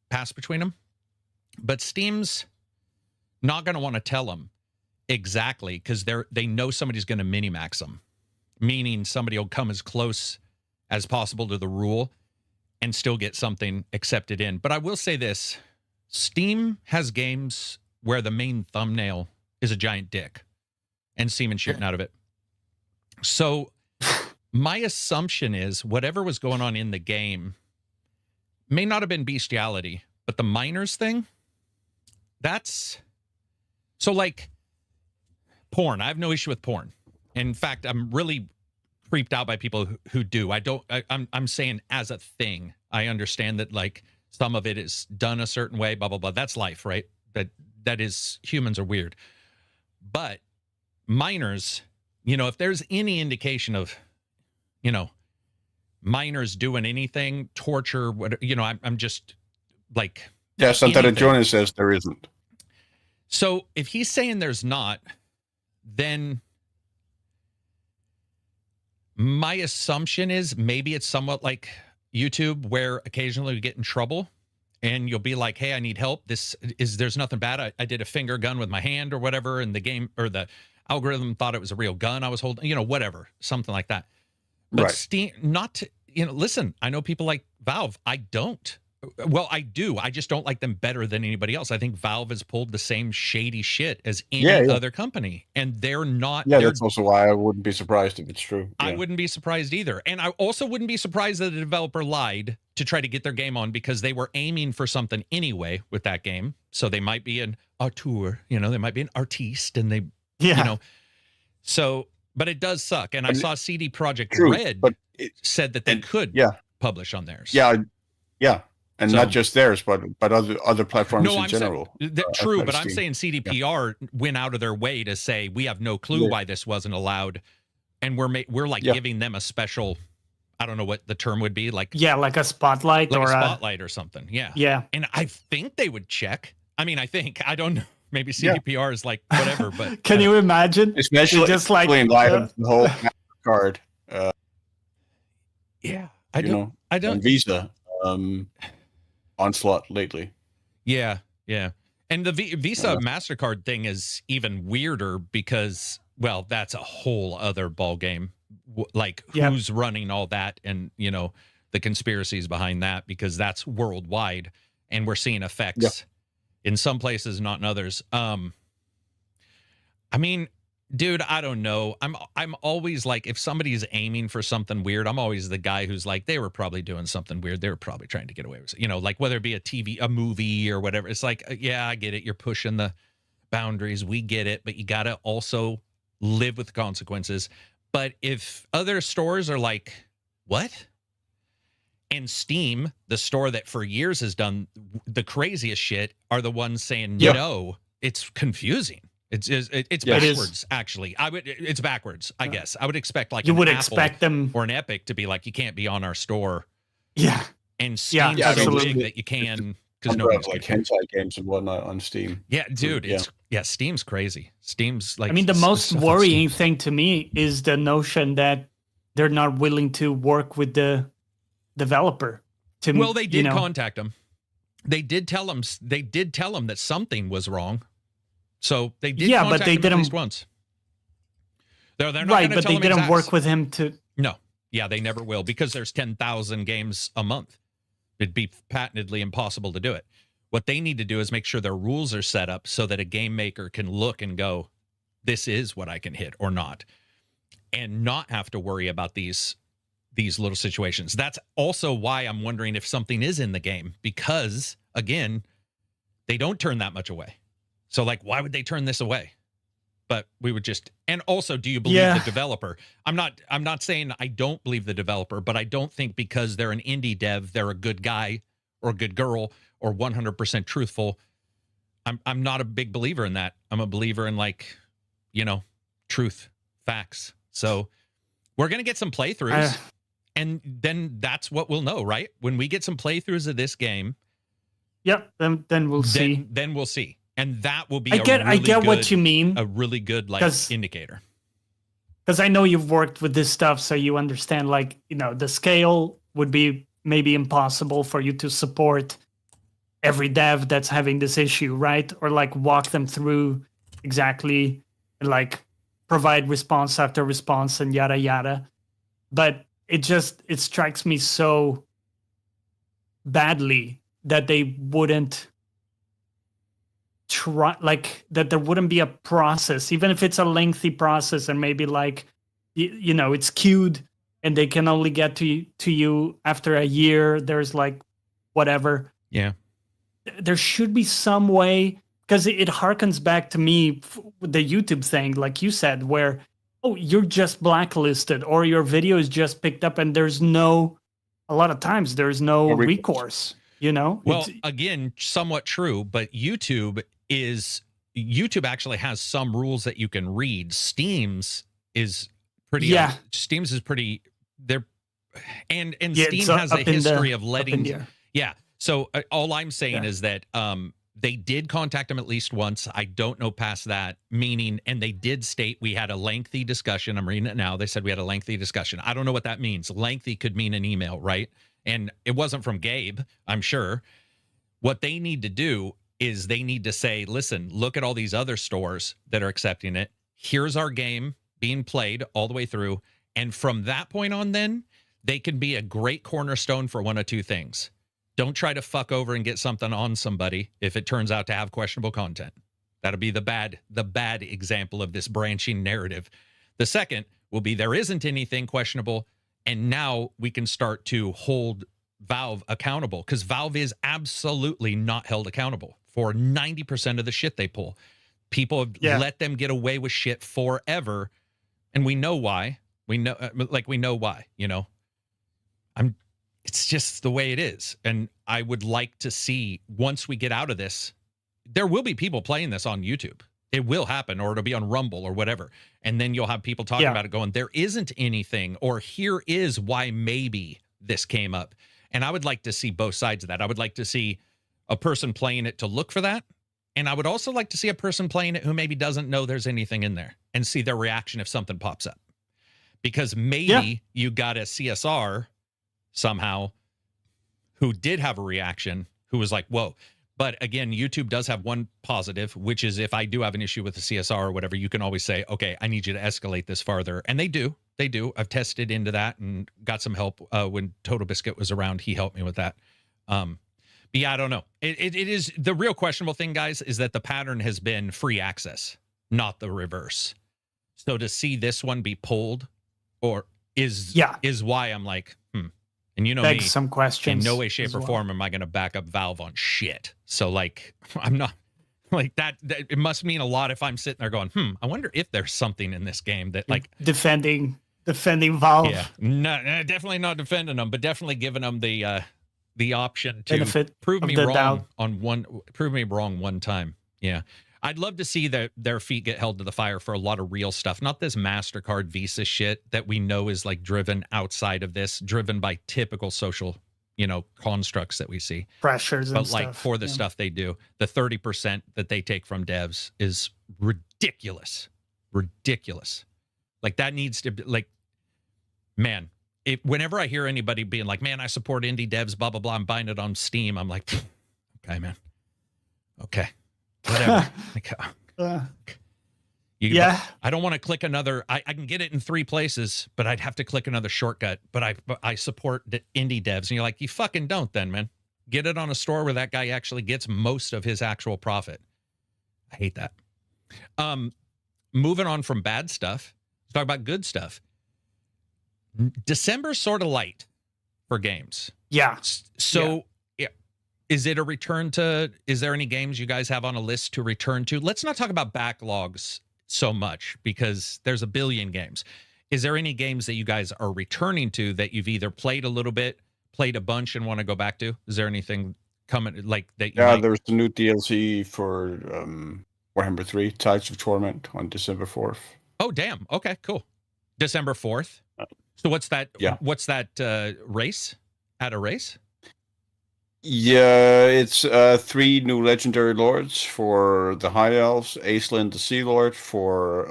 passed between them. But Steam's not going to want to tell them exactly, because they know somebody's going to minimax them, meaning somebody will come as close as possible to the rule and still get something accepted in. But I will say this, Steam has games where the main thumbnail is a giant dick and semen shooting out of it. So my assumption is whatever was going on in the game may not have been bestiality, but the minors thing, that's... So like porn, I have no issue with porn. In fact, I'm really creeped out by people who do. I'm saying as a thing, I understand that like some of it is done a certain way, blah, blah, blah. That's life, right? That is, humans are weird. But minors, you know, if there's any indication of, you know, minors doing anything, torture, whatever, you know, I'm just like... Yeah, Santa Ragione says there isn't. So if he's saying there's not, then my assumption is maybe it's somewhat like YouTube, where occasionally you get in trouble and you'll be like, hey, I need help. There's nothing bad. I did a finger gun with my hand or whatever, and the game or the algorithm thought it was a real gun I was holding, you know, whatever, something like that. But right. Steam, listen, I know people like Valve. I don't. Well, I do. I just don't like them better than anybody else. I think Valve has pulled the same shady shit as any other company, and they're not. Yeah, that's also why I wouldn't be surprised if it's true. I wouldn't be surprised either. And I also wouldn't be surprised that the developer lied to try to get their game on, because they were aiming for something anyway with that game. So they might be an auteur, you know, they might be an artiste, and they, you know. So, but it does suck. And I saw CD Projekt Red said that they could publish on theirs. Yeah. And not just theirs, but other platforms in general. True, but I'm saying CDPR went out of their way to say we have no clue why this wasn't allowed, and we're like giving them a special, I don't know what the term would be, like like a spotlight, like or a spotlight or something. Yeah. And I think they would check. I mean, I don't know. Maybe CDPR is like whatever, but can you imagine? Especially just like in light of the whole MasterCard. I don't. And Visa. Onslaught lately. Yeah. And the Visa MasterCard thing is even weirder because, well, that's a whole other ball game. Like who's running all that, and, you know, the conspiracies behind that, because that's worldwide, and we're seeing effects in some places, not in others. I mean, dude, I don't know. I'm always like, if somebody's aiming for something weird, I'm always the guy who's like, they were probably doing something weird. They were probably trying to get away with it. You know, like whether it be a movie or whatever. It's like, yeah, I get it. You're pushing the boundaries. We get it. But you got to also live with the consequences. But if other stores are like, what? And Steam, the store that for years has done the craziest shit, are the ones saying Yep. no. It's confusing. It's Yes. backwards. Actually, it's backwards. I guess I would expect like You an would Apple expect them. or an Epic to be like, you can't be on our store, Yeah. and Steam's Yeah, so absolutely. big that you can because Number nobody's of like gonna- hentai games and whatnot on Steam. Yeah, dude, Yeah. it's Steam's crazy. Steam's like, I mean, the most stuff on worrying Steam. thing to me is the notion that they're not willing to work with the developer. Well, they did you know, contact them. They did tell them. They did tell them that something was wrong. So they did. Yeah, but contact they him at didn't- least once. They're not right, gonna but tell they him didn't exact- work with him to. No, yeah, they never will because there's 10,000 games a month. It'd be patently impossible to do it. What they need to do is make sure their rules are set up so that a game maker can look and go, "This is what I can hit or not," and not have to worry about these little situations. That's also why I'm wondering if something is in the game, because again, they don't turn that much away. So like, why would they turn this away? But we would just, and also, do you believe Yeah. the developer? I'm not saying I don't believe the developer, but I don't think because they're an indie dev, they're a good guy or a good girl or 100% truthful. I'm not a big believer in that. I'm a believer in like, truth, facts. So we're going to get some playthroughs. And then that's what we'll know, right? When we get some playthroughs of this game, Yep. Then we'll see. then we'll see, and that will be. I get what you mean, A really good like 'Cause- indicator. because I know you've worked with this stuff, so you understand. Like, the scale would be maybe impossible for you to support every dev that's having this issue, right? Or like walk them through exactly, and like provide response after response and yada yada. But it strikes me so badly that they wouldn't try, like that there wouldn't be a process, even if it's a lengthy process, and maybe like it's queued and they can only get to you after a year. There's like whatever. Yeah. There should be some way, because it harkens back to me with the YouTube thing, like you said, where you're just blacklisted or your video is just picked up, and a lot of times there's no recourse. Well, again, somewhat true, but YouTube actually has some rules that you can read. Steam's is pretty. Steam's is pretty. And Steam has a history of letting. Yeah. So all I'm saying is that they did contact him at least once. I don't know past that, meaning, and they did state we had a lengthy discussion. I'm reading it now. They said we had a lengthy discussion. I don't know what that means. Lengthy could mean an email, right? And it wasn't from Gabe, I'm sure. What they need to do is they need to say, listen, look at all these other stores that are accepting it. Here's our game being played all the way through. And from that point on, then they can be a great cornerstone for one of two things. Don't try to fuck over and get something on somebody if it turns out to have questionable content. That'll be the bad example of this branching narrative. The second will be there isn't anything questionable, and now we can start to hold Valve accountable, because Valve is absolutely not held accountable for 90% of the shit they pull. People have let them get away with shit forever, and we know why. We know why. It's just the way it is. And I would like to see, once we get out of this, there will be people playing this on YouTube. It will happen, or it'll be on Rumble or whatever. And then you'll have people talking about it going, there isn't anything, or here is why maybe this came up. And I would like to see both sides of that. I would like to see a person playing it to look for that. And I would also like to see a person playing it who maybe doesn't know there's anything in there, and see their reaction if something pops up. Because maybe you got a CSR somehow who did have a reaction, who was like, whoa. But again, YouTube does have one positive, which is if I do have an issue with the CSR or whatever, you can always say, okay, I need you to escalate this farther. And they do. I've tested into that and got some help. When Total Biscuit was around, he helped me with that. But yeah, I don't know. It is the real questionable thing, guys, is that the pattern has been free access, not the reverse. So to see this one be pulled is why I'm like, And you know me, some questions. in no way, shape, or form am I going to back up Valve on shit. So like, I'm not like that. It must mean a lot if I'm sitting there going, I wonder if there's something in this game that like defending defending Valve. Yeah, no, definitely not defending them, but definitely giving them the option to Benefit prove of me the wrong doubt. on one. Prove me wrong one time. Yeah. I'd love to see their feet get held to the fire for a lot of real stuff, not this MasterCard Visa shit that we know is like driven outside of this, driven by typical social, constructs that we see. Pressures and But stuff. like for the stuff they do, the 30% that they take from devs is ridiculous. Ridiculous. Like that needs to be like, man, whenever I hear anybody being like, man, I support indie devs, blah, blah, blah, I'm buying it on Steam. I'm like, okay, man. Okay. Whatever. Yeah. I don't want to click another. I can get it in 3 places, but I'd have to click another shortcut. But I support the indie devs. And you're like, you fucking don't then, man. Get it on a store where that guy actually gets most of his actual profit. I hate that. Moving on from bad stuff, let's talk about good stuff. December's sort of light for games. Yeah. So is it a return to, is there any games you guys have on a list to return to? Let's not talk about backlogs so much because there's a billion games. Is there any games that you guys are returning to that you've either played a little bit, played a bunch and want to go back to? Is there anything coming like that? There's the new DLC for Warhammer 3, Tides of Torment on December 4th. Oh, damn. Okay, cool. December 4th. So what's that? Yeah. What's that race? At a race? Yeah, it's 3 new legendary lords for the High Elves, Aisling the Sea Lord for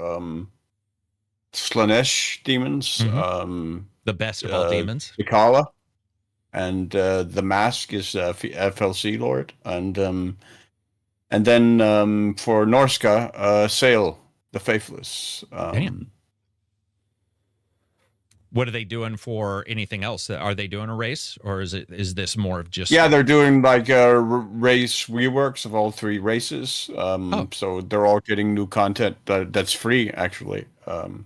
Slaanesh demons, the best of all demons, Vikala, and the Mask is FLC Lord, and then for Norska, Sail the Faithless. Damn. What are they doing for anything else? Are they doing a race, or is this more of just? Yeah, they're doing like race reworks of all 3 races. So they're all getting new content that's free actually, on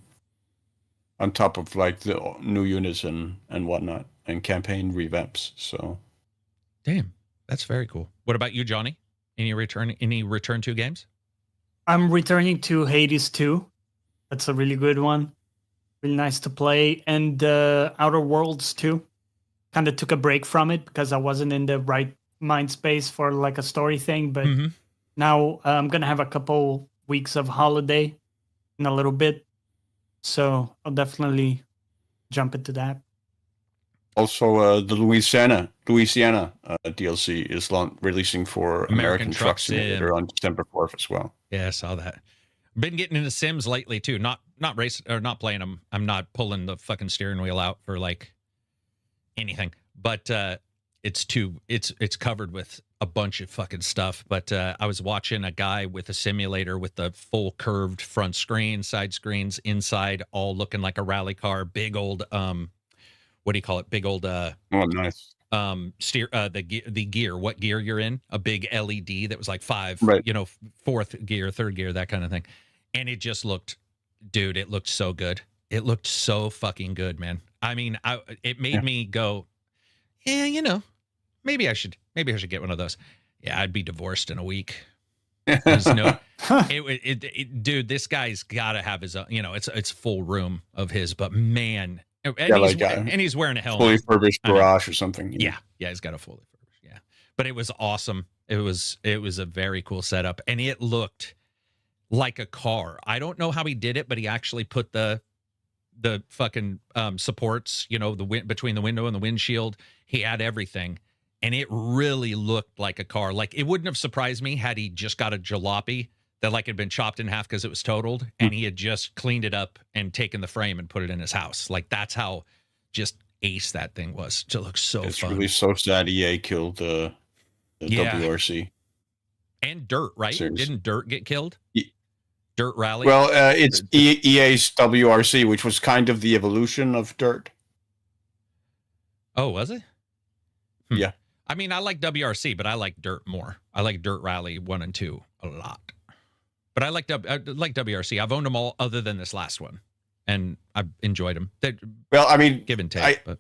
top of like the new units and whatnot and campaign revamps. So, damn, that's very cool. What about you, Johnny? Any return to games? I'm returning to Hades 2. That's a really good one. Really nice to play. And Outer Worlds too. Kind of took a break from it because I wasn't in the right mind space for like a story thing. But now I'm going to have a couple weeks of holiday in a little bit. So I'll definitely jump into that. Also, the Louisiana DLC is releasing for American Truck Simulator on December 4th as well. Yeah, I saw that. Been getting into Sims lately too. Not race or not playing them. I'm not pulling the fucking steering wheel out for like anything. But it's covered with a bunch of fucking stuff. But I was watching a guy with a simulator with the full curved front screen, side screens, inside, all looking like a rally car. Big old what do you call it? Big old oh, nice. Steer the gear, what gear you're in, a big LED that was like 5, right. 4th gear, 3rd gear, that kind of thing. And it just looked, dude, it looked so good. It looked so fucking good, man. I mean, it made me go, yeah, maybe I should get one of those. Yeah, I'd be divorced in a week. There's no, dude, this guy's got to have his own, it's full room of his, but man, and he's wearing a helmet. Fully refurbished garage or something. Yeah, he's got a fully refurbished. Yeah, but it was awesome. It was a very cool setup, and it looked like a car. I don't know how he did it, but he actually put the fucking supports, between the window and the windshield. He had everything, and it really looked like a car. Like it wouldn't have surprised me had he just got a jalopy that like had been chopped in half because it was totaled, and he had just cleaned it up and taken the frame and put it in his house. Like that's how just ace that thing was. It looks so it's fun. Really so sad EA killed the WRC. And Dirt, right? Series. Didn't Dirt get killed? Dirt Rally? Well, it's EA's WRC, which was kind of the evolution of Dirt. Oh, was it? Yeah. I mean, I like WRC, but I like Dirt more. I like Dirt Rally 1 and 2 a lot. But I like WRC. I've owned them all other than this last one, and I've enjoyed them. Well, I mean, give and take. But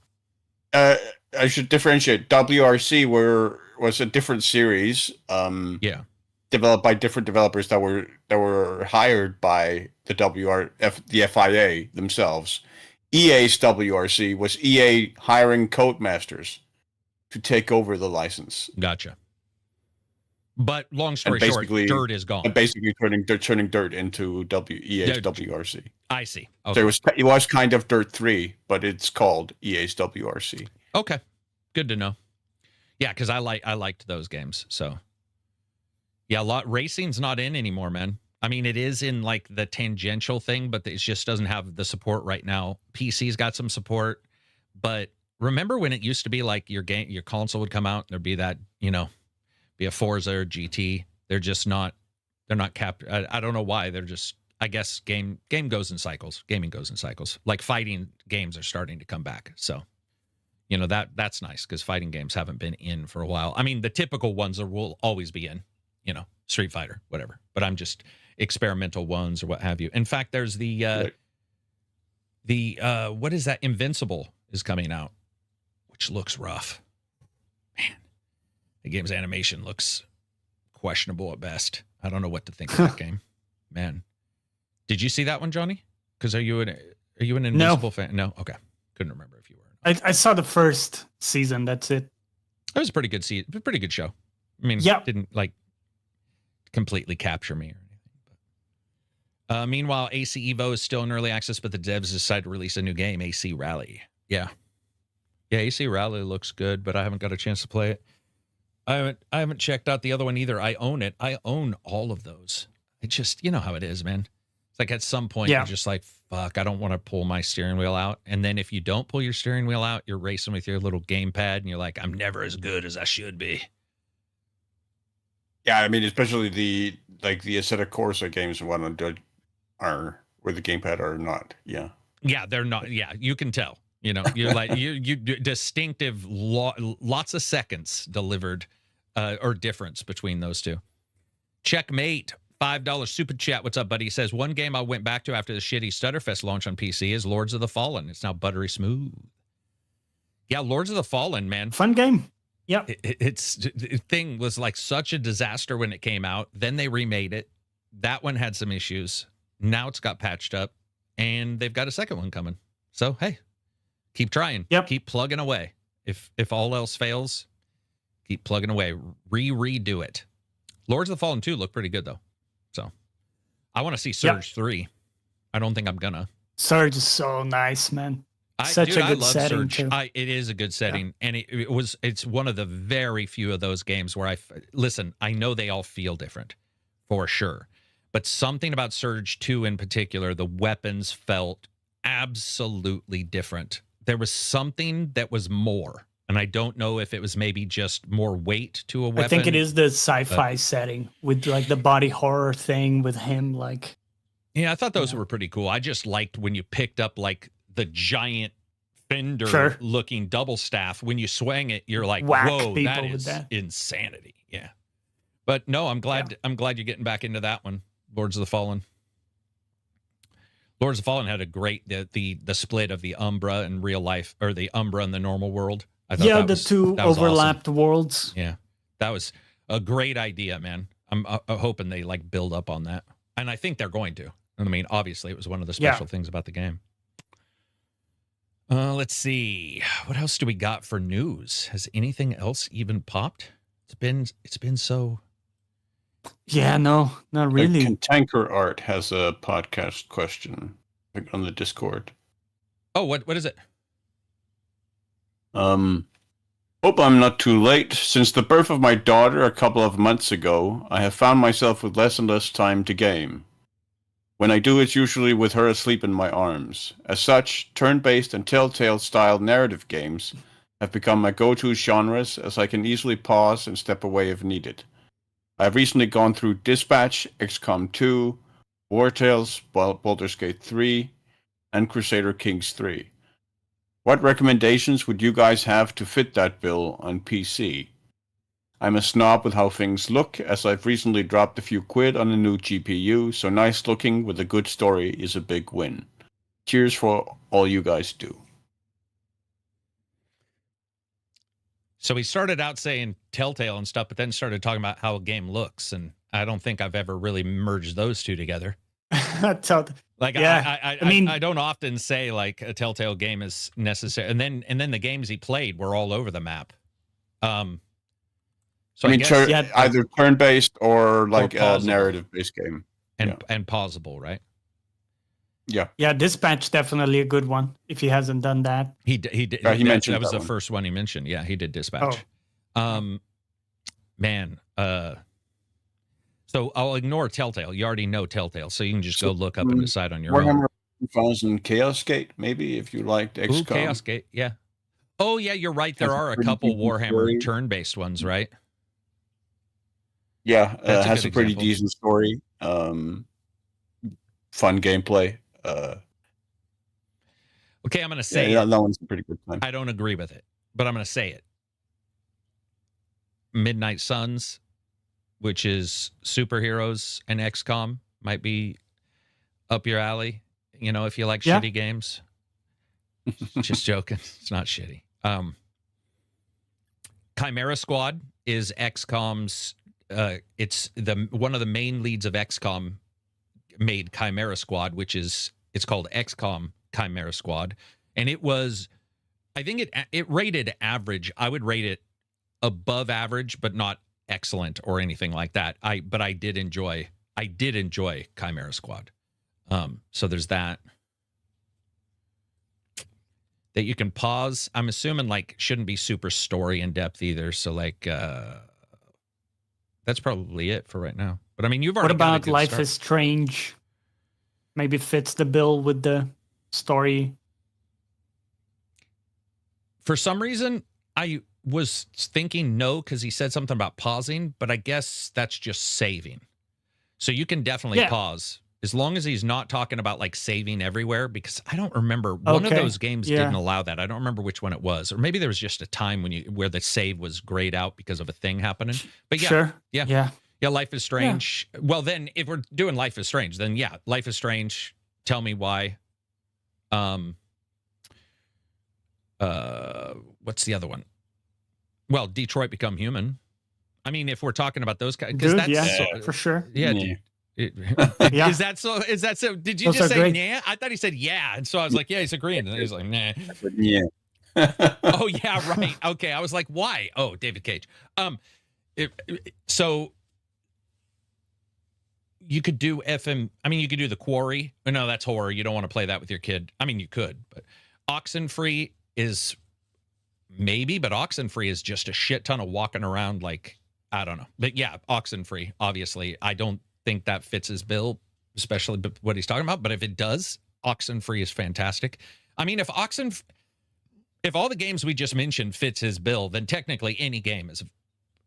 I should differentiate. WRC was a different series. Developed by different developers that were hired by the FIA themselves, EA's WRC was EA hiring Codemasters to take over the license. Gotcha. But long story And short, basically- Dirt is gone. And basically turning Dirt into EA's Yeah. WRC. I see. So Okay. it was kind of Dirt 3, but it's called EA's WRC. Okay. Good to know. Yeah, because I liked those games. So yeah, racing's not in anymore, man. I mean, it is in like the tangential thing, but it just doesn't have the support right now. PC's got some support, but remember when it used to be like your console would come out and there'd be that, be a Forza or GT. They're just not. They're not capped. I don't know why. They're just. I guess game goes in cycles. Gaming goes in cycles. Like fighting games are starting to come back. So, that's nice because fighting games haven't been in for a while. I mean, the typical ones will always be in. Street Fighter, whatever. But I'm just experimental ones or what have you. In fact, there's the what is that? Invincible is coming out, which looks rough. Man, the game's animation looks questionable at best. I don't know what to think of that game. Man, did you see that one, Johnny? Because are you an Invincible fan? No. Okay, couldn't remember if you were. I saw the first season. That's it. It was a pretty good pretty good show. I mean, Yeah. Didn't like completely capture me or anything. But meanwhile, AC Evo is still in early access, but the devs decided to release a new game, AC Rally. Yeah, AC Rally looks good, but I haven't got a chance to play it. I haven't checked out the other one either. I own it. I own all of those. It just, you know how it is, man. It's like at some point you're just like, fuck, I don't want to pull my steering wheel out. And then if you don't pull your steering wheel out, you're racing with your little gamepad and you're like, I'm never as good as I should be. Yeah, I mean, especially the Assetto Corsa games and whatnot are where the gamepad are not. Yeah. Yeah, they're not. Yeah, you can tell. You're like you distinctive lots of seconds delivered or difference between those two. Checkmate, $5 super chat. What's up, buddy? He says, one game I went back to after the shitty Stutterfest launch on PC is Lords of the Fallen. It's now buttery smooth. Yeah, Lords of the Fallen, man. Fun game. Yep. The thing was like such a disaster when it came out. Then they remade it. That one had some issues. Now it's got patched up, and they've got a second one coming. So hey, keep trying. Yep. Keep plugging away. If all else fails, keep plugging away. Redo it. Lords of the Fallen 2 look pretty good though. So I want to see Surge 3. I don't think I'm gonna. Surge is so nice, man. I love setting Surge. It is a good setting, and it's one of the very few of those games where I know they all feel different, for sure, but something about Surge 2 in particular, the weapons felt absolutely different. There was something that was more, and I don't know if it was maybe just more weight to a weapon. I think it is the sci-fi setting with like the body horror thing with him, like. Yeah, I thought those were pretty cool. I just liked when you picked up like the giant fender looking double staff. When you swing it, you're like, whoa, that is insanity. Yeah. But no, I'm glad you're getting back into that one. Lords of the Fallen. Lords of the Fallen had a great the split of the Umbra and real life, or the Umbra and the normal world. I thought the two overlapped worlds. Yeah. That was a great idea, man. I'm hoping they like build up on that. And I think they're going to. I mean, obviously, it was one of the special things about the game. Let's see. What else do we got for news? Has anything else even popped? It's been so. Yeah, no, not really. Cantanker Art has a podcast question on the Discord. Oh, what is it? Hope I'm not too late. Since the birth of my daughter a couple of months ago, I have found myself with less and less time to game. When I do, it's usually with her asleep in my arms. As such, turn-based and Telltale-style narrative games have become my go-to genres, as I can easily pause and step away if needed. I have recently gone through Dispatch, XCOM 2, War Tales, Baldur's Gate 3, and Crusader Kings 3. What recommendations would you guys have to fit that bill on PC? I'm a snob with how things look, as I've recently dropped a few quid on a new GPU, so nice looking with a good story is a big win. Cheers for all you guys do. So we started out saying Telltale and stuff, but then started talking about how a game looks, and I don't think I've ever really merged those two together. Like Yeah, I mean, I don't often say like a Telltale game is necessary, and then the games he played were all over the map. So I I mean, guess Yeah. either turn-based or like a pausable. narrative-based game. and pausable, right? Yeah. yeah, Dispatch definitely a good one if he hasn't done that. He did. Yeah, he mentioned that was that the one. first one he mentioned. Yeah, he did Dispatch. Man. So I'll ignore Telltale. You already know Telltale, so you can just go look up and decide on your own. Warhammer 2000 Chaos Gate, maybe, if you liked XCOM. Ooh, Chaos Gate. Yeah. Oh yeah, you're right. There Has a are a pretty couple decent Warhammer story. turn-based ones, right? Yeah, That's a has good a pretty example. decent story. Fun gameplay. Okay, I'm gonna say Yeah, it. that one's a pretty good time. I don't agree with it, but I'm gonna say it. Midnight Suns, which is superheroes and XCOM, might be up your alley. You know, if you like Yeah. shitty games. Just joking. It's not shitty. Chimera Squad is XCOM's. It's one of the main leads of XCOM made Chimera Squad, which is it's called XCOM Chimera Squad, and it was, I think it rated average. I would rate it above average, but not excellent or anything like that. I did enjoy Chimera Squad. So there's that you can pause. I'm assuming like shouldn't be super story in depth either. So like that's probably it for right now. But I mean, you've already What got a about good Life start. is Strange? Maybe fits the bill with the story. For some reason, I was thinking no because he said something about pausing, but I guess that's just saving. So you can definitely Yeah. pause as long as he's not talking about like saving everywhere, because I don't remember one of Okay. those games Yeah. didn't allow that. I don't remember which one it was, or maybe there was just a time where the save was grayed out because of a thing happening. But yeah, Sure. yeah. Yeah. yeah, Life is Strange. Well, then if we're doing Life is Strange, then yeah, Life is Strange. Tell me why. What's the other one? Well, Detroit Become Human. I mean, if we're talking about those guys, because Good. that's Yeah. For sure. yeah. Yeah. Yeah. Is that so? Is that so? Did you Those just are say great. yeah? I thought he said yeah, and so I was like, yeah, he's agreeing. And he's like, nah. But yeah. Oh yeah, right. Okay, I was like, why? Oh, David Cage. So you could do FM. I mean, you could do The Quarry. No, that's horror. You don't want to play that with your kid. I mean, you could, but Oxenfree is maybe, but Oxenfree is just a shit ton of walking around. Like I don't know, but yeah, Oxenfree. Obviously, I don't think that fits his bill, especially what he's talking about. But if it does, Oxenfree is fantastic. I mean, if all the games we just mentioned fits his bill, then technically any game is.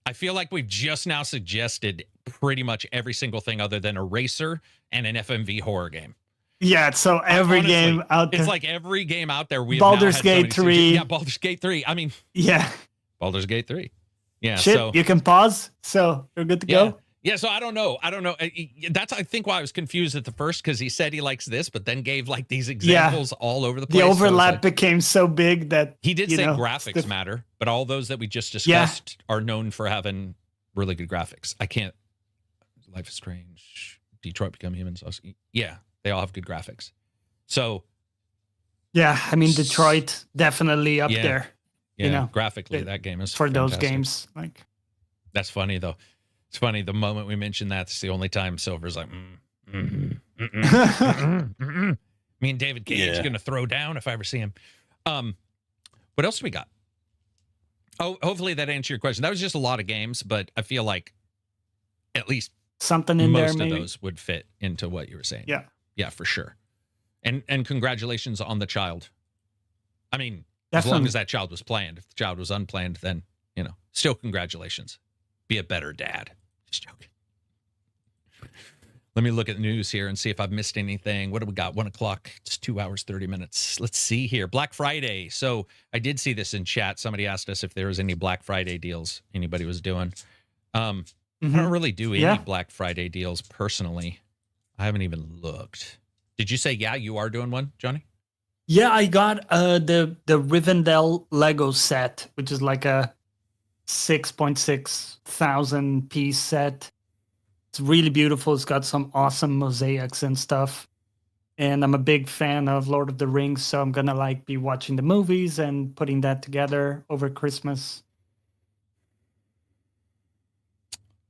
I feel like we've just now suggested pretty much every single thing other than a racer and an FMV horror game. Yeah. So every Honestly, game out there. It's like every game out there. We've Baldur's now had Gate so many 3. Yeah, Baldur's Gate 3. I mean, Yeah. Baldur's Gate 3. Yeah. Shit. So You can pause. So you're good to yeah. go. Yeah, so I don't know. That's I think why I was confused at the first, because he said he likes this, but then gave like these examples all over the place. The So it's overlap like- became so big that he did you say know, graphics stuff- matter, but all those that we just discussed are known for having really good graphics. I can't. Life is Strange, Detroit Become Human. Yeah, they all have good graphics. So Yeah, I mean Detroit definitely up Yeah. there yeah, know, graphically it- that game is for those fantastic. games. Like That's funny though. It's funny. The moment we mention that's the only time Silver's like, me and David Cage Yeah. gonna throw down if I ever see him. What else do we got? Oh, hopefully that answered your question. That was just a lot of games, but I feel like at least something in there most of maybe. those would fit into what you were saying. Yeah. Yeah, for sure. And congratulations on the child. I mean, as long Definitely. as that child was planned. If the child was unplanned, then, still congratulations. Be a better dad. Just joking. Let me look at the news here and see if I've missed anything. What do we got? 1 o'clock. It's 2 hours, 30 minutes. Let's see here. Black Friday. So I did see this in chat. Somebody asked us if there was any Black Friday deals anybody was doing. I don't really do any Yeah. Black Friday deals personally. I haven't even looked. Did you say, yeah, you are doing one, Johnny? Yeah, I got the Rivendell Lego set, which is like a 6.6 thousand piece set. It's really beautiful. It's got some awesome mosaics and stuff. and I'm a big fan of Lord of the Rings, so I'm gonna like be watching the movies and putting that together over Christmas.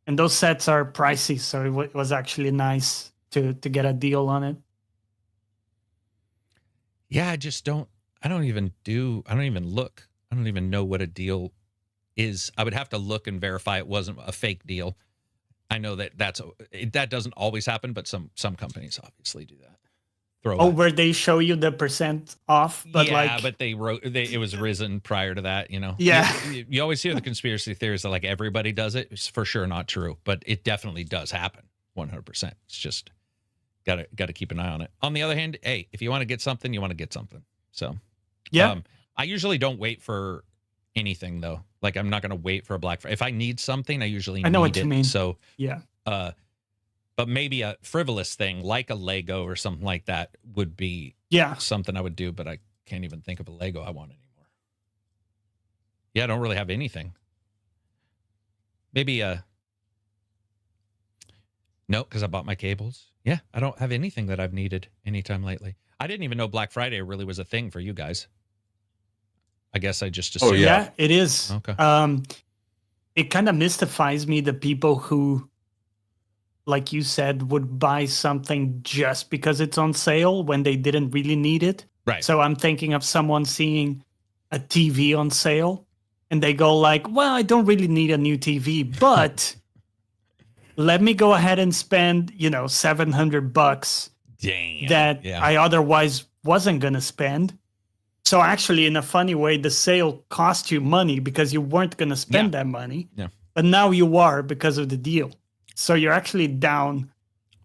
And those sets are pricey, so it was actually nice to get a deal on it. Yeah, I don't even look. I don't even know what a deal is. I would have to look and verify it wasn't a fake deal. I know that that doesn't always happen, but some companies obviously do that. Where they show you the percent off, but yeah, but it was risen prior to that, you know. Yeah, you always hear the conspiracy theories that like everybody does it. It's for sure not true, but it definitely does happen. 100%. It's just gotta keep an eye on it. On the other hand, hey, if you want to get something, you want to get something. So yeah. I usually don't wait for anything though. Like I'm not gonna wait for a Black Friday. If I need something, I usually I know need what you it. mean. So yeah. But maybe a frivolous thing like a Lego or something like that would be something I would do, but I can't even think of a Lego I want anymore. Yeah, I don't really have anything. Maybe no, because I bought my cables. Yeah, I don't have anything that I've needed anytime lately. I didn't even know Black Friday really was a thing for you guys. I guess I just assumed. Oh, yeah, it is. Okay. It kind of mystifies me, the people who, like you said, would buy something just because it's on sale when they didn't really need it. Right. So I'm thinking of someone seeing a TV on sale and they go like, well, I don't really need a new TV, but let me go ahead and spend, $700 Damn. that I otherwise wasn't going to spend. So actually, in a funny way, the sale cost you money because you weren't going to spend that money. Yeah. But now you are because of the deal. So you're actually down.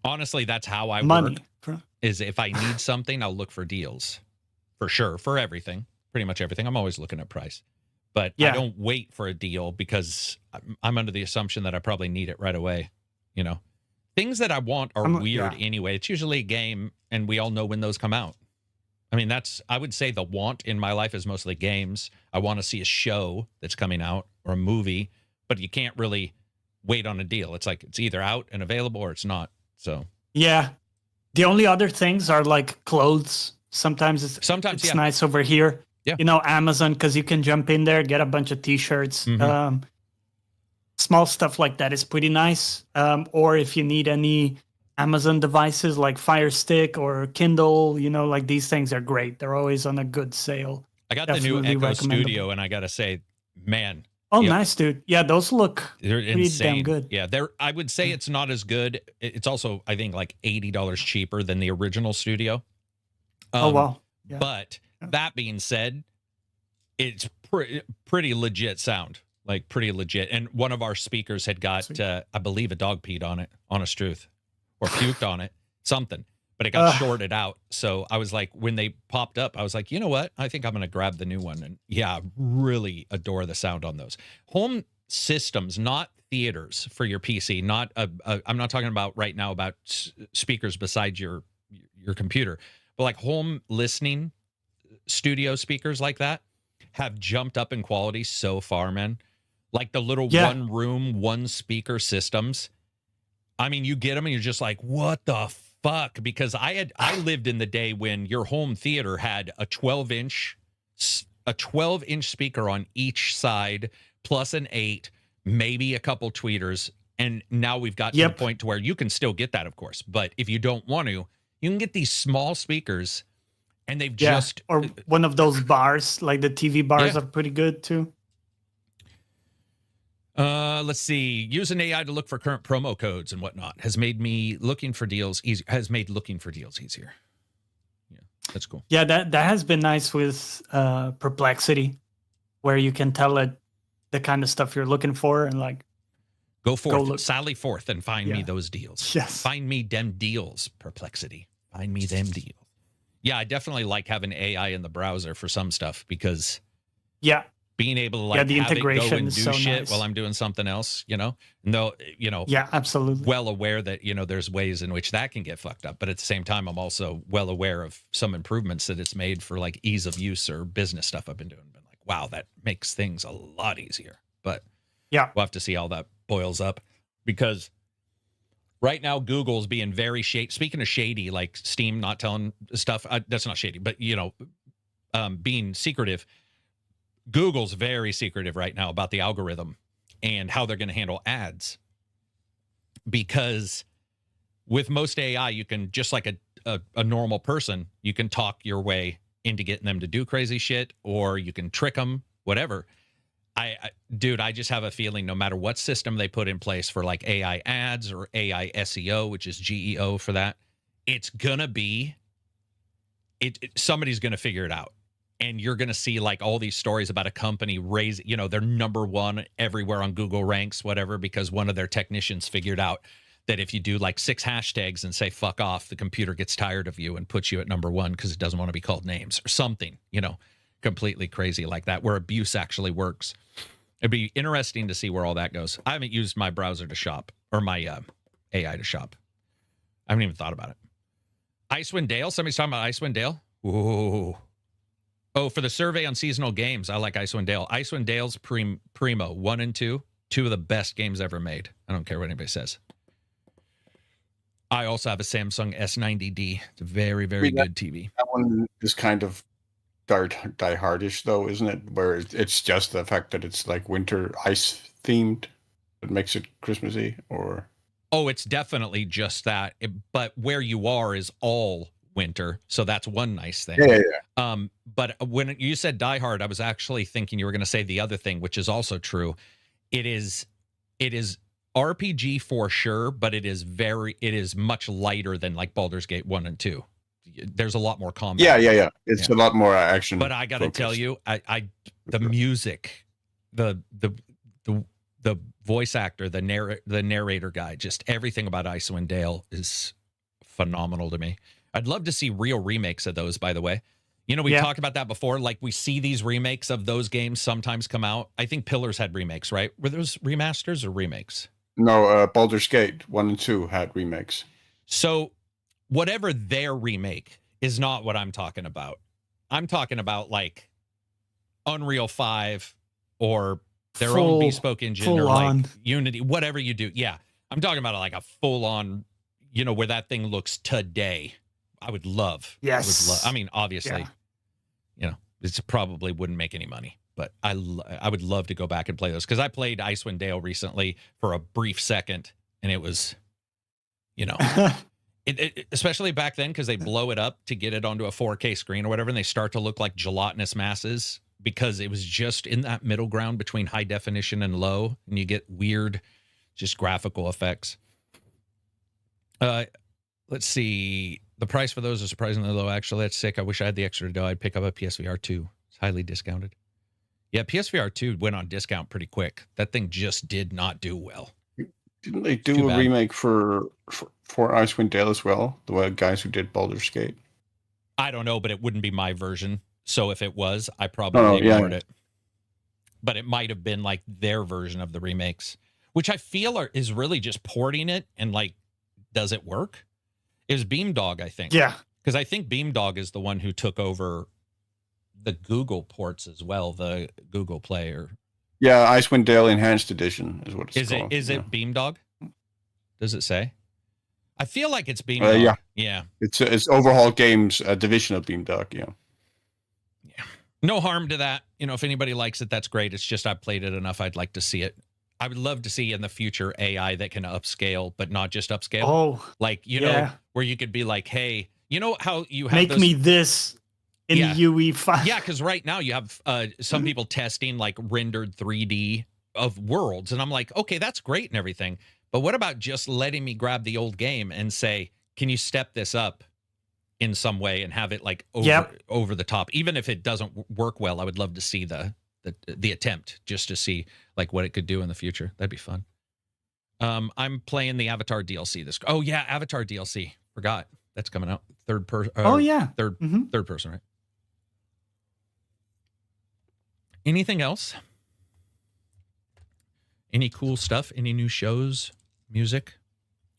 Honestly, that's how I money. work. Is if I need something, I'll look for deals. For sure. For everything. Pretty much everything. I'm always looking at price. But I don't wait for a deal because I'm under the assumption that I probably need it right away. You know, things that I want are weird anyway. It's usually a game, and we all know when those come out. I mean, I would say the want in my life is mostly games. I want to see a show that's coming out or a movie, but you can't really wait on a deal. It's like it's either out and available or it's not. So yeah, the only other things are like clothes. Sometimes it's nice over here. Yeah, Amazon, because you can jump in there, get a bunch of T-shirts. Mm-hmm. Small stuff like that is pretty nice. Or if you need any Amazon devices like Fire Stick or Kindle, like these things are great. They're always on a good sale. I got the new Echo Studio, and I gotta say, man. Oh, nice, dude. Yeah, those look they're pretty insane. damn good. Yeah, I would say it's not as good. It's also, I think, like $80 cheaper than the original Studio. Oh, wow. Yeah. But that being said, it's pretty legit sound. Like, pretty legit. And one of our speakers had got, I believe, a dog peed on it, honest truth. Or puked on it, something. But it got shorted out. So I was like, when they popped up, I was like, you know what? I think I'm going to grab the new one. And yeah, really adore the sound on those. Home systems, not theaters for your PC. Not I'm not talking about right now about speakers beside your computer. But like home listening studio speakers like that have jumped up in quality so far, man. Like the little one room, one speaker systems. I mean, you get them and you're just like, what the fuck? Because I lived in the day when your home theater had a 12-inch speaker on each side, plus an 8, maybe a couple tweeters. And now we've got to the point to where you can still get that, of course. But if you don't want to, you can get these small speakers, and they've just... Or one of those bars, like the TV bars are pretty good, too. Let's see. Use an AI to look for current promo codes and whatnot has made looking for deals easier. Yeah, that's cool. Yeah, that has been nice with Perplexity, where you can tell it the kind of stuff you're looking for and like go sally forth and find me those deals. Yes, find me them deals. Perplexity, find me them deals. Yeah, I definitely like having AI in the browser for some stuff because being able to like the have integration it go and is do so shit nice. while I'm doing something else, no, yeah, absolutely. Well aware that, there's ways in which that can get fucked up. But at the same time, I'm also well aware of some improvements that it's made for like ease of use or business stuff I've been doing. Been like, wow, that makes things a lot easier. But we'll have to see how that boils up because Right now, Google's being very shady. Speaking of shady, like Steam not telling stuff, that's not shady, but being secretive. Google's very secretive right now about the algorithm and how they're going to handle ads. Because with most AI, you can, just like a normal person, you can talk your way into getting them to do crazy shit, or you can trick them, whatever. Dude, I just have a feeling no matter what system they put in place for like AI ads or AI SEO, which is GEO for that, it's gonna be, somebody's gonna figure it out. And you're gonna see like all these stories about a company raising, they're number one everywhere on Google ranks, whatever, because one of their technicians figured out that if you do like 6 hashtags and say fuck off, the computer gets tired of you and puts you at number one because it doesn't want to be called names or something, completely crazy like that, where abuse actually works. It'd be interesting to see where all that goes. I haven't used my browser to shop, or my AI to shop. I haven't even thought about it. Icewind Dale. Somebody's talking about Icewind Dale. Whoa. Oh, for the survey on seasonal games, I like Icewind Dale. Icewind Dale's primo 1 and 2 of the best games ever made. I don't care what anybody says. I also have a Samsung S90D. It's a very, very good TV. That one is kind of Die Hardish, though, isn't it? Where it's just the fact that it's like winter ice themed that makes it Christmassy, or? Oh, it's definitely just that. But where you are is all winter, so that's one nice thing. Yeah. But when you said Die Hard, I was actually thinking you were going to say the other thing, which is also true. It is RPG for sure, but it is much lighter than like Baldur's Gate 1 and 2. There's a lot more combat. Yeah. It's a lot more action. But I got to tell you, the music, the voice actor, the narrator guy, just everything about Icewind Dale is phenomenal to me. I'd love to see real remakes of those, by the way. We talked about that before. Like, we see these remakes of those games sometimes come out. I think Pillars had remakes, right? Were those remasters or remakes? No, Baldur's Gate 1 and 2 had remakes. So whatever their remake is not what I'm talking about. I'm talking about like Unreal 5 or their own bespoke engine, or like Unity, whatever you do. Yeah, I'm talking about like a full-on, where that thing looks today. I would love. Yes. I mean, obviously, it probably wouldn't make any money, but I would love to go back and play those, because I played Icewind Dale recently for a brief second, and it was, especially back then, because they blow it up to get it onto a 4K screen or whatever, and they start to look like gelatinous masses, because it was just in that middle ground between high definition and low, and you get weird, just graphical effects. Let's see. The price for those is surprisingly low, actually. That's sick. I wish I had the extra dough. I'd pick up a PSVR 2. It's highly discounted. Yeah, PSVR 2 went on discount pretty quick. That thing just did not do well. Didn't they do a remake for Icewind Dale as well? The guys who did Baldur's Gate? I don't know, but it wouldn't be my version. So if it was, I probably ignored it. But it might have been like their version of the remakes, which I feel is really just porting it, and like, does it work? It was Beamdog, I think. Yeah. Because I think Beamdog is the one who took over the Google ports as well, the Google Play. Yeah, Icewind Dale Enhanced Edition is what it's called. Is it Beamdog? Does it say? I feel like it's Beamdog. Yeah. It's Overhaul Games, division of Beamdog, yeah. No harm to that. If anybody likes it, that's great. It's just I've played it enough. I'd like to see it. I would love to see in the future AI that can upscale, but not just upscale. Oh, like, where you could be like, hey, how you have make me this in UE5. Yeah, because right now you have some people testing like rendered 3D of worlds. And I'm like, okay, that's great and everything. But what about just letting me grab the old game and say, can you step this up in some way and have it like over the top? Even if it doesn't work well, I would love to see the attempt, just to see like what it could do in the future. That'd be fun. I'm playing the Avatar DLC Avatar DLC. Forgot that's coming out. Third person. Third person, right? Anything else? Any cool stuff? Any new shows, music,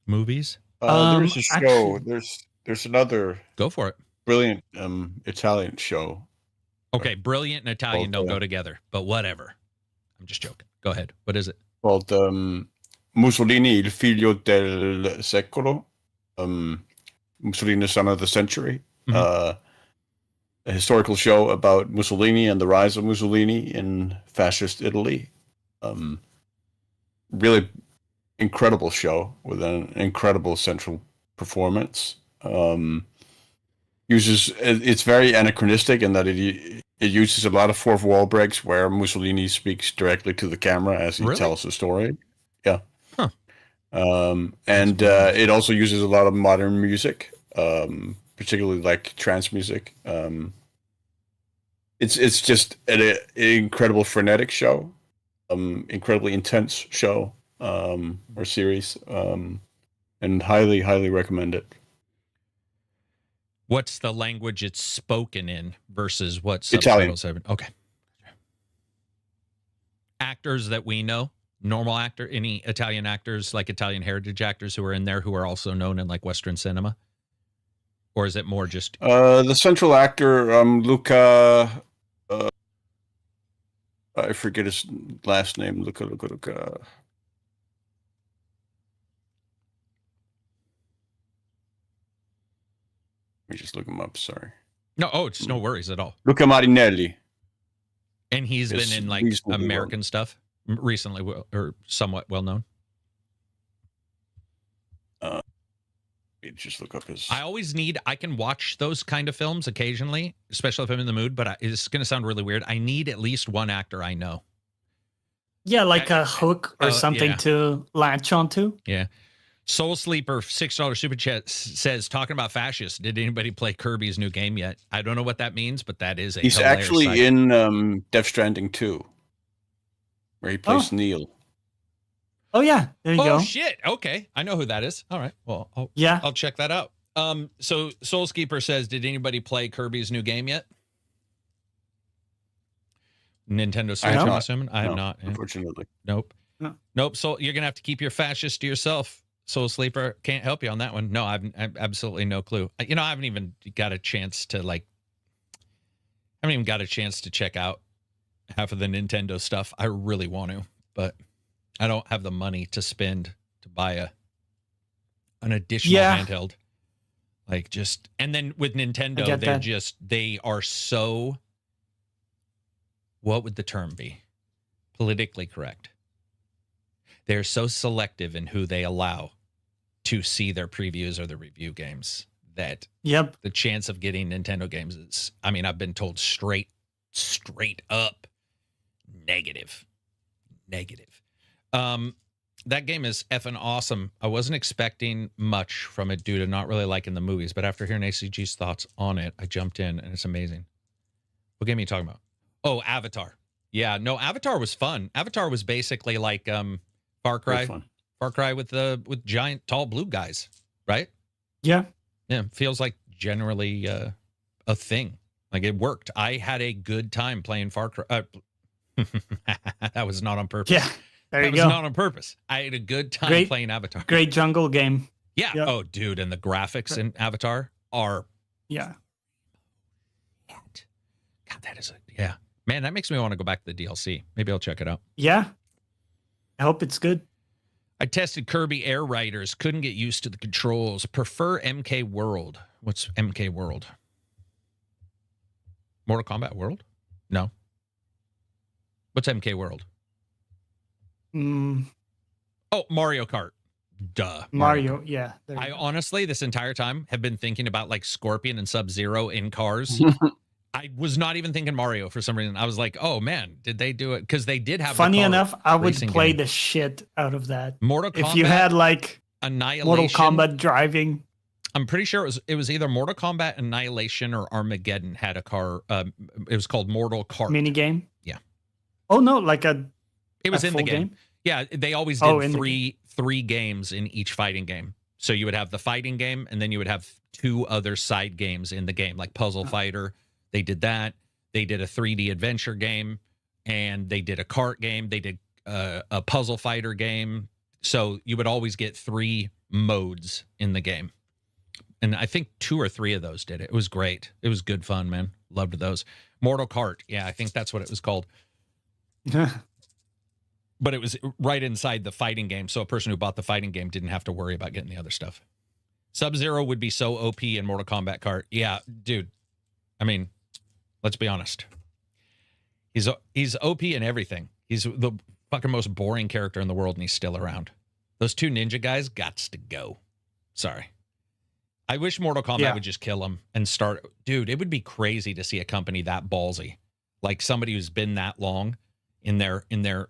movies? There's a show. There's another. Go for it. Brilliant Italian show. Okay, brilliant and Italian don't go together, but whatever. I'm just joking. Go ahead. What is it? Called Mussolini, il figlio del secolo. Mussolini, the son of the century. Mhm. A historical show about Mussolini and the rise of Mussolini in fascist Italy. Really incredible show with an incredible central performance. It's very anachronistic in that it uses a lot of fourth wall breaks where Mussolini speaks directly to the camera as he Really? tells the story. Yeah. Huh. And weird. it also uses a lot of modern music, particularly like trance music. It's just an incredible frenetic show, incredibly intense show, or series, and highly recommend it. What's the language it's spoken in versus what Italian. subtitles have been? Okay. Actors that we know, normal actor, any Italian actors, like Italian heritage actors who are in there who are also known in like Western cinema? Or is it more just The central actor, Luca, I forget his last name. Luca. Let me just look him up. Sorry. no? Oh, it's no worries at all. Luca Marinelli. And he's It's been in like reasonably American stuff recently, or somewhat well known. Let me just look up his. I can watch those kind of films occasionally, especially if I'm in the mood, but it's going to sound really weird. I need at least one actor I know. Yeah, like a hook or something yeah. to latch onto. Yeah. Soul Sleeper, $6 super chat says, talking about fascists, did anybody play Kirby's new game yet? I don't know what that means, but that is a He's hilarious actually sight. in Death Stranding 2, where he plays Neil. Oh yeah, there you go. Oh shit. Okay. I know who that is. All right. Well, I'll check that out. So Soulskeeper says, did anybody play Kirby's new game yet? Nintendo Switch, I'm assuming. I have not. Unfortunately. Nope. No. Nope. So you're gonna have to keep your fascist to yourself. Soul Sleeper, can't help you on that one. No, I've absolutely no clue. I haven't even got a chance to check out half of the Nintendo stuff. I really want to, but I don't have the money to spend to buy an additional handheld. And then with Nintendo, they are so, what would the term be? Politically correct. They're so selective in who they allow to see their previews or the review games that the chance of getting Nintendo games is, I've been told straight up negative. That game is effing awesome. I wasn't expecting much from it due to not really liking the movies, but after hearing ACG's thoughts on it, I jumped in and it's amazing. What game are you talking about? Oh, Avatar. Yeah, no, Avatar was fun. Avatar was basically like Far Cry with giant tall blue guys, right? Yeah. Feels like generally a thing. Like it worked. I had a good time playing Far Cry. That was not on purpose. Yeah, there you go. That was not on purpose. I had a good time playing Avatar. Great jungle game. Yeah. Yep. Oh, dude, and the graphics in Avatar are. Yeah. God, that is yeah. Man, that makes me want to go back to the DLC. Maybe I'll check it out. Yeah. I hope it's good. I tested Kirby Air Riders. Couldn't get used to the controls. Prefer MK World. What's MK World? Mortal Kombat World? No. What's MK World? Oh, Mario Kart. Duh. Mario, yeah. I honestly, this entire time, have been thinking about like Scorpion and Sub-Zero in cars. I was not even thinking Mario for some reason. I was like, oh man, did they do it? Because they did have. Funny enough, I would play the shit out of that. Mortal Kombat. If you had like Annihilation, Mortal Kombat driving. I'm pretty sure it was either Mortal Kombat Annihilation or Armageddon had a car. It was called Mortal Kart. Mini game? Yeah. Oh no, it was in the game. Yeah, they always did three games in each fighting game. So you would have the fighting game, and then you would have two other side games in the game, like Puzzle Fighter. They did that. They did a 3D adventure game, and they did a kart game. They did a puzzle fighter game. So you would always get 3 modes in the game. And I think 2 or 3 of those did it. It was great. It was good fun, man. Loved those. Mortal Kart. Yeah, I think that's what it was called. but it was right inside the fighting game, so a person who bought the fighting game didn't have to worry about getting the other stuff. Sub-Zero would be so OP in Mortal Kombat Kart. Yeah, dude. I mean, let's be honest. He's OP in everything. He's the fucking most boring character in the world, and he's still around. Those two ninja guys gots to go. Sorry. I wish Mortal Kombat would just kill him and start. Dude, it would be crazy to see a company that ballsy, like somebody who's been that long in their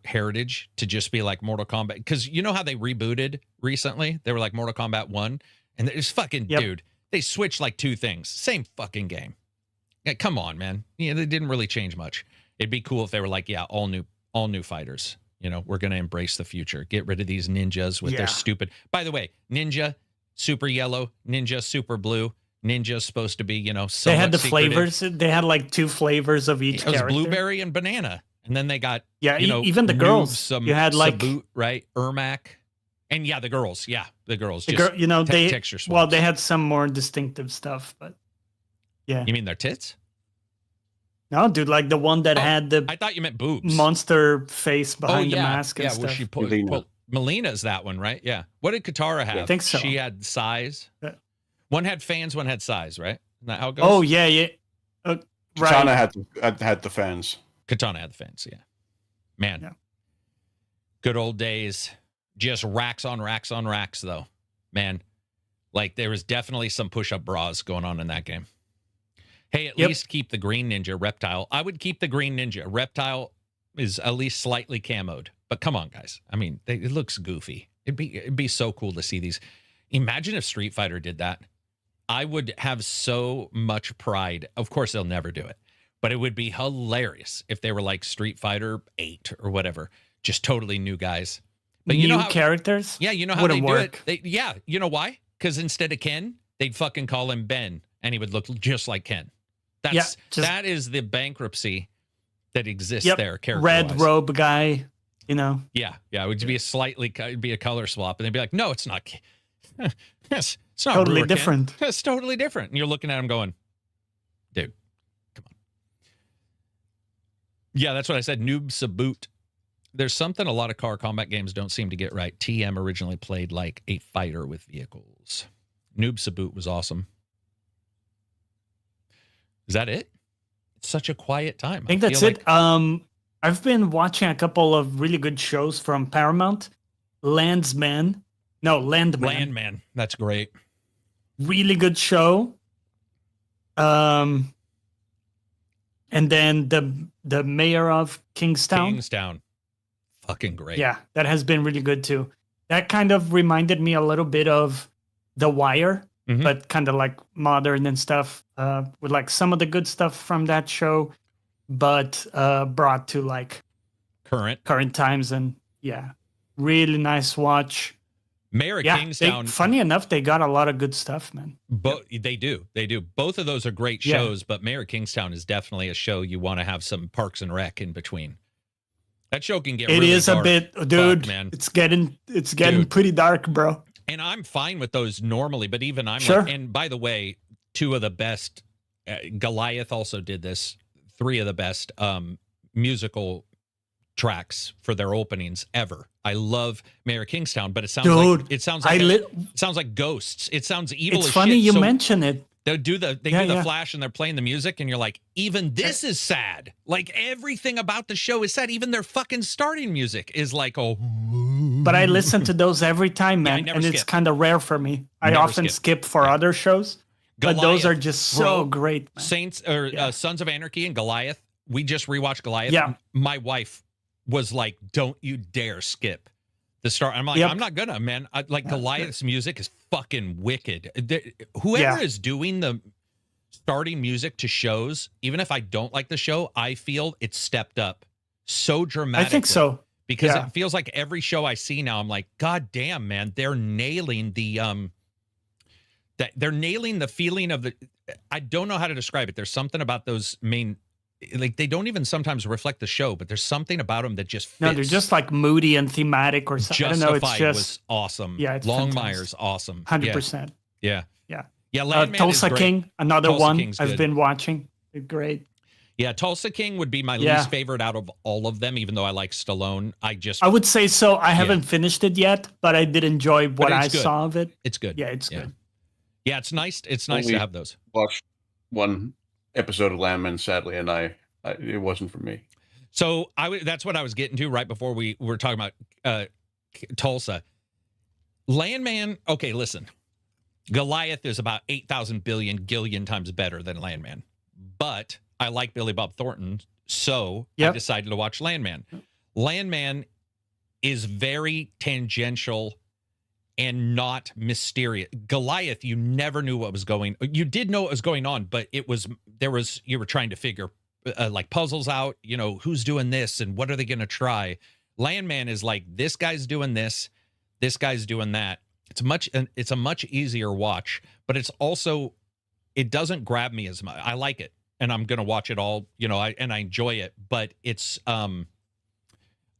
heritage, to just be like Mortal Kombat. Because you know how they rebooted recently? They were like Mortal Kombat 1, and it's fucking dude. They switched like two things, same fucking game. Yeah, come on, man. Yeah, they didn't really change much. It'd be cool if they were like, yeah, all new fighters. You know, we're gonna embrace the future. Get rid of these ninjas with their stupid. By the way, Ninja super yellow, Ninja super blue. Ninja's supposed to be, you know, they had the secretive. flavors. They had like 2 flavors of each character. It was blueberry and banana, and then they got even the girls. You had like Saboot, right, Ermac, and the girls. Yeah, the girls. The girl, you know, they texture swaps. Well, they had some more distinctive stuff, but yeah. You mean their tits? No, dude, like the one that had the I thought you meant boobs. Monster face behind the mask and stuff. stuff. Where she put Melina's that one, right? Yeah. What did Katara have? I think so. She had size. One had fans, one had size, right? Isn't that how it goes? Oh yeah. Right. Katana had the fans. Katana had the fans, yeah. Man. Good old days. Just racks on racks on racks, though. Man. Like, there was definitely some push-up bras going on in that game. Hey, at least keep the green ninja, Reptile. I would keep the green ninja. Reptile is at least slightly camoed. But come on, guys. I mean, it looks goofy. It'd be so cool to see these. Imagine if Street Fighter did that. I would have so much pride. Of course, they'll never do it. But it would be hilarious if they were like Street Fighter 8 or whatever. Just totally new guys. But you know how, characters? Yeah, you know how they do it? You know why? Because instead of Ken, they'd fucking call him Ben, and he would look just like Ken. That is the bankruptcy that exists there. Red robe guy, you know. Yeah, it would be a color swap, and they'd be like, "No, it's not. Yes, it's not totally different. It's totally different." And you're looking at him going, "Dude, come on." Yeah, that's what I said. Noob Saboot. There's something a lot of car combat games don't seem to get right. TM originally played like a fighter with vehicles. Noob Saboot was awesome. Is that it? It's such a quiet time. I think that's it. I've been watching a couple of really good shows from Paramount. Landman. That's great. Really good show. And then the Mayor of Kingstown. Fucking great. Yeah, that has been really good too. That kind of reminded me a little bit of The Wire. But kind of like modern and stuff, with like some of the good stuff from that show, but brought to like current times. And really nice watch. Mayor of Kingstown. Funny enough, they got a lot of good stuff, man. They do. Both of those are great shows, but Mayor of Kingstown is definitely a show you want to have some Parks and Rec in between. That show can get really dark. A bit, dude. Man. It's getting pretty dark, bro. And I'm fine with those normally, but even I'm sure. like, and by the way, 2 of the best, Goliath also did this, 3 of the best musical tracks for their openings ever. I love Mayor of Kingstown, but it sounds like Ghosts. It sounds evil as shit. It's funny you mention it. They do the flash and they're playing the music and you're like, even this is sad. Like everything about the show is sad. Even their fucking starting music is like, oh. But I listen to those every time, man, and it's kind of rare for me. I often skip for other shows, but those are just so great. Man. Saints or Sons of Anarchy and Goliath. We just rewatched Goliath. Yeah. My wife was like, "Don't you dare skip the start." I'm like, I'm not gonna, man. Goliath's music is fucking wicked. Whoever is doing the starting music to shows, even if I don't like the show, I feel it's stepped up so dramatically. I think so. Because it feels like every show I see now, I'm like, God damn, man, they're nailing the feeling of the. I don't know how to describe it. There's something about those main, like they don't even sometimes reflect the show, but there's something about them that just fits. No, they're just like moody and thematic or something. I don't know. It's just was awesome. Yeah, it's Longmire's awesome. 100%. Yeah. Tulsa King, another Tulsa one King's I've good. been watching. They're great. Yeah, Tulsa King would be my Yeah. least favorite out of all of them, even though I like Stallone. I would say so. I haven't finished it yet, but I did enjoy what I it's good. saw of it. It's good. Yeah, it's good. Yeah, it's nice. It's nice Only- to have those. Watched one episode of Landman, sadly, and it wasn't for me. So that's what I was getting to right before we were talking about Tulsa. Landman, okay, listen. Goliath is about 8,000 billion gillion times better than Landman. But I like Billy Bob Thornton, so I decided to watch Landman. Landman is very tangential and not mysterious. Goliath, you never knew what was going. You did know what was going on, but you were trying to figure like puzzles out. You know, who's doing this and what are they going to try? Landman is like, this guy's doing this guy's doing that. It's a much easier watch, but it's also, it doesn't grab me as much. I like it, and I'm gonna watch it all. You know, I enjoy it, but it's I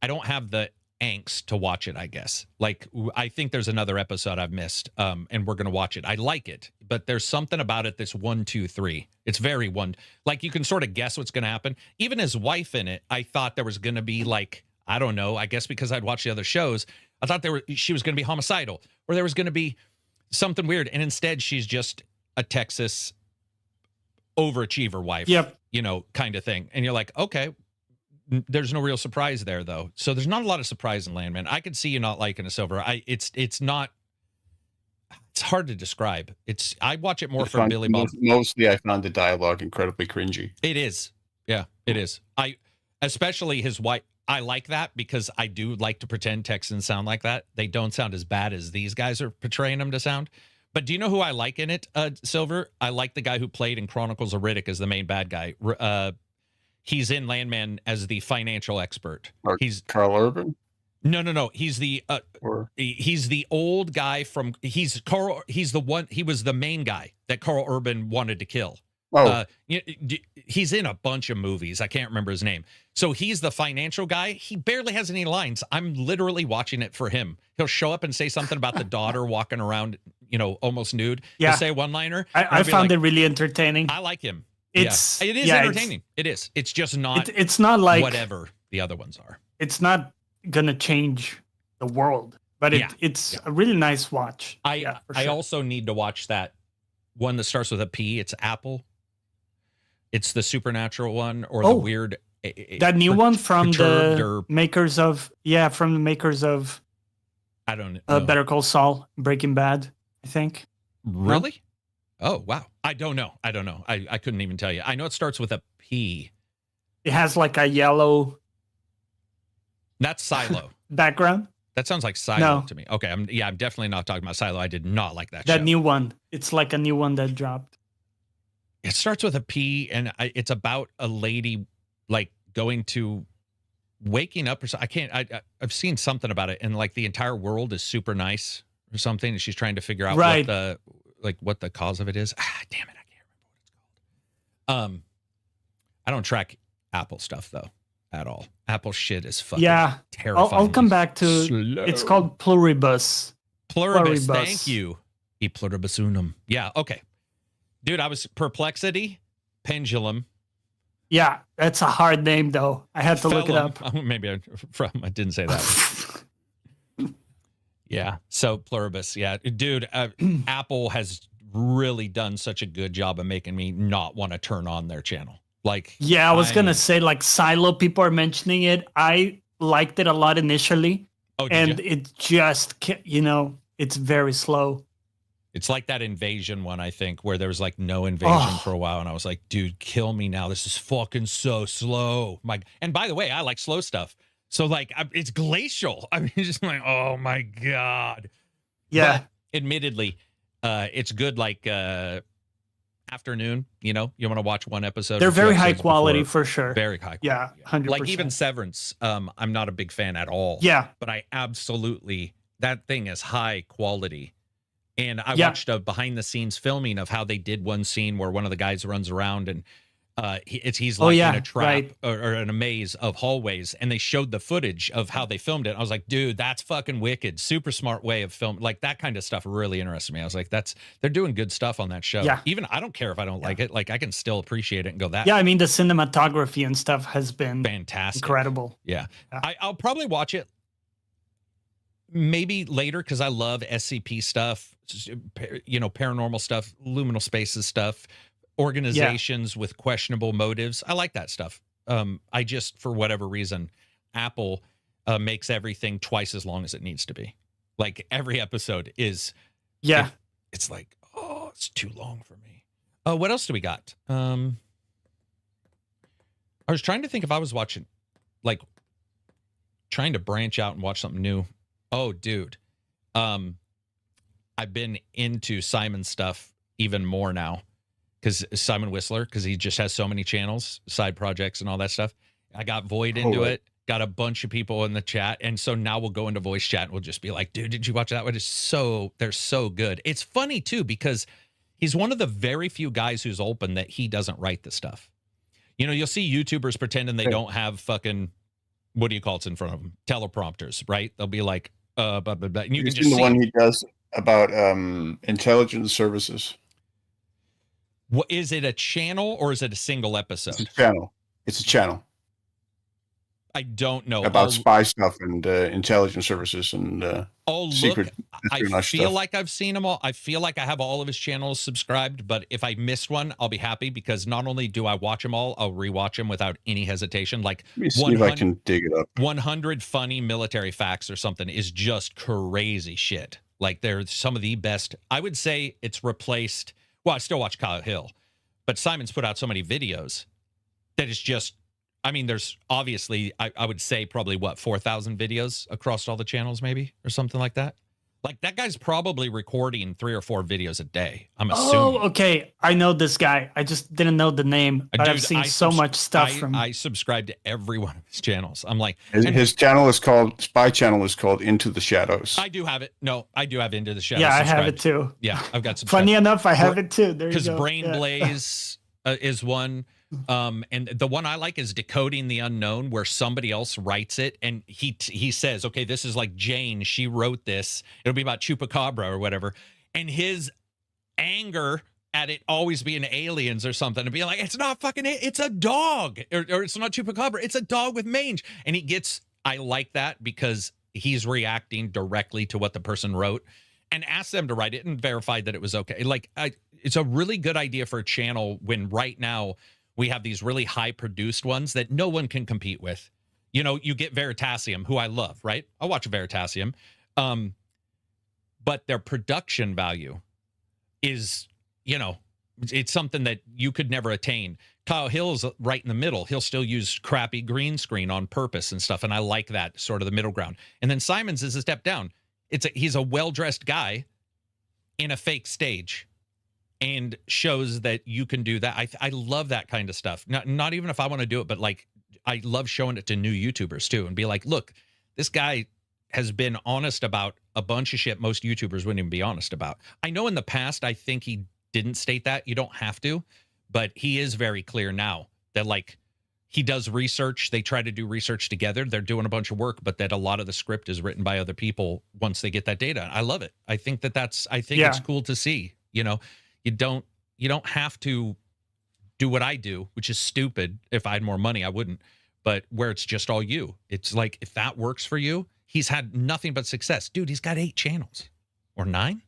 don't have the angst to watch it, I guess. Like, I think there's another episode I've missed, and we're gonna watch it. I like it, but there's something about it that's 1, 2, 3. It's very one. Like, you can sort of guess what's gonna happen. Even his wife in it, I thought there was gonna be like, I don't know. I guess because I'd watched the other shows, I thought she was gonna be homicidal, or there was gonna be something weird, and instead she's just a Texas overachiever wife. Yep. You know, kind of thing. And you're like, okay. There's no real surprise there, though. So there's not a lot of surprise in Landman. I could see you not liking a Silver. It's not. It's hard to describe. I watch it more for Billy Bob. Mostly, I found the dialogue incredibly cringy. It is. Yeah, it is. Especially his wife. I like that because I do like to pretend Texans sound like that. They don't sound as bad as these guys are portraying them to sound. But do you know who I like in it, Silver? I like the guy who played in Chronicles of Riddick as the main bad guy. He's in Landman as the financial expert. He's Carl Urban. No. He's the he's the old guy from. He's the one. He was the main guy that Carl Urban wanted to kill. Oh, he's in a bunch of movies. I can't remember his name. So he's the financial guy. He barely has any lines. I'm literally watching it for him. He'll show up and say something about the daughter walking around, you know, almost nude. Yeah. He'll say a one-liner. I found it really entertaining. I like him. It is yeah, entertaining. It is. It's just not. It's not like whatever the other ones are. It's not gonna change the world, but it's a really nice watch. I also need to watch that one that starts with a P. It's Apple. It's the supernatural one, or the weird. That new one from the makers of I don't know. Better Call Saul, Breaking Bad, I think. Really? No? Oh wow. I don't know. I couldn't even tell you. I know it starts with a P. It has like a yellow. That's Silo. Background. That sounds like Silo to me. Okay, I'm definitely not talking about Silo. I did not like that show. That new one. It's like a new one that dropped. It starts with a P, and it's about a lady like going to waking up or something. I've seen something about it, and like the entire world is super nice or something, and she's trying to figure out what the cause of it is. Damn it, I can't remember what it's called. I don't track Apple stuff though at all. Apple shit is fucking terrifying. I'll come back to slow. It's called Pluribus. Pluribus. Thank you. E pluribus unum. Yeah. Okay. Dude, I was Perplexity, Pendulum. Yeah, that's a hard name, though. I had to look it up. Maybe I didn't say that. Yeah, so Pluribus. Yeah, dude, Apple has really done such a good job of making me not want to turn on their channel. Like, yeah, I was going to say, like, Silo, people are mentioning it. I liked it a lot initially. Oh, and it just, it's very slow. It's like that Invasion one, I think, where there was like no invasion for a while, and I was like, "Dude, kill me now! This is fucking so slow." And by the way, I like slow stuff, so like it's glacial. I mean, just like, oh my god. Yeah. But admittedly, it's good. Like afternoon, you want to watch one episode. They're very high quality for sure. Very high quality. Yeah, 100%. Like even Severance, I'm not a big fan at all. Yeah, but I absolutely that thing is high quality. And I watched a behind the scenes filming of how they did one scene where one of the guys runs around and He's Oh, like yeah, in a trap right. or in a maze of hallways, and they showed the footage of how they filmed it. I was like, dude, that's fucking wicked. Super smart way of film. Like that kind of stuff really interested me. I was like, they're doing good stuff on that show. Yeah. Even I don't care if I don't like it. Like I can still appreciate it and go, that Yeah, I mean the cinematography and stuff has been fantastic. incredible. Yeah. Yeah. I'll probably watch it maybe later because I love SCP stuff, paranormal stuff, liminal spaces stuff, organizations with questionable motives. I like that stuff. I just, for whatever reason, Apple makes everything twice as long as it needs to be. Like every episode is, Yeah. it's like, oh, it's too long for me. What else do we got? I was trying to think if I was watching, like, trying to branch out and watch something new. Oh, dude. I've been into Simon stuff even more now because Simon Whistler, because he just has so many channels, side projects and all that stuff. I got Void into it, got a bunch of people in the chat. And so now we'll go into voice chat and we'll just be like, dude, did you watch that one? They're so good. It's funny too, because he's one of the very few guys who's open that he doesn't write the stuff. You'll see YouTubers pretending they don't have fucking, what do you call it in front of them? Teleprompters, right? They'll be like, blah, blah, blah. And you can just see the one he does about intelligence services. What is it, a channel or is it a single episode? It's a channel. It's a channel. I don't know. About spy stuff and intelligence services and secret. I feel like I've seen them all. I feel like I have all of his channels subscribed, but if I missed one, I'll be happy because not only do I watch them all, I'll rewatch them without any hesitation. Like let me see if I can dig it up. 100 funny military facts or something is just crazy shit. Like they're some of the best. I would say it's replaced. Well, I still watch Kyle Hill, but Simon's put out so many videos that it's just, I mean, there's obviously, I would say probably 4,000 videos across all the channels maybe or something like that. Like that guy's probably recording 3 or 4 videos a day. I'm assuming. Oh, okay. I know this guy. I just didn't know the name. But I've seen so much stuff from. I subscribe to every one of his channels. I'm like, his channel is called Spy Channel is called Into the Shadows. I do have it. No, I do have Into the Shadows. Yeah, I subscribed. have it too. Yeah, I've got some. Funny enough, I have it too. There you go. Because Brain Blaze is one. And the one I like is Decoding the Unknown, where somebody else writes it and he says, okay, this is like Jane, she wrote this, it'll be about Chupacabra or whatever, and his anger at it always being aliens or something, and being like, it's not fucking it's a dog, or it's not Chupacabra, it's a dog with mange. And I like that because he's reacting directly to what the person wrote and asked them to write it and verified that it was okay. Like it's a really good idea for a channel when right now we have these really high produced ones that no one can compete with. You get Veritasium, who I love, right? I'll watch Veritasium. But their production value is, it's something that you could never attain. Kyle Hill's right in the middle. He'll still use crappy green screen on purpose and stuff. And I like that sort of the middle ground. And then Simon's is a step down. He's a well-dressed guy in a fake stage. And shows that you can do that. I love that kind of stuff. Not even if I want to do it, but like I love showing it to new YouTubers too, and be like, look, this guy has been honest about a bunch of shit most YouTubers wouldn't even be honest about. I know in the past, I think he didn't state that. You don't have to, but he is very clear now that like he does research. They try to do research together. They're doing a bunch of work, but that a lot of the script is written by other people once they get that data. I love it. I think it's cool to see, You don't have to do what I do, which is stupid. If I had more money, I wouldn't. But where it's just all you. It's like, if that works for you, he's had nothing but success. Dude, he's got 8 channels. Or 9?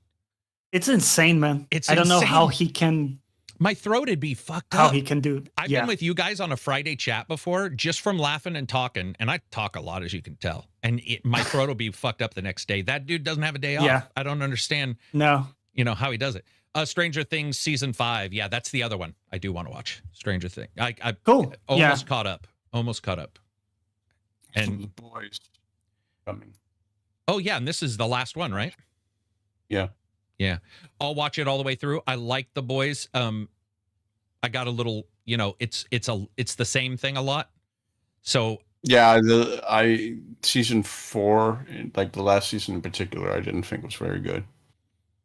It's insane, man. I don't know how he can. My throat would be fucked up. How he can do it. I've been with you guys on a Friday chat before, just from laughing and talking. And I talk a lot, as you can tell. And my throat will be fucked up the next day. That dude doesn't have a day off. Yeah. I don't understand. No. How he does it. Stranger Things season 5. Yeah, that's the other one I do want to watch. Stranger Things. I cool. Almost caught up. And the boys coming. Oh yeah, and this is the last one, right? Yeah. Yeah. I'll watch it all the way through. I like The Boys. I got a little, it's the same thing a lot. So yeah, season 4, like the last season in particular, I didn't think was very good.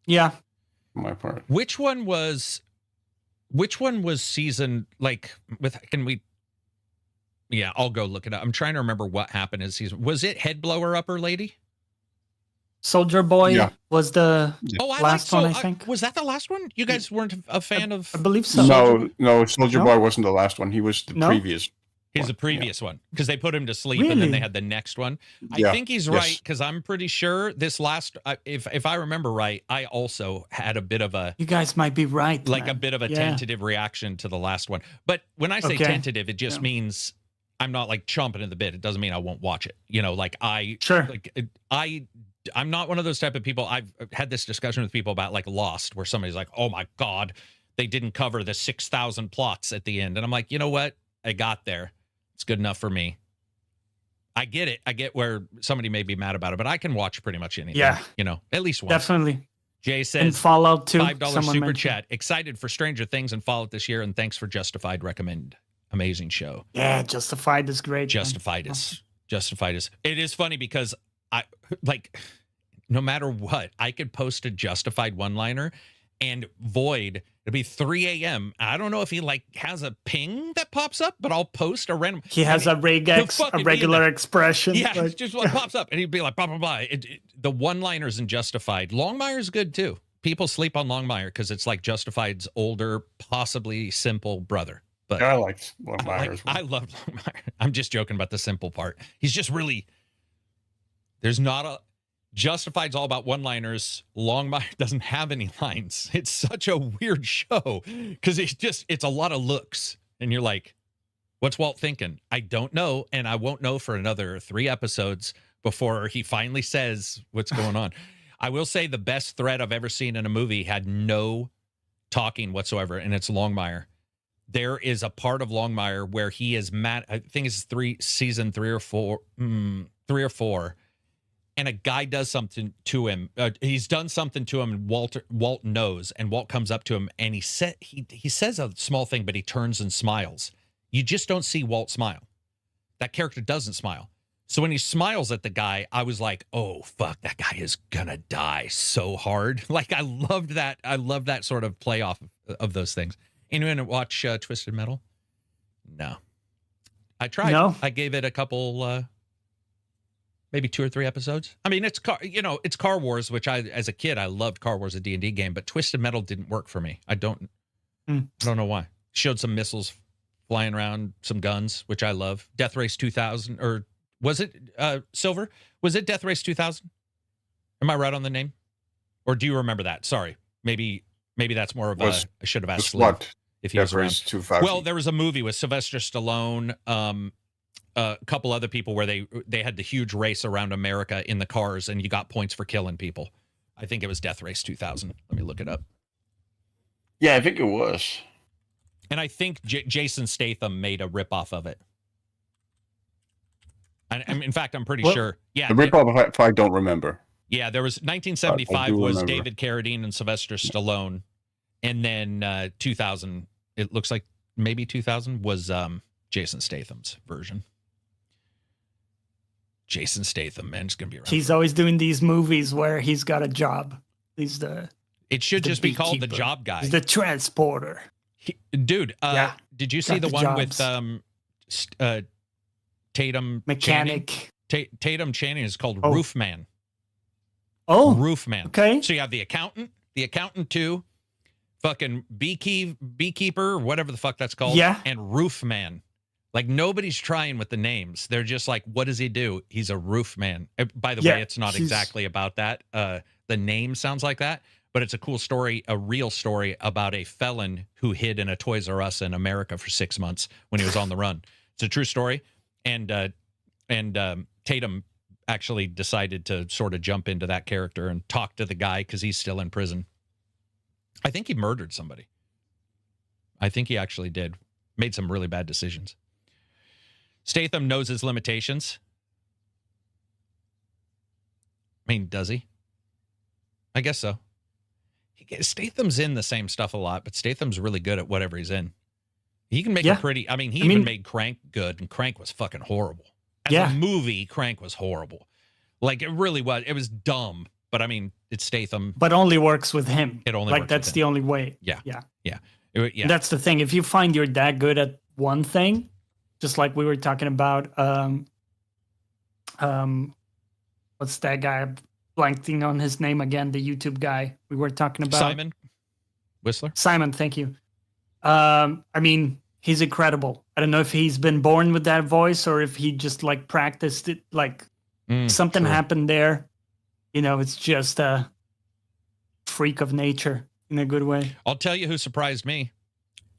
Yeah. On my part. Which one was Which one was season like with? Can we? Yeah, I'll go look it up. I'm trying to remember what happened in season. Was it Head Blower Upper Lady? Soldier Boy Yeah. was the Oh, I last like one, I think. was that the last one? You guys weren't a fan of? I believe so. No, Soldier No? Boy wasn't the last one. He was the No? previous. He's the one, previous one because they put him to sleep and then Really? they had the next one. I Yeah, think he's yes. right because I'm pretty sure this last, if I remember right, I also had a bit of a You guys might be right. like a man. bit of a Yeah. tentative reaction to the last one. But when I say Okay. tentative, it just Yeah. means I'm not like chomping at the bit. It doesn't mean I won't watch it. You know, like Sure. I'm not one of those type of people. I've had this discussion with people about like Lost, where somebody's like, "Oh my God, they didn't cover the 6,000 plots at the end," and I'm like, you know what? I got there. It's good enough for me. I get it. I get where somebody may be mad about it, but I can watch pretty much anything. Yeah. You know, at least once. Definitely. Jay And says, Fallout 2. $5 someone super mentioned. chat. Excited for Stranger Things and Fallout this year, and thanks for Justified recommend. Amazing show. Yeah, Justified is great. man. Justified is. It is funny because I like no matter what, I could post a Justified one-liner and Void, it'd be 3 a.m. I don't know if he like has a ping that pops up, but I'll post a random. He has a fucking a regular expression. Yeah, like- it's just what pops up, and he'd be like, blah blah blah. The one-liners in Justified. Longmire's good too. People sleep on Longmire because it's like Justified's older, possibly simple brother. But I liked Longmire as well. I love Longmire. I'm just joking about the simple part. He's just really. There's not a. Justified's all about one-liners. Longmire doesn't have any lines. It's such a weird show because it's a lot of looks, and you're like, "What's Walt thinking?" I don't know, and I won't know for another 3 episodes before he finally says what's going on. I will say the best thread I've ever seen in a movie had no talking whatsoever, and it's Longmire. There is a part of Longmire where he is mad. I think it's season 3 or 4, 3 or 4. And a guy does something to him. He's done something to him, and Walt knows. And Walt comes up to him, and he says a small thing, but he turns and smiles. You just don't see Walt smile. That character doesn't smile. So when he smiles at the guy, I was like, "Oh fuck, that guy is gonna die so hard." Like I loved that. I love that sort of play off of those things. Anyone watch Twisted Metal? No, I tried. No. I gave it a couple. Maybe 2 or 3 episodes. I mean, it's Car Wars, which as a kid, I loved Car Wars, a D&D game, but Twisted Metal didn't work for me. I don't know why. Showed some missiles flying around, some guns, which I love. Death Race 2000, or was it Silver? Was it Death Race 2000? Am I right on the name? Or do you remember that? Sorry. Maybe that's more of I should have asked Slim if he was around. 2000. Well, there was a movie with Sylvester Stallone, a couple other people where they had the huge race around America in the cars, and you got points for killing people. I think it was Death Race 2000. Let me look it up. Yeah, I think it was. And I think Jason Statham made a ripoff of it. In fact, I'm pretty sure. Yeah, The ripoff, I don't remember. yeah. There was 1975 I do was remember. David Carradine and Sylvester Stallone, and then 2000. It looks like maybe 2000 was Jason Statham's version. Jason Statham, man, it's gonna be around. He's always doing these movies where he's got a job. He's the It should the just be called The beekeeper. Job Guy. he's the transporter. Dude, Yeah. did you see Got the the one with jobs. Tatum Mechanic. Channing? Tatum Channing is called Oh. Roofman. Oh, Roofman. okay. So you have the accountant too, fucking beekeeper, whatever the fuck that's called, Yeah. and Roofman. Like nobody's trying with the names. They're just like, what does he do? He's a roofman. By the Yeah, way, it's not he's- exactly about that. The name sounds like that, but it's a cool story, a real story about a felon who hid in a Toys R Us in America for 6 months when he was on the run. It's a true story, and Tatum actually decided to sort of jump into that character and talk to the guy because he's still in prison. I think he murdered somebody. I think he actually did. Made some really bad decisions. Statham knows his limitations. I mean, does he? I guess so. Statham's in the same stuff a lot, but Statham's really good at whatever he's in. He can make a Yeah. pretty. I mean, he I even mean- made Crank good, and Crank was fucking horrible. As Yeah. a movie, Crank was horrible. Like it really was. It was dumb, but I mean, it's Statham. But only works with him. It only like works with that's him. the only way. Yeah. Yeah. Yeah. That's the thing. If you find you're that good at one thing, just like we were talking about, what's that guy? I'm blanking on his name again. The YouTube guy we were talking about. Simon Whistler. Simon, thank you. I mean, he's incredible. I don't know if he's been born with that voice or if he just like practiced it. Like something true. happened there. You know, it's just a freak of nature in a good way. I'll tell you who surprised me.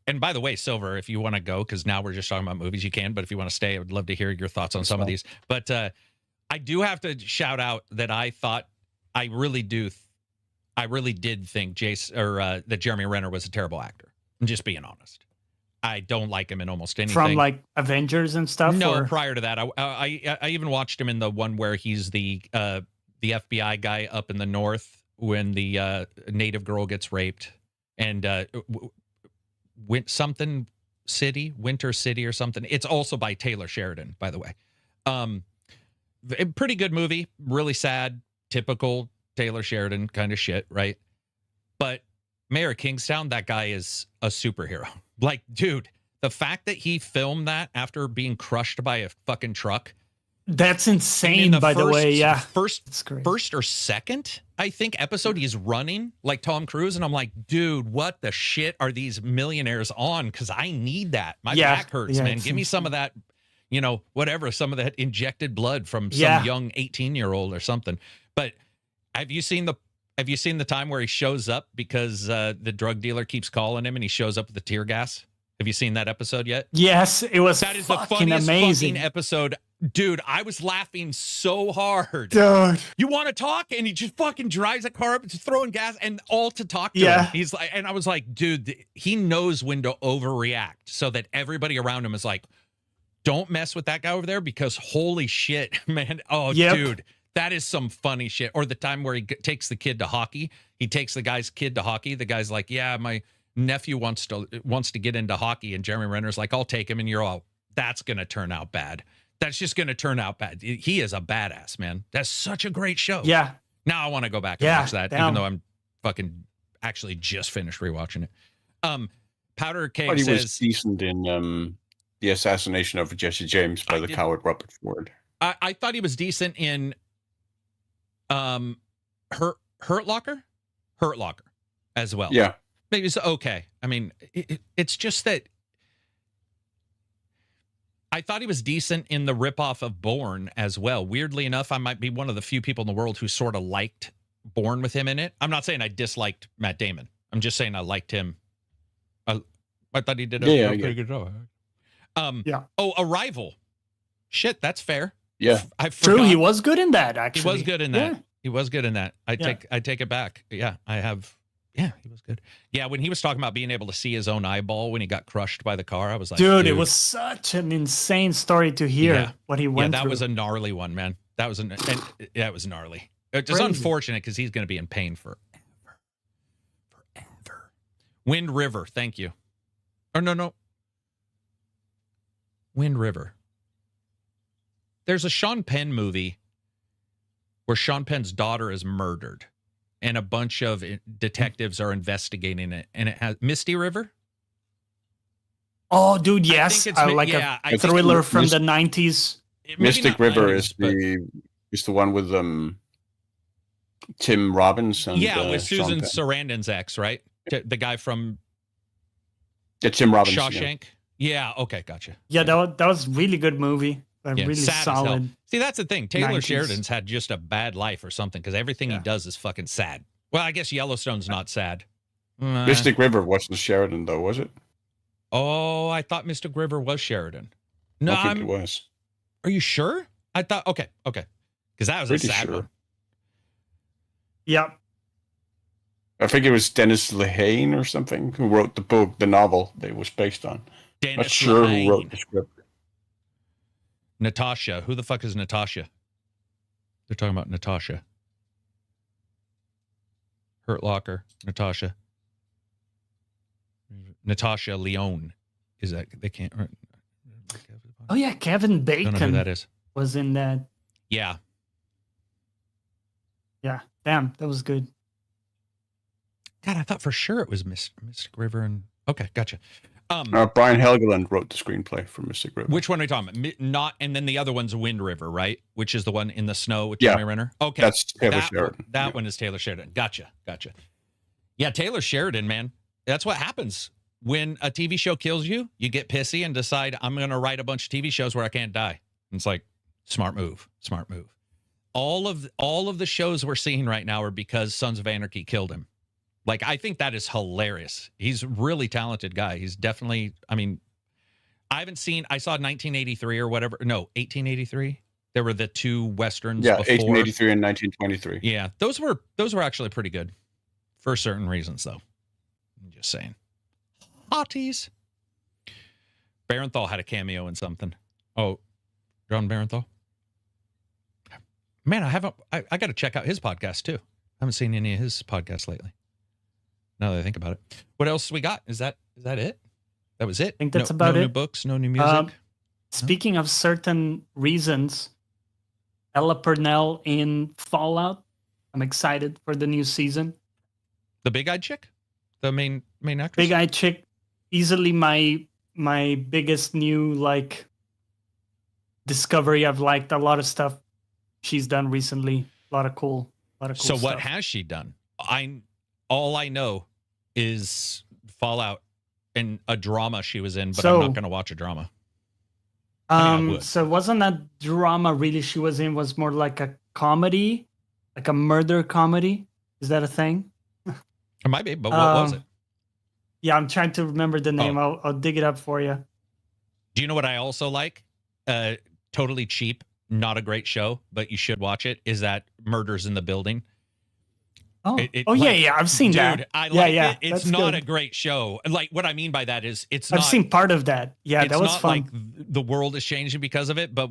And by the way, Silver, if you want to go, because now we're just talking about movies, you can. But if you want to stay, I would love to hear your thoughts on some of these. But I do have to shout out that I really did think that Jeremy Renner was a terrible actor. I'm just being honest. I don't like him in almost anything. From like Avengers and stuff? No, or? prior to that, I even watched him in the one where he's the FBI guy up in the north when the native girl gets raped, and Winter City or something. It's also by Taylor Sheridan, by the way. A pretty good movie, really sad, typical Taylor Sheridan kind of shit, right? But Mayor of Kingstown, that guy is a superhero. Like, dude, the fact that he filmed that after being crushed by a fucking truck. That's insane, by the way. Yeah. First or second, I think, episode, he's running like Tom Cruise. And I'm like, dude, what the shit are these millionaires on? Because I need that. My back hurts, man. Give me some of that, whatever, some of that injected blood from some young 18-year-old or something. But have you seen the time where he shows up because the drug dealer keeps calling him and he shows up with the tear gas? Have you seen that episode yet? Yes, it was. That is the funniest fucking episode. Dude, I was laughing so hard. Dude. You want to talk? And he just fucking drives a car up, just throwing gas and all to talk to him. He's like, and I was like, dude, he knows when to overreact so that everybody around him is like, don't mess with that guy over there because holy shit, man. Oh, dude, that is some funny shit. Or the time where he takes the kid to hockey. He takes the guy's kid to hockey. The guy's like, yeah, my nephew wants to get into hockey. And Jeremy Renner's like, I'll take him. And you're all, that's going to turn out bad. That's just going to turn out bad. He is a badass, man. That's such a great show. Yeah. Now I want to go back and watch that, even though I'm fucking actually just finished rewatching it. Powder Keg says... he was decent in The Assassination of Jesse James by the coward Robert Ford. I thought he was decent in Hurt Locker as well. Yeah. Maybe it's okay. I mean, it's just that I thought he was decent in the ripoff of Bourne as well. Weirdly enough, I might be one of the few people in the world who sort of liked Bourne with him in it. I'm not saying I disliked Matt Damon. I'm just saying I liked him. I thought he did a pretty good job. Oh, Arrival. Shit, that's fair. Yeah. True, he was good in that, actually. He was good in that. Yeah. He was good in that. I take it back. Yeah, I have. Yeah, he was good. Yeah, when he was talking about being able to see his own eyeball when he got crushed by the car, I was like, dude, it was such an insane story to hear what he went through. Yeah, that was a gnarly one, man. That was it was gnarly. It's unfortunate because he's going to be in pain forever. Wind River, thank you. Or no. Wind River. There's a Sean Penn movie where Sean Penn's daughter is murdered and a bunch of detectives are investigating it. And it has Misty River. Oh, dude, yes. I like a thriller from the 90s. Mystic River is the one with Tim Robbins and with Susan Sarandon's ex, right? The guy from Tim Robbins, Shawshank. Yeah, okay, gotcha. Yeah, that was really good movie. Really solid. See, that's the thing. Taylor Sheridan's had just a bad life or something because everything he does is fucking sad. Well, I guess Yellowstone's not sad. Mystic River wasn't Sheridan, though, was it? Oh, I thought Mystic River was Sheridan. No, I think it was. Are you sure? I thought, okay. Because that was pretty a sad one. Yeah. I think it was Dennis Lehane or something who wrote the novel that it was based on. Not sure who wrote the script. Natasha. Who the fuck is Natasha? They're talking about Natasha. Hurt Locker. Natasha. Natasha Lyonne. Is that they can't? Oh yeah, Kevin Bacon. I don't know who that is. Was in that. Yeah. Yeah. Damn, that was good. God, I thought for sure it was Mystic River and Okay, gotcha. Brian Helgeland wrote the screenplay for Mystic River. Which one are you talking about? Not, and then the other one's Wind River, right? Which is the one in the snow with Yeah. Jeremy Renner. Okay, That's Taylor that Sheridan. That Yeah. one is Taylor Sheridan. Gotcha. Yeah, Taylor Sheridan, man. That's what happens when a TV show kills you. You get pissy and decide I'm going to write a bunch of TV shows where I can't die. And it's like smart move. All of the shows we're seeing right now are because Sons of Anarchy killed him. Like, I think that is hilarious. He's a really talented guy. He's definitely, I mean, I saw 1983 or whatever. No, 1883. There were the two Westerns Yeah, before. 1883 and 1923. Yeah, those were actually pretty good for certain reasons, though. I'm just saying. Hotties. Barenthal had a cameo in something. Oh, John Barenthal. Man, I got to check out his podcast, too. I haven't seen any of his podcasts lately. Now that I think about it. What else we got? Is that it? That was it? I think that's about no it. New books, no new music? Speaking of certain reasons, Ella Purnell in Fallout. I'm excited for the new season. The big-eyed chick? The main actress? Big-eyed chick, easily my biggest new discovery. I've liked a lot of stuff she's done recently. A lot of cool So stuff. what has she done? All I know is Fallout and a drama she was in, but I'm not going to watch a drama. would. So wasn't that drama really she was in was more like a comedy, like a murder comedy? Is that a thing? It might be, but what was it? Yeah, I'm trying to remember the name. I'll dig it up for you. Do you know what I also like? Totally cheap, not a great show, but you should watch it. Is that Murders in the Building? Oh, yeah. I've seen that. Dude, I like it. It's that's not good. a great show. Like, what I mean by that is it's I've not. seen part of that. Yeah, It's that was not fun. like the world is changing because of it, but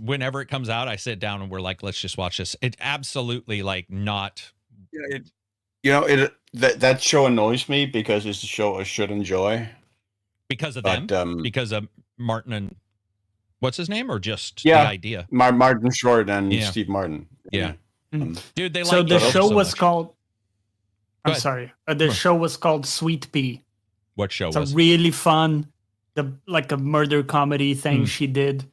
whenever it comes out, I sit down and we're like, let's just watch this. It's absolutely like not. That show annoys me because it's a show I should enjoy. Because of But them? Because of Martin and what's his name? Or just the idea? Martin Short and Yeah. Steve Martin. Yeah. Dude, they So like the each other show so was much. called. Go I'm ahead. sorry. The show was called Sweet Pea. What show It's was a it? really fun, like a murder comedy thing Mm. she did.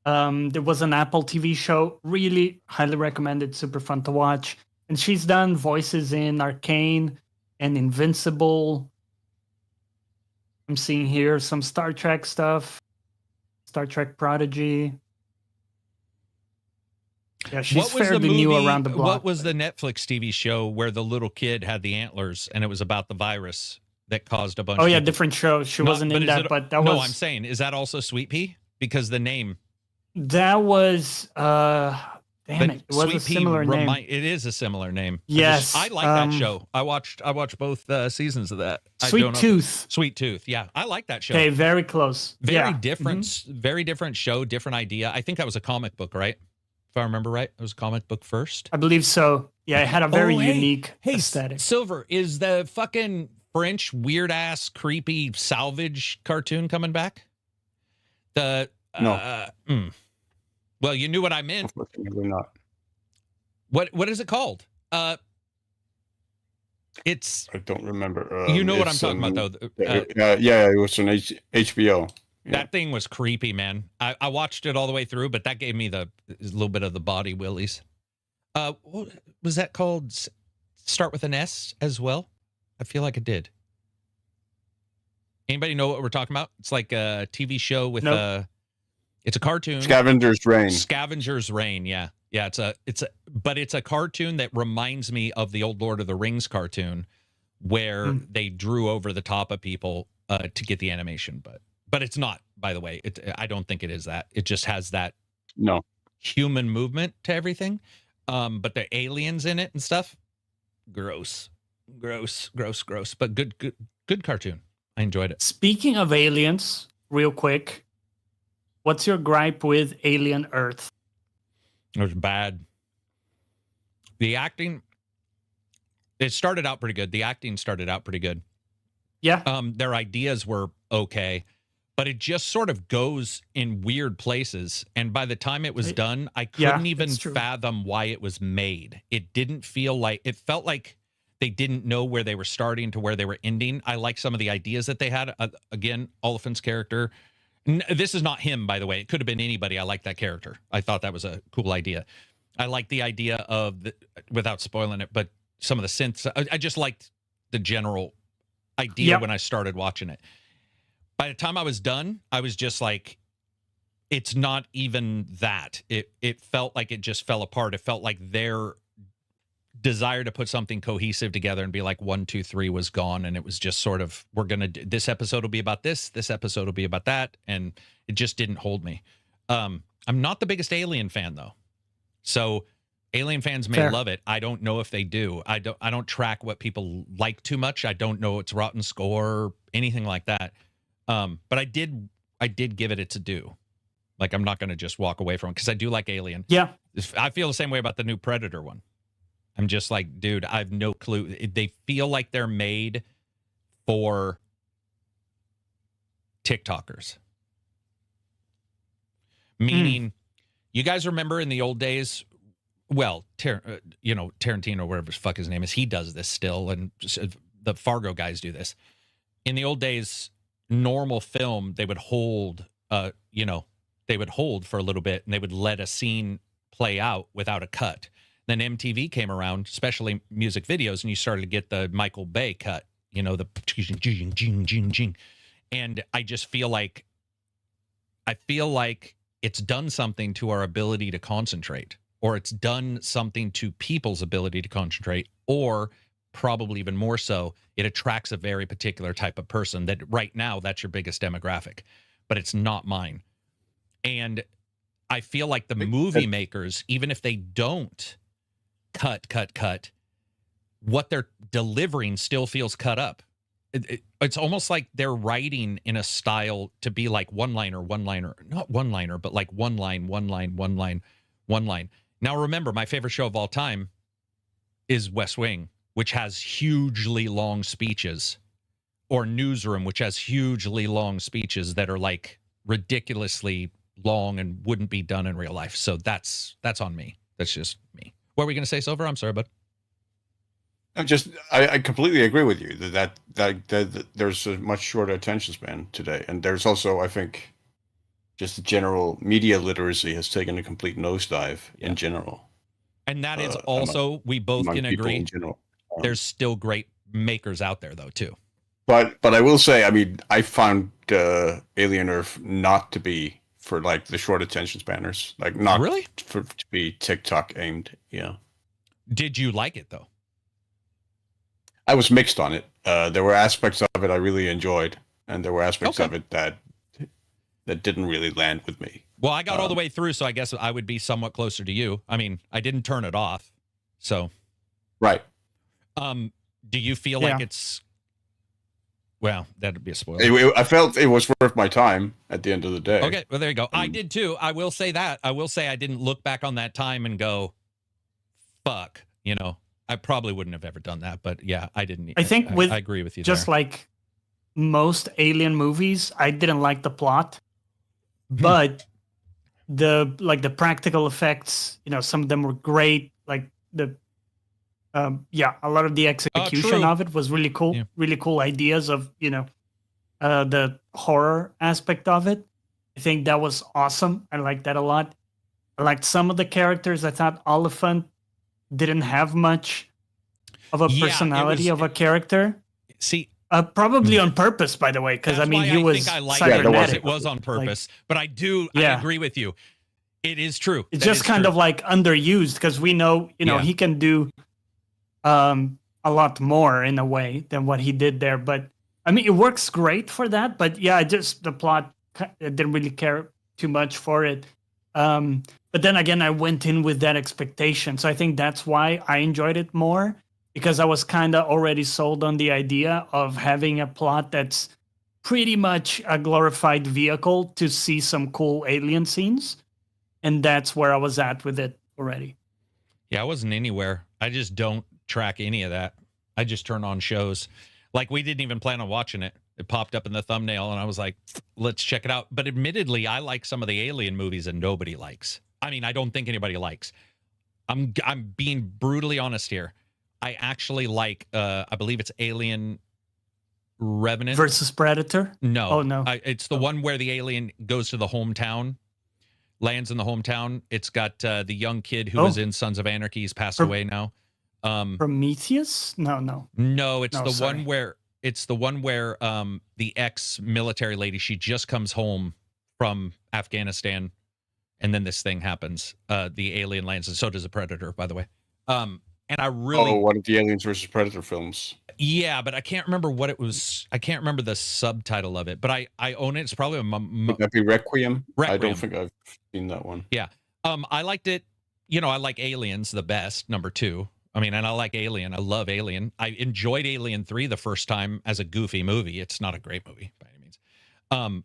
There was an Apple TV show. Really highly recommended. Super fun to watch. And she's done voices in Arcane and Invincible. I'm seeing here some Star Trek stuff. Star Trek Prodigy. Yeah, she's What was the fairly new movie- around the block. What was the Netflix TV show where the little kid had the antlers and it was about the virus that caused a bunch Oh of yeah, people- different show. She No, wasn't but in is that, it- but that no, was I'm saying, is that also Sweet Pea? Because the name. that was damn but it. It was Sweet a Pea similar name. It is a similar name. Yes, I like that show. I watched both seasons of that. I Sweet don't know- Tooth. Sweet Tooth. Yeah, I like that show. Okay, very close. Very Yeah. different, Mhm. very different show, different idea. I think that was a comic book, right? If I remember right, it was a comic book first. I believe so. Yeah, it had a very Oh, hey, unique Hey, aesthetic. Silver, is the fucking French weird ass creepy salvage cartoon coming back? The No. Well, you knew what I meant. Unfortunately not. What is it called? It's I don't remember. you know what I'm It's, talking about though. yeah, it was on HBO. Yeah. That thing was creepy, man. I watched it all the way through, but that gave me a little bit of the body willies. What was that called? Start with an S as well? I feel like it did. Anybody know what we're talking about? It's like a TV show with Nope. it's a cartoon. Scavenger's Reign. Scavenger's Reign, yeah. Yeah, but it's a cartoon that reminds me of the old Lord of the Rings cartoon where they drew over the top of people to get the animation, but it's not, by the way. I don't think it is that. It just has that No. human movement to everything. But the aliens in it and stuff. Gross. But good cartoon. I enjoyed it. Speaking of aliens, real quick, what's your gripe with Alien Earth? It was bad. The acting, it started out pretty good. The acting started out pretty good. Yeah. Their ideas were okay, but it just sort of goes in weird places. And by the time it was done, I couldn't even it's true. fathom why it was made. It didn't feel like, it felt like they didn't know where they were starting to where they were ending. I like some of the ideas that they had. Again, Oliphant's character. This is not him, by the way. It could have been anybody. I like that character. I thought that was a cool idea. I like the idea of, without spoiling it, but some of the synths. I just liked the general idea when I started watching it. By the time I was done, I was just like, it's not even that. It felt like it just fell apart. It felt like their desire to put something cohesive together and be like 1, 2, 3 was gone, and it was just sort of, we're gonna do, this episode will be about this episode will be about that, and it just didn't hold me. I'm not the biggest Alien fan though, so Alien fans may love it. I don't know if they do. I don't track what people like too much. I don't know its Rotten score, anything like that. But I did give it its due. Like, I'm not going to just walk away from it because I do like Alien. Yeah, I feel the same way about the new Predator one. I'm just like, dude, I have no clue. They feel like they're made for TikTokers. Meaning, you guys remember in the old days, well, Tarantino, whatever the fuck his name is, he does this still, and the Fargo guys do this. In the old days, normal film, they would hold, they would hold for a little bit, and they would let a scene play out without a cut. Then MTV came around, especially music videos, and you started to get the Michael Bay cut, the jing. And I just feel like, it's done something to our ability to concentrate, or it's done something to people's ability to concentrate, or probably even more so, it attracts a very particular type of person that right now that's your biggest demographic, but it's not mine. And I feel like the movie makers, even if they don't cut, what they're delivering still feels cut up. It's almost like they're writing in a style to be like one-liner, not one-liner, but like one line. Now, remember, my favorite show of all time is West Wing, which has hugely long speeches, or Newsroom, which has hugely long speeches that are like ridiculously long and wouldn't be done in real life. So that's on me. That's just me. What were we going to say, Silver? I'm sorry, bud. I completely agree with you that there's a much shorter attention span today, and there's also, I think, just the general media literacy has taken a complete nosedive in general. And that is also, we both can agree, in general. There's still great makers out there though too. But I will say, I mean, I found Alien Earth not to be for like the short attention spanners, like not really to be TikTok aimed. Yeah. Did you like it though? I was mixed on it. There were aspects of it I really enjoyed, and there were aspects of it that didn't really land with me. Well, I got all the way through, so I guess I would be somewhat closer to you. I mean, I didn't turn it off, so. Right. Do you feel like it's? Well, that'd be a spoiler. I felt it was worth my time at the end of the day. Okay, well, there you go. I did too. I will say that. I will say I didn't look back on that time and go, fuck, I probably wouldn't have ever done that, but yeah, I didn't. I think I agree with you. Just there. like most Alien movies, I didn't like the plot, but the practical effects, some of them were great. Like a lot of the execution of it was really cool. Yeah. Really cool ideas of the horror aspect of it. I think that was awesome. I liked that a lot. I liked some of the characters. I thought Oliphant didn't have much of a personality of a character. See, probably on purpose, by the way, because I mean, I think I liked it. It was on purpose, but I agree with you. It is true. It's just kind of like underused because we know, he can do a lot more in a way than what he did there. But I mean, it works great for that. But yeah, the plot didn't really care too much for it. But then again, I went in with that expectation. So I think that's why I enjoyed it more, because I was kind of already sold on the idea of having a plot that's pretty much a glorified vehicle to see some cool alien scenes. And that's where I was at with it already. Yeah, I wasn't anywhere. I just don't track any of that. I just turn on shows. Like, we didn't even plan on watching it. It popped up in the thumbnail, and I was like, let's check it out. But admittedly, I like some of the Alien movies that nobody likes. I mean, I don't think anybody likes. I'm being brutally honest here. I actually like. I believe it's Alien Revenant versus Predator. No. Oh no. It's the one where the alien goes to the hometown, lands in the hometown. It's got the young kid who was in Sons of Anarchy. He's passed away now. Prometheus? No. No, it's No, the sorry. one where the ex-military lady, she just comes home from Afghanistan, and then this thing happens. The alien lands, and so does the Predator, by the way. And I really one of the Aliens versus Predator films. Yeah, but I can't remember what it was. I can't remember the subtitle of it, but I own it. It's probably Would that be Requiem? I Requiem. don't think I've seen that one. Yeah. I liked it. You know, I like Aliens the best, number 2. I mean, and I like Alien. I love Alien. I enjoyed Alien 3 the first time as a goofy movie. It's not a great movie by any means.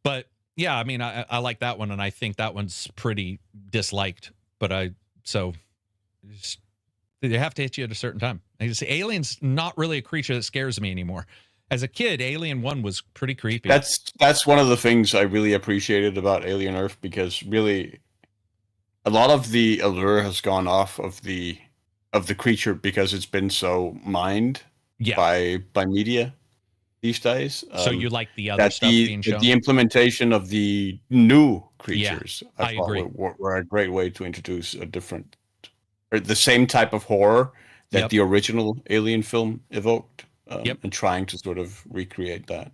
But yeah, I mean, I like that one, and I think that one's pretty disliked. But they have to hit you at a certain time. I just say Alien's not really a creature that scares me anymore. As a kid, Alien 1 was pretty creepy. That's one of the things I really appreciated about Alien Earth, because really a lot of the allure has gone off of the creature because it's been so mined by media these days. So you like the other stuff being shown? The implementation of the new creatures, I agree. Were a great way to introduce a different, or the same type of horror that the original Alien film evoked, and trying to sort of recreate that.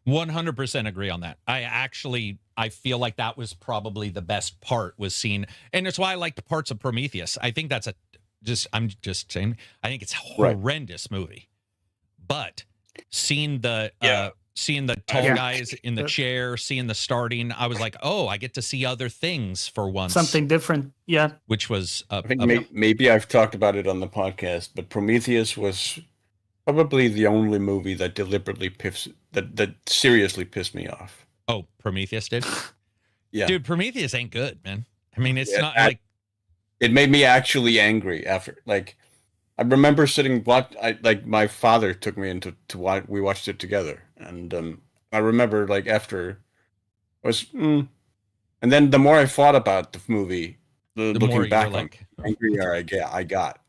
100% agree on that. I feel like that was probably the best part, was seen, and it's why I liked parts of Prometheus. I think that's I'm just saying, I think it's a horrendous movie, but seeing the tall guys in the chair, seeing the starting, I was like, oh, I get to see other things for once. Something different, yeah. Which was, I think maybe I've talked about it on the podcast, but Prometheus was probably the only movie that deliberately that seriously pissed me off. Oh, Prometheus did? Yeah. Dude, Prometheus ain't good, man. I mean, it's not like... It made me actually angry after, like, I remember my father took me into watch. We watched it together, and I remember, like, after and then the more I thought about the movie, looking back on the angrier I got,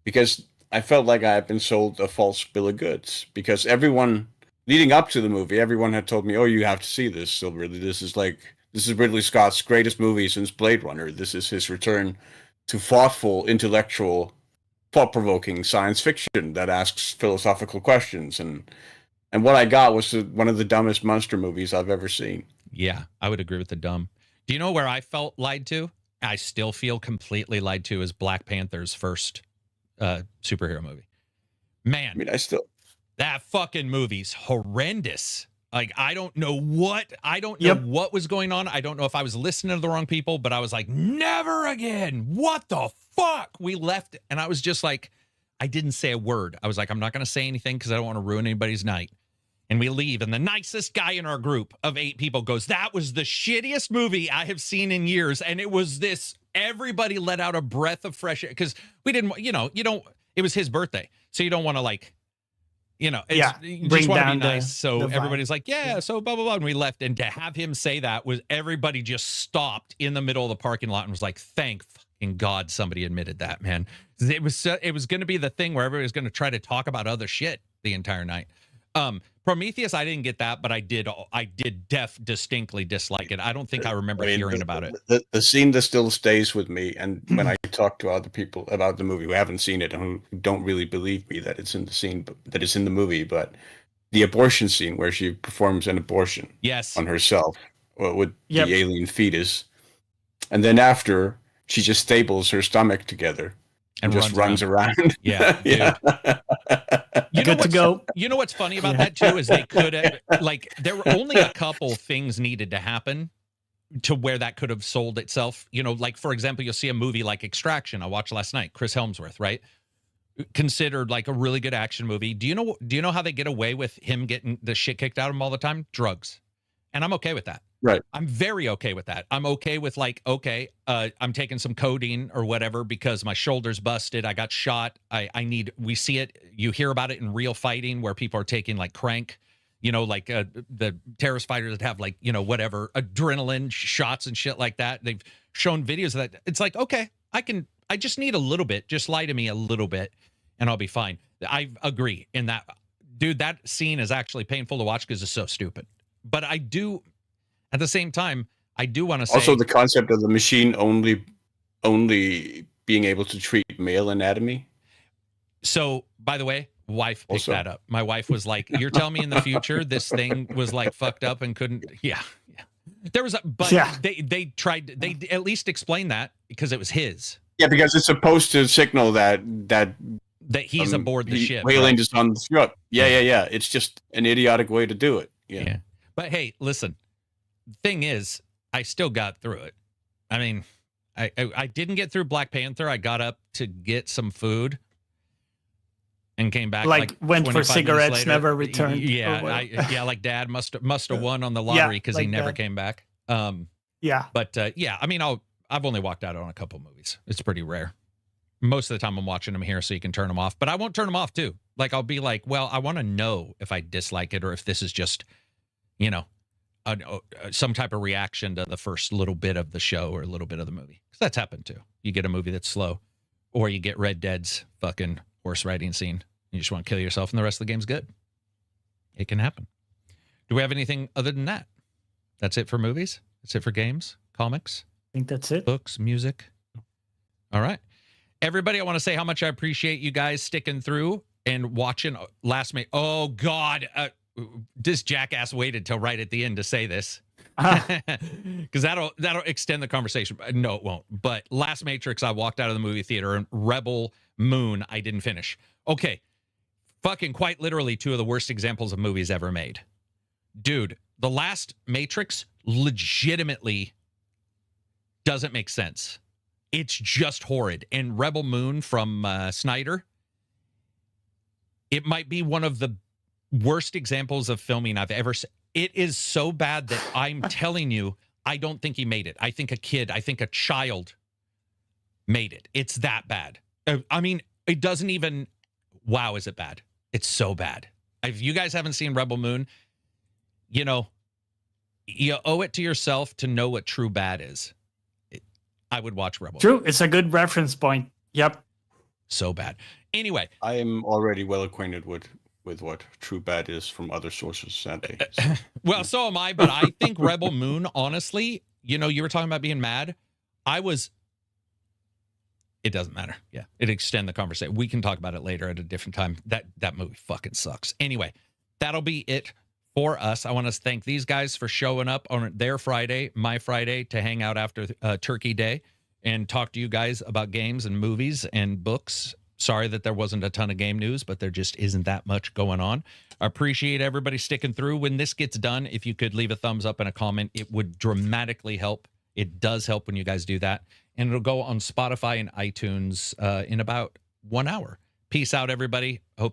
because I felt like I had been sold a false bill of goods, because everyone leading up to the movie, everyone had told me, "Oh, you have to see this, Silver. This is Ridley Scott's greatest movie since Blade Runner. This is his return to thoughtful, intellectual, thought-provoking science fiction that asks philosophical questions." And what I got was one of the dumbest monster movies I've ever seen. Yeah, I would agree with the dumb. Do you know where I felt lied to? I still feel completely lied to, is Black Panther's first superhero movie. Man, I mean, that fucking movie's horrendous. Like, I don't know what was going on. I don't know if I was listening to the wrong people, but I was like, never again. What the fuck? We left, and I was just like, I didn't say a word. I was like, I'm not going to say anything because I don't want to ruin anybody's night. And we leave, and the nicest guy in our group of 8 people goes, that was the shittiest movie I have seen in years. And it was this, everybody let out a breath of fresh air, because we didn't, it was his birthday. So you don't want to, like, you just want to be nice. So everybody's like, so blah, blah, blah. And we left. And to have him say that, was everybody just stopped in the middle of the parking lot and was like, thank fucking God somebody admitted that, man. It was going to be the thing where everybody was going to try to talk about other shit the entire night. Prometheus, I didn't get that, but I did distinctly dislike it. I don't think I remember hearing about it. The scene that still stays with me, and when I talk to other people about the movie who haven't seen it and who don't really believe me that it's in the scene, that it's in the movie, but the abortion scene where she performs an abortion on herself with the alien fetus, and then after she just staples her stomach together and just runs around. Yeah. Good to go. You know what's funny about that too is they could have, like, there were only a couple things needed to happen to where that could have sold itself. Like, for example, you'll see a movie like Extraction I watched last night, Chris Hemsworth, right? Considered like a really good action movie. Do you know how they get away with him getting the shit kicked out of him all the time? Drugs. And I'm okay with that. Right. I'm very okay with that. I'm okay with, like, I'm taking some codeine or whatever because my shoulder's busted. I got shot. We see it. You hear about it in real fighting where people are taking, like, crank, like the terrorist fighters that have, like, whatever, adrenaline shots and shit like that. They've shown videos of that. It's like, okay, I just need a little bit. Just lie to me a little bit. and I'll be fine. I agree in that, dude. That scene is actually painful to watch because it's so stupid. But I do, at the same time, I do want to say Also, the concept of the machine only being able to treat male anatomy. So, by the way, wife picked Also. that up. My wife was like, "You're telling me in the future this thing was like fucked up and couldn't?" Yeah. There was, but Yeah. they tried. They at least explained that because it was his. Yeah, because it's supposed to signal that He's aboard the ship. Wayland right? is on the ship. Yeah. It's just an idiotic way to do it. Yeah. But hey, listen. Thing is, I still got through it. I mean, I didn't get through Black Panther. I got up to get some food and came back Like, went for 25 minutes cigarettes, later. never returned. Yeah, or what? like Dad must have won on the lottery because he like never that. came back. Yeah. But yeah, I mean, I've only walked out on a couple movies. It's pretty rare. Most of the time I'm watching them here so you can turn them off, but I won't turn them off too. Like I'll be like, well, I want to know if I dislike it or if this is just, you know, some type of reaction to the first little bit of the show or a little bit of the movie. Because that's happened too. You get a movie that's slow, or you get Red Dead's fucking horse riding scene. You just want to kill yourself, and the rest of the game's good. It can happen. Do we have anything other than that? That's it for movies? That's it for games, comics, I think that's it. books, music? All right. Everybody, I want to say how much I appreciate you guys sticking through and watching Last Mate. Oh, God. This jackass waited till right at the end to say this. Because that'll extend the conversation. No, it won't. But Last Matrix, I walked out of the movie theater, and Rebel Moon, I didn't finish. Okay. Fucking quite literally two of the worst examples of movies ever made. Dude, the last Matrix legitimately doesn't make sense. It's just horrid. And Rebel Moon from Snyder, it might be one of the worst examples of filming I've ever seen. It is so bad that I'm telling you, I don't think he made it. I think a child made it. It's that bad. I mean, it doesn't even, wow, is it bad? It's so bad. If you guys haven't seen Rebel Moon, you know, you owe it to yourself to know what true bad is. I would watch Rebel. True. It's a good reference point. Yep. So bad. Anyway, I am already well acquainted with what true bad is from other sources, sadly. So. well, so am I, but I think Rebel Moon, honestly, you know, you were talking about being mad. It doesn't matter. Yeah. It extend the conversation. We can talk about it later at a different time. That movie fucking sucks. Anyway, that'll be it for us. I want to thank these guys for showing up on their Friday, my Friday, to hang out after Turkey Day and talk to you guys about games and movies and books. Sorry that there wasn't a ton of game news, but there just isn't that much going on. I appreciate everybody sticking through. When this gets done, if you could leave a thumbs up and a comment, it would dramatically help. It does help when you guys do that. And it'll go on Spotify and iTunes in about 1 hour. Peace out, everybody. Hope